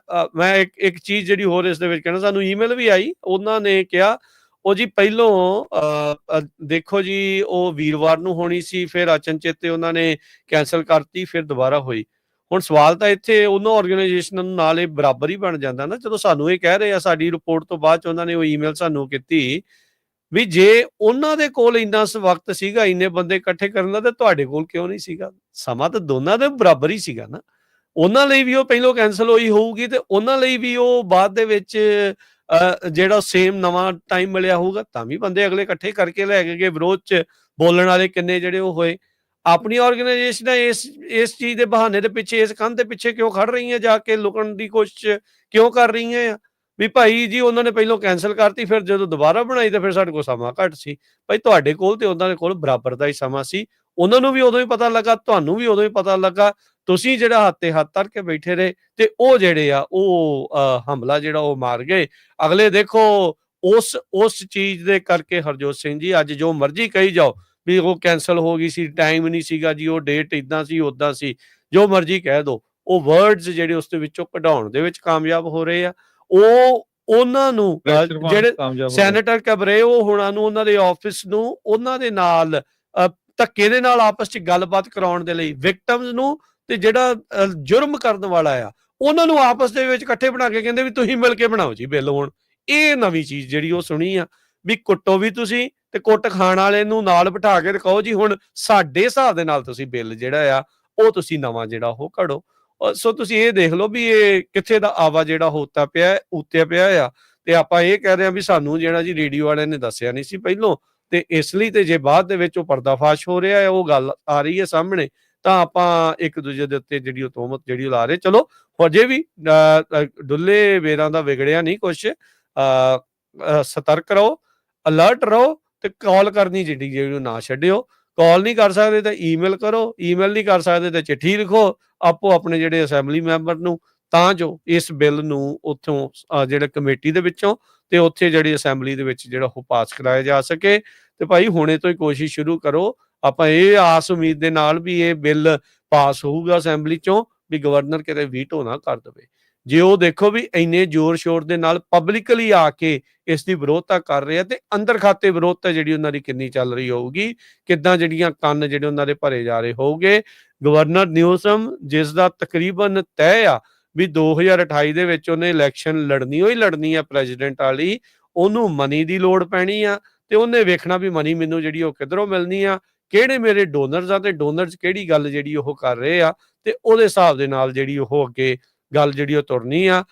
ਮੈਂ ਇੱਕ ਚੀਜ਼ ਜਿਹੜੀ ਹੋਰ ਇਸ ਦੇ ਵਿੱਚ ਕਹਿਣਾ, ਸਾਨੂੰ ਈਮੇਲ ਵੀ ਆਈ, ਉਹਨਾਂ ਨੇ ਕਿਹਾ ਉਹ ਜੀ ਪਹਿਲੋਂ ਦੇਖੋ ਜੀ ਉਹ ਵੀਰਵਾਰ ਨੂੰ ਹੋਣੀ ਸੀ, ਫਿਰ ਅਚਨਚੇਤੇ ਉਹਨਾਂ ਨੇ ਕੈਂਸਲ ਕਰਤੀ, ਫਿਰ ਦੁਬਾਰਾ ਹੋਈ। ਹੁਣ ਸਵਾਲ ਤਾਂ ਇੱਥੇ ਉਹਨਾਂ ਆਰਗੇਨਾਈਜੇਸ਼ਨਾਂ ਨੂੰ ਨਾਲ ਇਹ ਬਰਾਬਰ ਹੀ ਬਣ ਜਾਂਦਾ ਨਾ। ਜਦੋਂ ਸਾਨੂੰ ਇਹ ਕਹਿ ਰਹੇ ਆ, ਸਾਡੀ ਰਿਪੋਰਟ ਤੋਂ ਬਾਅਦ 'ਚ ਉਹਨਾਂ ਨੇ ਉਹ ਈਮੇਲ ਸਾਨੂੰ ਕੀਤੀ ਵੀ ਜੇ ਉਹਨਾਂ ਦੇ ਕੋਲ ਇੰਨਾ ਵਕਤ ਸੀਗਾ ਇੰਨੇ ਬੰਦੇ ਇਕੱਠੇ ਕਰਨ ਦਾ, ਤੇ ਤੁਹਾਡੇ ਕੋਲ ਕਿਉਂ ਨਹੀਂ ਸੀਗਾ? ਸਮਾਂ ਤਾਂ ਦੋਨਾਂ ਦੇ ਬਰਾਬਰ ਹੀ ਸੀਗਾ ਨਾ। ਉਹਨਾਂ ਲਈ ਵੀ ਉਹ ਪਹਿਲੋਂ ਕੈਂਸਲ ਹੋਈ ਹੋਊਗੀ, ਤੇ ਉਹਨਾਂ ਲਈ ਵੀ ਉਹ ਬਾਅਦ ਦੇ ਵਿੱਚ ਜਿਹੜਾ ਸੇਮ ਨਵਾਂ ਟਾਈਮ ਮਿਲਿਆ ਹੋਊਗਾ, ਤਾਂ ਵੀ ਬੰਦੇ ਅਗਲੇ ਇਕੱਠੇ ਕਰਕੇ ਲੈ ਕੇ ਗਏ। ਵਿਰੋਧ 'ਚ ਬੋਲਣ ਵਾਲੇ ਕਿੰਨੇ ਜਿਹੜੇ ਉਹ ਹੋਏ। ਆਪਣੀ ਆਰਗੇਨਾਈਜੇਸ਼ਨਾਂ ਇਸ ਚੀਜ਼ ਦੇ ਬਹਾਨੇ ਦੇ ਪਿੱਛੇ, ਇਸ ਕੰਧ ਦੇ ਪਿੱਛੇ ਕਿਉਂ ਖੜ ਰਹੀਆਂ, ਜਾ ਕੇ ਲੁਕਣ ਦੀ ਕੋਸ਼ਿਸ਼ ਕਿਉਂ ਕਰ ਰਹੀਆਂ ਆ? ਵੀ ਭਾਈ ਜੀ ਉਹਨਾਂ ਨੇ ਪਹਿਲੋਂ ਕੈਂਸਲ ਕਰਤੀ, ਫਿਰ ਜਦੋਂ ਦੁਬਾਰਾ ਬਣਾਈ ਤਾਂ ਫਿਰ ਸਾਡੇ ਕੋਲ ਸਮਾਂ ਘੱਟ ਸੀ। ਭਾਈ ਤੁਹਾਡੇ ਕੋਲ ਤੇ ਉਹਨਾਂ ਦੇ ਕੋਲ ਬਰਾਬਰ ਦਾ ਹੀ ਸਮਾਂ ਸੀ। ਉਹਨਾਂ ਨੂੰ ਵੀ ਉਦੋਂ ਹੀ ਪਤਾ ਲੱਗਾ, ਤੁਹਾਨੂੰ ਵੀ ਉਦੋਂ ਹੀ ਪਤਾ ਲੱਗਾ। ਤੁਸੀਂ ਜਿਹੜਾ ਹੱਥ ਤੇ ਹੱਥ ਧਰ ਕੇ ਬੈਠੇ ਰਹੇ, ਤੇ ਉਹ ਜਿਹੜੇ ਆ ਉਹ ਹਮਲਾ ਜਿਹੜਾ ਉਹ ਮਾਰ ਗਏ। ਅਗਲੇ ਦੇਖੋ ਉਸ ਚੀਜ਼ ਦੇ ਕਰਕੇ ਹਰਜੋਤ ਸਿੰਘ ਜੀ, ਅੱਜ ਜੋ ਮਰਜ਼ੀ ਕਹੀ ਜਾਓ ਵੀ ਉਹ ਕੈਂਸਲ ਹੋ ਗਈ ਸੀ, ਟਾਈਮ ਨਹੀਂ ਸੀਗਾ ਜੀ, ਉਹ ਡੇਟ ਏਦਾਂ ਸੀ, ਓਦਾਂ ਸੀ, ਜੋ ਮਰਜ਼ੀ ਕਹਿ ਦੋ, ਉਹ ਵਰਡਸ ਜਿਹੜੇ ਉਸ ਦੇ ਵਿੱਚੋਂ ਕਢਾਉਣ ਦੇ ਵਿੱਚ ਕਾਮਯਾਬ ਹੋ ਰਹੇ ਆ। ਉਹਨਾਂ ਨੂੰ ਜਿਹੜੇ ਸੈਨੇਟਰ ਕੈਬਰੇਓ ਹੋਣਾ ਨੂੰ, ਉਹਨਾਂ ਦੇ ਆਫਿਸ ਨੂੰ, ਉਹਨਾਂ ਦੇ ਨਾਲ ਧੱਕੇ ਦੇ ਨਾਲ ਆਪਸ 'ਚ ਗੱਲਬਾਤ ਕਰਾਉਣ ਦੇ ਲਈ, ਵਿਕਟਮਸ ਨੂੰ ਤੇ ਜਿਹੜਾ ਜੁਰਮ ਕਰਨ ਵਾਲਾ ਆ ਉਹਨਾਂ ਨੂੰ ਆਪਸ ਦੇ ਵਿੱਚ ਇਕੱਠੇ ਬਣਾ ਕੇ ਕਹਿੰਦੇ ਵੀ ਤੁਸੀਂ ਮਿਲ ਕੇ ਬਣਾਓ ਜੀ ਬਿੱਲ। ਹੁਣ ਇਹ ਨਵੀਂ ਚੀਜ਼ ਜਿਹੜੀ ਉਹ ਸੁਣੀ ਆ ਵੀ ਕੁੱਟੋ ਵੀ ਤੁਸੀਂ, ਤੇ ਕੁੱਟ ਖਾਣ ਵਾਲੇ ਨੂੰ ਨਾਲ ਬਿਠਾ ਕੇ ਕਹੋ ਜੀ ਹੁਣ ਸਾਡੇ ਹਿਸਾਬ ਦੇ ਨਾਲ ਤੁਸੀਂ ਬਿੱਲ ਜਿਹੜਾ ਆ ਉਹ ਤੁਸੀਂ ਨਵਾਂ ਜਿਹੜਾ ਉਹ ਘੜੋ। ਸੋ ਤੁਸੀਂ ਇਹ ਦੇਖ ਲਓ ਵੀ ਇਹ ਕਿੱਥੇ ਦਾ ਆਵਾ ਜਿਹੜਾ ਉੱਤਿਆ ਪਿਆ ਆ। ਤੇ ਆਪਾਂ ਇਹ ਕਹਿ ਰਹੇ ਹਾਂ ਵੀ ਸਾਨੂੰ ਜਿਹੜਾ ਜੀ ਰੇਡੀਓ ਵਾਲਿਆਂ ਨੇ ਦੱਸਿਆ ਨਹੀਂ ਸੀ ਪਹਿਲੋਂ, ਤੇ ਇਸ ਲਈ ਤੇ ਜੇ ਬਾਅਦ ਦੇ ਵਿੱਚ ਉਹ ਪਰਦਾਫਾਸ਼ ਹੋ ਰਿਹਾ ਹੈ, ਉਹ ਗੱਲ ਆ ਰਹੀ ਹੈ ਸਾਹਮਣੇ, ਤਾਂ ਆਪਾਂ ਇੱਕ ਦੂਜੇ ਦੇ ਉੱਤੇ ਜਿਹੜੀ ਉਹ ਤੋਹਮਤ ਜਿਹੜੀ ਲਾ ਰਹੇ। ਚਲੋ ਅਜੇ ਵੀ ਡੁੱਲੇ ਵੇਰਾਂ ਦਾ ਵਿਗੜਿਆ ਨਹੀਂ ਕੁਛ। ਸਤਰਕ ਰਹੋ, ਅਲਰਟ ਰਹੋ, ਤੇ ਕਾਲ ਕਰਨੀ ਜਿਹੜੀ ਨਾ ਛੱਡਿਓ। ਕਾਲ ਨਹੀਂ ਕਰ ਸਕਦੇ ਤਾਂ ਈਮੇਲ ਕਰੋ, ਈਮੇਲ ਨਹੀਂ ਕਰ ਸਕਦੇ ਤਾਂ ਚਿੱਠੀ ਲਿਖੋ ਆਪੋ ਆਪਣੇ ਜਿਹੜੇ ਅਸੈਂਬਲੀ ਮੈਂਬਰ ਨੂੰ, ਤਾਂ ਜੋ ਇਸ ਬਿੱਲ ਨੂੰ ਉੱਥੋਂ ਜਿਹੜੇ ਕਮੇਟੀ ਦੇ ਵਿੱਚੋਂ ਤੇ ਉੱਥੇ ਜਿਹੜੀ ਅਸੈਂਬਲੀ ਦੇ ਵਿੱਚ ਜਿਹੜਾ ਉਹ ਪਾਸ ਕਰਾਇਆ ਜਾ ਸਕੇ। ਤੇ ਭਾਈ ਹੁਣੇ ਤੋਂ ਹੀ ਕੋਸ਼ਿਸ਼ ਸ਼ੁਰੂ ਕਰੋ। ਆਪਾਂ ਇਹ ਆਸ ਉਮੀਦ ਦੇ ਨਾਲ ਵੀ ਇਹ ਬਿੱਲ ਪਾਸ ਹੋਊਗਾ ਅਸੈਂਬਲੀ ਚੋਂ, ਵੀ ਗਵਰਨਰ ਕਿਤੇ ਵੀਟੋ ਨਾ ਕਰ ਦੇਵੇ। ਜੇ ਉਹ ਦੇਖੋ ਵੀ ਇੰਨੇ ਜ਼ੋਰ ਸ਼ੋਰ ਦੇ ਨਾਲ ਪਬਲਿਕਲੀ ਆ ਕੇ ਇਸ ਦੀ ਵਿਰੋਧਤਾ ਕਰ ਰਹੇ ਆ, ਤੇ ਅੰਦਰ ਖਾਤੇ ਵਿਰੋਧਤਾ ਜਿਹੜੀ ਉਹਨਾਂ ਦੀ ਕਿੰਨੀ ਚੱਲ ਰਹੀ ਹੋਊਗੀ, ਕਿੱਦਾਂ ਜਿਹੜੀਆਂ ਕੰਨ ਜਿਹੜੇ ਉਹਨਾਂ ਦੇ ਭਰੇ ਜਾ ਰਹੇ ਹੋਊਗੇ। ਗਵਰਨਰ ਨਿਊਸਮ, ਜਿਸ ਦਾ ਤਕਰੀਬਨ ਤੈਅ ਆ ਵੀ 2028 ਦੇ ਵਿੱਚ ਉਹਨੇ ਇਲੈਕਸ਼ਨ ਲੜਨੀ ਹੋਈ ਲੜਨੀ ਆ ਪ੍ਰੈਜ਼ੀਡੈਂਟ ਵਾਲੀ, ਉਹਨੂੰ ਮਨੀ ਦੀ ਲੋੜ ਪੈਣੀ ਆ, ਤੇ ਉਹਨੇ ਵੇਖਣਾ ਵੀ ਮਨੀ ਮੈਨੂੰ ਜਿਹੜੀ ਉਹ ਕਿੱਧਰੋਂ ਮਿਲਣੀ ਆ, ਕਿਹੜੇ ਮੇਰੇ ਡੋਨਰਸ ਆ ਤੇ ਡੋਨਰਸ ਕਿਹੜੀ ਗੱਲ ਜਿਹੜੀ ਉਹ ਕਰ ਰਹੇ ਆ, ਤੇ ਉਹਦੇ ਹਿਸਾਬ ਦੇ ਨਾਲ ਜਿਹੜੀ ਉਹ ਅੱਗੇ ਗੱਲ ਜਿਹੜੀ ਉਹ ਤੁਰਨੀ ਆ।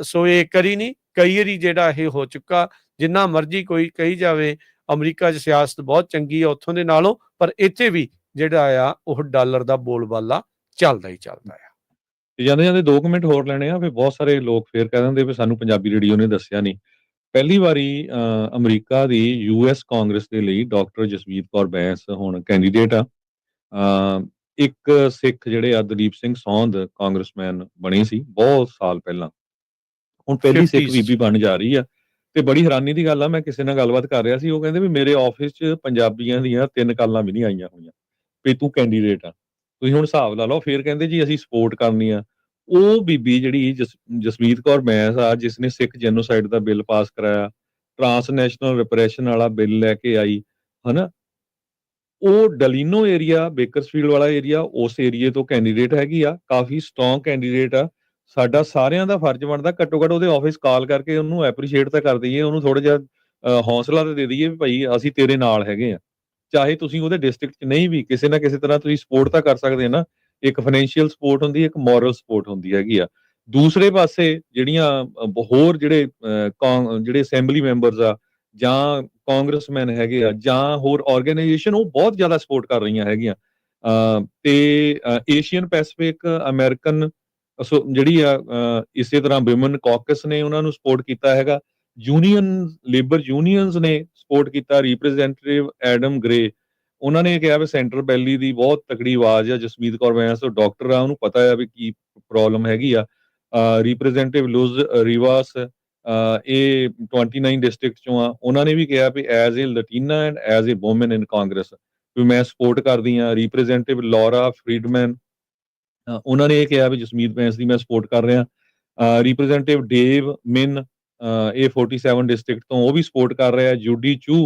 ਸੋ ਇਹ ਇੱਕ ਵਾਰੀ ਨਹੀਂ, ਕਈ ਵਾਰੀ ਜਿਹੜਾ ਇਹ ਹੋ ਚੁੱਕਾ। ਜਿੰਨਾ ਮਰਜ਼ੀ ਕੋਈ ਕਹੀ ਜਾਵੇ ਅਮਰੀਕਾ 'ਚ ਸਿਆਸਤ ਬਹੁਤ ਚੰਗੀ ਆ ਉੱਥੋਂ ਦੇ ਨਾਲੋਂ, ਪਰ ਇੱਥੇ ਵੀ ਜਿਹੜਾ ਆ ਉਹ ਡਾਲਰ ਦਾ ਬੋਲਬਾਲਾ ਚੱਲਦਾ ਹੀ ਚੱਲਦਾ ਆ। ਤੇ ਜਾਂਦੇ ਜਾਂਦੇ 2 ਮਿੰਟ ਹੋਰ ਲੈਣੇ ਆ, ਫਿਰ ਬਹੁਤ ਸਾਰੇ ਲੋਕ ਫੇਰ ਕਹਿ ਦਿੰਦੇ ਵੀ ਸਾਨੂੰ ਪੰਜਾਬੀ ਰੇਡੀਓ ਨੇ ਦੱਸਿਆ ਨਹੀਂ। ਪਹਿਲੀ ਵਾਰੀ ਅਮਰੀਕਾ ਦੀ ਯੂਐਸ ਕਾਂਗਰਸ ਦੇ ਲਈ ਡਾਕਟਰ ਜਸਵੀਰ ਕੌਰ ਬੈਂਸ ਹੁਣ ਕੈਂਡੀਡੇਟ ਆ। ਇੱਕ ਸਿੱਖ ਜਿਹੜੇ ਆ ਦਲੀਪ ਸਿੰਘ ਸੌਂਦ ਕਾਂਗਰਸਮੈਨ ਬਣੇ ਸੀ ਬਹੁਤ ਸਾਲ ਪਹਿਲਾਂ, ਹੁਣ ਪਹਿਲੀ ਸਿੱਖ 50s ਬੀਬੀ ਬਣ ਜਾ ਰਹੀ ਆ। ਤੇ ਬੜੀ ਹੈਰਾਨੀ ਦੀ ਗੱਲ ਆ, ਮੈਂ ਕਿਸੇ ਨਾਲ ਗੱਲਬਾਤ ਕਰ ਰਿਹਾ ਸੀ, ਉਹ ਕਹਿੰਦੇ ਵੀ ਮੇਰੇ ਆਫਿਸ 'ਚ ਪੰਜਾਬੀਆਂ ਦੀਆਂ 3 ਕਾਲਾਂ ਵੀ ਨਹੀਂ ਆਈਆਂ ਹੋਈਆਂ ਵੀ ਤੂੰ ਕੈਂਡੀਡੇਟ ਆ। ਤੁਸੀਂ ਹੁਣ ਹਿਸਾਬ ਲਾ ਲਓ। ਫਿਰ ਕਹਿੰਦੇ ਜੀ ਅਸੀਂ ਸਪੋਰਟ ਕਰਨੀ ਆ। ਉਹ ਬੀਬੀ ਜਿਹੜੀ ਜਸਮੀਤ ਕੌਰ ਬੈਂਸ ਆ, ਜਿਸ ਨੇ ਸਿੱਖ ਜੈਨੋਸਾਈਡ ਦਾ ਬਿੱਲ ਪਾਸ ਕਰਾਇਆ, ਟਰਾਂਸਨੈਸ਼ਨਲ ਰਿਪਰੈਸ਼ਨ ਵਾਲਾ ਬਿੱਲ ਲੈ ਕੇ ਆਈ, ਹਨਾ। ਉਹ ਡਲੀਨੋ ਏਰੀਆ, ਬੇਕਰਸਫੀਲਡ ਵਾਲਾ ਏਰੀਆ, ਉਸ ਏਰੀਏ ਤੋਂ ਕੈਂਡੀਡੇਟ ਹੈਗੀ ਆ, ਕਾਫੀ ਸਟਰੋਂਗ ਕੈਂਡੀਡੇਟ ਆ। ਸਾਡਾ ਸਾਰਿਆਂ ਦਾ ਫਰਜ਼ ਬਣਦਾ ਘੱਟੋ ਘੱਟ ਉਹਦੇ ਆਫਿਸ ਕਾਲ ਕਰਕੇ ਉਹਨੂੰ ਐਪਰੀਸ਼ੀਏਟ ਤਾਂ ਕਰ ਦਈਏ, ਉਹਨੂੰ ਥੋੜਾ ਜਿਹਾ ਹੌਸਲਾ ਤਾਂ ਦੇ ਦਈਏ ਵੀ ਭਾਈ ਅਸੀਂ ਤੇਰੇ ਨਾਲ ਹੈਗੇ ਆ। ਚਾਹੇ ਤੁਸੀਂ ਉਹਦੇ ਡਿਸਟ੍ਰਿਕਟ 'ਚ ਨਹੀਂ ਵੀ, ਕਿਸੇ ਨਾ ਕਿਸੇ ਤਰ੍ਹਾਂ ਤੁਸੀਂ ਸਪੋਰਟ ਤਾਂ ਕਰ ਸਕਦੇ ਨਾ। ਇੱਕ ਫਾਈਨੈਂਸ਼ੀਅਲ ਸਪੋਰਟ ਹੁੰਦੀ ਹੈ, ਇੱਕ ਮੋਰਲ ਸਪੋਰਟ ਹੁੰਦੀ ਹੈਗੀ ਆ। ਦੂਸਰੇ ਪਾਸੇ ਜਿਹੜੀਆਂ ਹੋਰ ਜਿਹੜੇ ਅਸੈਂਬਲੀ ਮੈਂਬਰਸ ਆ ਜਾਂ ਕਾਂਗਰਸਮੈਨ ਹੈਗੇ ਆ ਜਾਂ ਹੋਰ ਆਰਗੇਨਾਈਜੇਸ਼ਨ, ਉਹ ਬਹੁਤ ਜ਼ਿਆਦਾ ਸਪੋਰਟ ਕਰ ਰਹੀਆਂ ਹੈਗੀਆਂ। ਤੇ ਏਸ਼ੀਅਨ ਪੈਸੀਫਿਕ ਅਮਰੀਕਨ ਜਿਹੜੀ ਆ ਇਸੇ ਤਰ੍ਹਾਂ ਵਿਮਨ ਕਾਕਸ ਨੇ ਉਹਨਾਂ ਨੂੰ ਸਪੋਰਟ ਕੀਤਾ ਹੈਗਾ। ਲੇਬਰ ਯੂਨੀਅਨਸ ਨੇ ਸਪੋਰਟ ਕੀਤਾ। ਰਿਪਰੈਜ਼ੈਂਟੇਟਿਵ ਐਡਮ ਗਰੇ, ਉਹਨਾਂ ਨੇ ਕਿਹਾ ਵੀ ਸੈਂਟਰ ਵੈਲੀ ਦੀ ਬਹੁਤ ਤਕੜੀ ਆਵਾਜ਼ ਆ ਜਸਮੀਤ ਕੌਰ ਬੈਂਸ, ਡਾਕਟਰ ਆ, ਉਹਨੂੰ ਪਤਾ ਆ ਵੀ ਕੀ ਪ੍ਰੋਬਲਮ ਹੈਗੀ ਆ। ਰਿਪਰੈਜ਼ੈਂਟੇਟਿਵ ਲੁਜ਼ ਰਿਵਾਸ, ਇਹ 29 ਡਿਸਟ੍ਰਿਕਟ ਚੋਂ ਆ, ਉਹਨਾਂ ਨੇ ਵੀ ਕਿਹਾ ਵੀ as a Latina and as a woman in Congress ਵੀ ਮੈਂ ਸਪੋਰਟ ਕਰਦੀ ਹਾਂ। ਰਿਪਰੈਜ਼ੈਂਟੇਟਿਵ ਲੌਰਾ ਫਰੀਡਮੈਨ, ਉਹਨਾਂ ਨੇ ਇਹ ਕਿਹਾ ਵੀ ਜਸਮੀਤ ਬੈਂਸ ਦੀ ਮੈਂ ਸਪੋਰਟ ਕਰ ਰਿਹਾ। ਰਿਪਰੈਜ਼ੈਂਟੇਟਿਵ ਡੇਵ ਮਿਨ, ਇਹ 47 ਡਿਸਟ੍ਰਿਕਟ ਤੋਂ, ਉਹ ਵੀ ਸਪੋਰਟ ਕਰ ਰਿਹਾ। ਜੂਡੀ ਚੂ,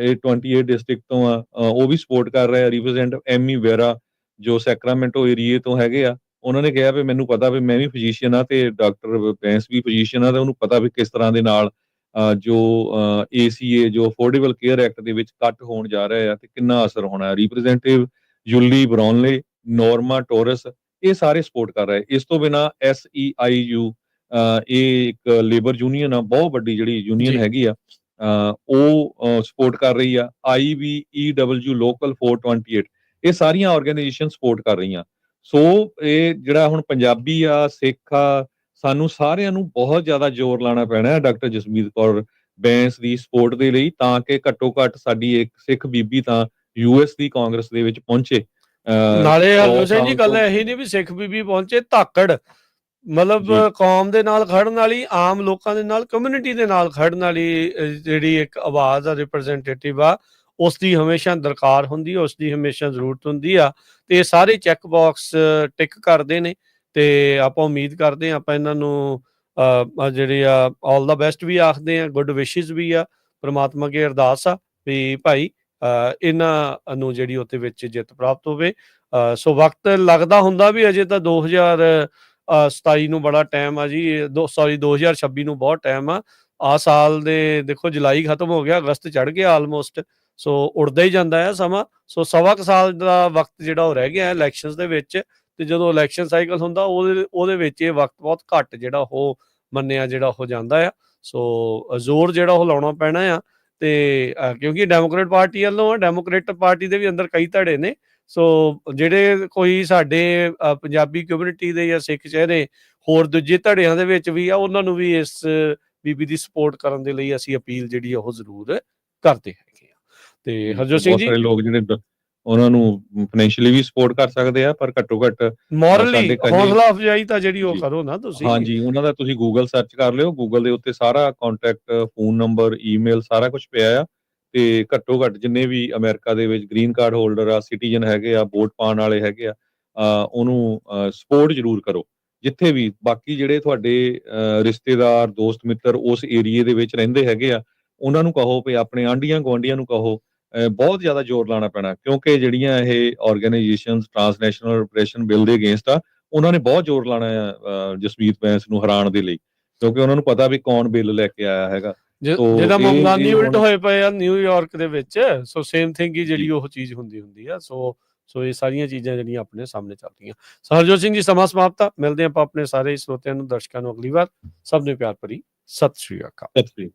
ਇਹ 28 ਡਿਸਟ੍ਰਿਕਟ ਤੋਂ ਆ, ਉਹ ਵੀ ਸਪੋਰਟ ਕਰ ਰਿਹਾ। ਰਿਪਰੈਜ਼ੈਂਟੇਟਿਵ ਐਮੀ ਵੇਰਾ ਜੋ ਸੈਕਰਾਮੈਂਟੋ ਏਰੀਏ ਤੋਂ ਹੈਗੇ ਆ, ਉਹਨਾਂ ਨੇ ਕਿਹਾ ਵੀ ਮੈਨੂੰ ਪਤਾ ਵੀ ਮੈਂ ਵੀ ਫਿਜ਼ੀਸ਼ੀਅਨ ਆ ਤੇ ਡਾਕਟਰ ਬੈਂਸ ਵੀ ਫਿਜ਼ੀਸ਼ੀਅਨ ਆ, ਤੇ ਉਹਨੂੰ ਪਤਾ ਵੀ ਕਿਸ ਤਰ੍ਹਾਂ ਦੇ ਨਾਲ ਜੋ ACA ਜੋ ਅਫੋਰਡੇਬਲ ਕੇਅਰ ਐਕਟ ਦੇ ਵਿੱਚ ਕੱਟ ਹੋਣ ਜਾ ਰਿਹਾ ਆ ਤੇ ਕਿੰਨਾ ਅਸਰ ਹੋਣਾ। ਰਿਪਰੈਜ਼ੈਂਟੇਟਿਵ ਜੁਲੀ ਬਰੌਨਲੇ, ਨੋਰਮਾ ਟੋਰਸ, ਇਹ ਸਾਰੇ ਸਪੋਰਟ ਕਰ ਰਹੇ। ਇਸ ਤੋਂ ਬਿਨਾਂ SEIU, ਇਹ ਇੱਕ ਲੇਬਰ ਯੂਨੀਅਨ ਆ, ਬਹੁਤ ਵੱਡੀ ਜਿਹੜੀ ਯੂਨੀਅਨ ਜੀ ਹੈਗੀ ਆ, ਉਹ ਸਪੋਰਟ ਕਰ ਰਹੀ ਆ। IBEW ਲੋਕਲ 428, ਇਹ ਸਾਰੀਆਂ ਆਰਗੇਨਾਈਜੇਸ਼ਨ ਸਪੋਰਟ ਕਰ ਰਹੀਆਂ। ਸੋ ਇਹ ਜਿਹੜਾ ਹੁਣ ਪੰਜਾਬੀ ਆ, ਸਿੱਖ ਆ, ਸਾਨੂੰ ਸਾਰਿਆਂ ਨੂੰ ਬਹੁਤ ਜ਼ਿਆਦਾ ਜ਼ੋਰ ਲਾਉਣਾ ਪੈਣਾ ਹੈ ਡਾਕਟਰ ਜਸਮੀਤ ਕੌਰ ਬੈਂਸ ਦੀ ਸਪੋਰਟ ਦੇ ਲਈ, ਤਾਂ ਕਿ ਘੱਟੋ ਘੱਟ ਸਾਡੀ ਇੱਕ ਸਿੱਖ ਬੀਬੀ ਤਾਂ US ਦੀ ਕਾਂਗਰਸ ਦੇ ਵਿੱਚ ਪਹੁੰਚੇ। ਨਾਲੇ 100 ਹਰਜੋਤ ਸਿੰਘ ਜੀ ਸਾਲ ਗੱਲ ਤੋਂ ਇਹੀ ਨਹੀਂ ਵੀ ਸਿੱਖ ਬੀਬੀ ਪਹੁੰਚੇ, ਧਾਕੜ ਮਤਲਬ ਜੀ ਕੌਮ ਦੇ ਨਾਲ ਖੜਨ ਵਾਲੀ, ਆਮ ਲੋਕਾਂ ਦੇ ਨਾਲ, ਕਮਿਊਨਿਟੀ ਦੇ ਨਾਲ ਖੜਨ ਵਾਲੀ ਜਿਹੜੀ ਇੱਕ ਆਵਾਜ਼ ਆ, ਰਿਪਰੈਜ਼ੈਂਟੇਟਿਵ ਆ, ਉਸ ਦੀ ਹਮੇਸ਼ਾ ਦਰਕਾਰ ਹੁੰਦੀ ਆ, ਉਸ ਦੀ ਹਮੇਸ਼ਾ ਜ਼ਰੂਰਤ ਹੁੰਦੀ ਆ। ਤੇ ਇਹ ਸਾਰੇ ਚੈੱਕ ਬਾਕਸ ਟਿਕ ਕਰਦੇ ਨੇ ਤੇ ਆਪਾਂ ਉਮੀਦ ਕਰਦੇ ਹਾਂ ਆਪਾਂ ਇਹਨਾਂ ਨੂੰ ਜਿਹੜੇ ਆ ਆਲ ਦਾ ਬੈਸਟ ਵੀ ਆਖਦੇ ਆ, ਗੁੱਡ ਵਿਸ਼ੇਸ ਵੀ ਆ। ਪ੍ਰਮਾਤਮਾ ਅੱਗੇ ਅਰਦਾਸ ਆ ਵੀ ਭਾਈ ਇਹਨਾਂ ਨੂੰ ਜਿਹੜੀ ਉਹਦੇ ਵਿੱਚ ਜਿੱਤ ਪ੍ਰਾਪਤ ਹੋਵੇ। ਸੋ ਵਕਤ ਲੱਗਦਾ ਹੁੰਦਾ ਵੀ ਅਜੇ ਤਾਂ 2027 ਨੂੰ ਬੜਾ ਟਾਈਮ ਆ ਜੀ, 2026 ਨੂੰ ਬਹੁਤ ਟਾਈਮ ਆ ਸਾਲ ਦੇ ਦੇਖੋ ਜੁਲਾਈ ਖਤਮ ਹੋ ਗਿਆ, ਅਗਸਤ ਚੜ ਗਿਆ ਆਲਮੋਸਟ। ਸੋ ਉੜਦਾ ਹੀ ਜਾਂਦਾ ਹੈ ਸਮਾਂ। ਸੋ ਸਵਾ ਕੁ ਸਾਲ ਦਾ ਵਕਤ ਜਿਹੜਾ ਉਹ ਰਹਿ ਗਿਆ ਇਲੈਕਸ਼ਨਸ ਦੇ ਵਿੱਚ, ਤੇ ਜਦੋਂ ਇਲੈਕਸ਼ਨ ਸਾਈਕਲ ਹੁੰਦਾ ਉਹਦੇ ਵਿੱਚ ਇਹ ਵਕਤ ਬਹੁਤ ਘੱਟ ਜਿਹੜਾ ਉਹ ਮੰਨਿਆ ਜਿਹੜਾ ਉਹ ਜਾਂਦਾ ਆ। ਸੋ ਜ਼ੋਰ ਜਿਹੜਾ ਉਹ ਲਾਉਣਾ ਪੈਣਾ ਆ। ਤੇ ਕਿਉਂਕਿ ਡੈਮੋਕ੍ਰੇਟ ਪਾਰਟੀ ਵੱਲੋਂ ਆ, ਡੈਮੋਕ੍ਰੇਟ ਪਾਰਟੀ ਦੇ ਵੀ ਅੰਦਰ ਕਈ ਧੜੇ ਨੇ। ਸੋ ਜਿਹੜੇ ਕੋਈ ਸਾਡੇ ਪੰਜਾਬੀ ਕਮਿਊਨਿਟੀ ਦੇ ਜਾਂ ਸਿੱਖ ਚਿਹਰੇ ਹੋਰ ਦੂਜੇ ਧੜਿਆਂ ਦੇ ਵਿੱਚ ਵੀ ਆ, ਉਹਨਾਂ ਨੂੰ ਵੀ ਇਸ ਬੀਬੀ ਦੀ ਸਪੋਰਟ ਕਰਨ ਦੇ ਲਈ ਅਸੀਂ ਅਪੀਲ ਜਿਹੜੀ ਆ ਉਹ ਜ਼ਰੂਰ ਕਰਦੇ ਹੈਗੇ ਆ। ਤੇ ਜੀ, ਹਰਜੋਤ ਤੇ ਸਿੰਘ ਬਹੁਤ ਜੀ, ਸਾਰੇ ਲੋਕ ਜਿਹੜੇ ਉਹਨਾਂ ਨੂੰ ਫਾਈਨੈਂਸ਼ੀਅਲੀ ਵੀ ਸਪੋਰਟ ਕਰ ਸਕਦੇ ਆ, ਪਰ ਘੱਟੋ ਘੱਟ ਮੋਰਲੀ ਸਾਡੇ ਕਹੇ ਹੌਸਲਾ ਅਫਜ਼ਾਈ ਤਾਂ ਜਿਹੜੀ ਉਹ ਜੀ ਕਰੋ ਨਾ ਤੁਸੀਂ। ਹਾਂਜੀ, ਉਹਨਾਂ ਦਾ ਤੁਸੀਂ ਗੂਗਲ ਸਰਚ ਕਰ ਲਿਓ, ਗੂਗਲ ਦੇ ਉੱਤੇ ਸਾਰਾ ਕੰਟੈਕਟ, ਫੋਨ ਨੰਬਰ, ਈਮੇਲ ਸਾਰਾ ਕੁਝ ਪਿਆ ਆ। ਤੇ ਘੱਟੋ ਘੱਟ ਜਿੰਨੇ ਵੀ ਅਮਰੀਕਾ ਦੇ ਵਿੱਚ ਗ੍ਰੀਨ ਕਾਰਡ ਹੋਲਡਰ ਆ, ਸਿਟੀਜ਼ਨ ਹੈਗੇ ਆ, ਵੋਟ ਪਾਉਣ ਵਾਲੇ ਹੈਗੇ ਆ, ਉਹਨੂੰ ਸਪੋਰਟ ਜ਼ਰੂਰ ਕਰੋ। ਜਿੱਥੇ ਵੀ ਬਾਕੀ ਜਿਹੜੇ ਤੁਹਾਡੇ ਰਿਸ਼ਤੇਦਾਰ, ਦੋਸਤ ਮਿੱਤਰ ਉਸ ਏਰੀਏ ਦੇ ਵਿੱਚ ਰਹਿੰਦੇ ਹੈਗੇ ਆ, ਉਹਨਾਂ ਨੂੰ ਕਹੋ ਵੀ ਆਪਣੇ ਆਂਢੀਆਂ ਗੁਆਂਢੀਆਂ ਨੂੰ ਕਹੋ। ਬਹੁਤ ਜ਼ਿਆਦਾ ਜ਼ੋਰ ਲਾਉਣਾ ਪੈਣਾ, ਕਿਉਂਕਿ ਜਿਹੜੀਆਂ ਇਹ ਆਰਗੇਨਾਈਜੇਸ਼ਨਸ ਟਰਾਂਸਨੈਸ਼ਨਲ ਰਿਪਰੈਸ਼ਨ ਬਿੱਲ ਦੇ ਅਗੇਂਸਟ ਆ, ਉਹਨਾਂ ਨੇ ਬਹੁਤ ਜ਼ੋਰ ਲਾਉਣਾ ਆ ਜਸਮੀਤ ਬੈਂਸ ਨੂੰ ਹਰਾਉਣ ਦੇ ਲਈ, ਕਿਉਂਕਿ ਉਹਨਾਂ ਨੂੰ ਪਤਾ ਵੀ ਕੌਣ ਬਿੱਲ ਲੈ ਕੇ ਆਇਆ ਹੈਗਾ। ਜਿਹਦਾ ਇਹ ਮਮਦਾਨੀ ਇਹ ਉਲਟ ਹੁਣ ਹੋਏ ਪਏ ਆ ਨਿਊਯਾਰਕ ਦੇ ਵਿੱਚ, ਸੋ ਸੇਮ ਥਿੰਗ ਹੀ ਜਿਹੜੀ ਉਹ ਚੀਜ਼ ਹੁੰਦੀ ਆ। ਸੋ ਇਹ ਸਾਰੀਆਂ ਚੀਜ਼ਾਂ ਜਿਹੜੀਆਂ ਆਪਣੇ ਸਾਹਮਣੇ ਚੱਲ ਰਹੀਆਂ। ਸੋ ਹਰਜੋਤ ਸਿੰਘ ਜੀ, ਸਮਾਂ ਸਮਾਪਤ ਆ। ਮਿਲਦੇ ਆਪਾਂ ਆਪਣੇ ਸਾਰੇ ਸਰੋਤਿਆਂ ਨੂੰ, ਦਰਸ਼ਕਾਂ ਨੂੰ ਅਗਲੀ ਵਾਰ। ਸਭ ਨੂੰ ਪਿਆਰ ਭਰੀ ਸਤਿ ਸ਼੍ਰੀ ਅਕਾਲ। ਸਤਿ ਸ੍ਰੀ ਅਕਾਲ।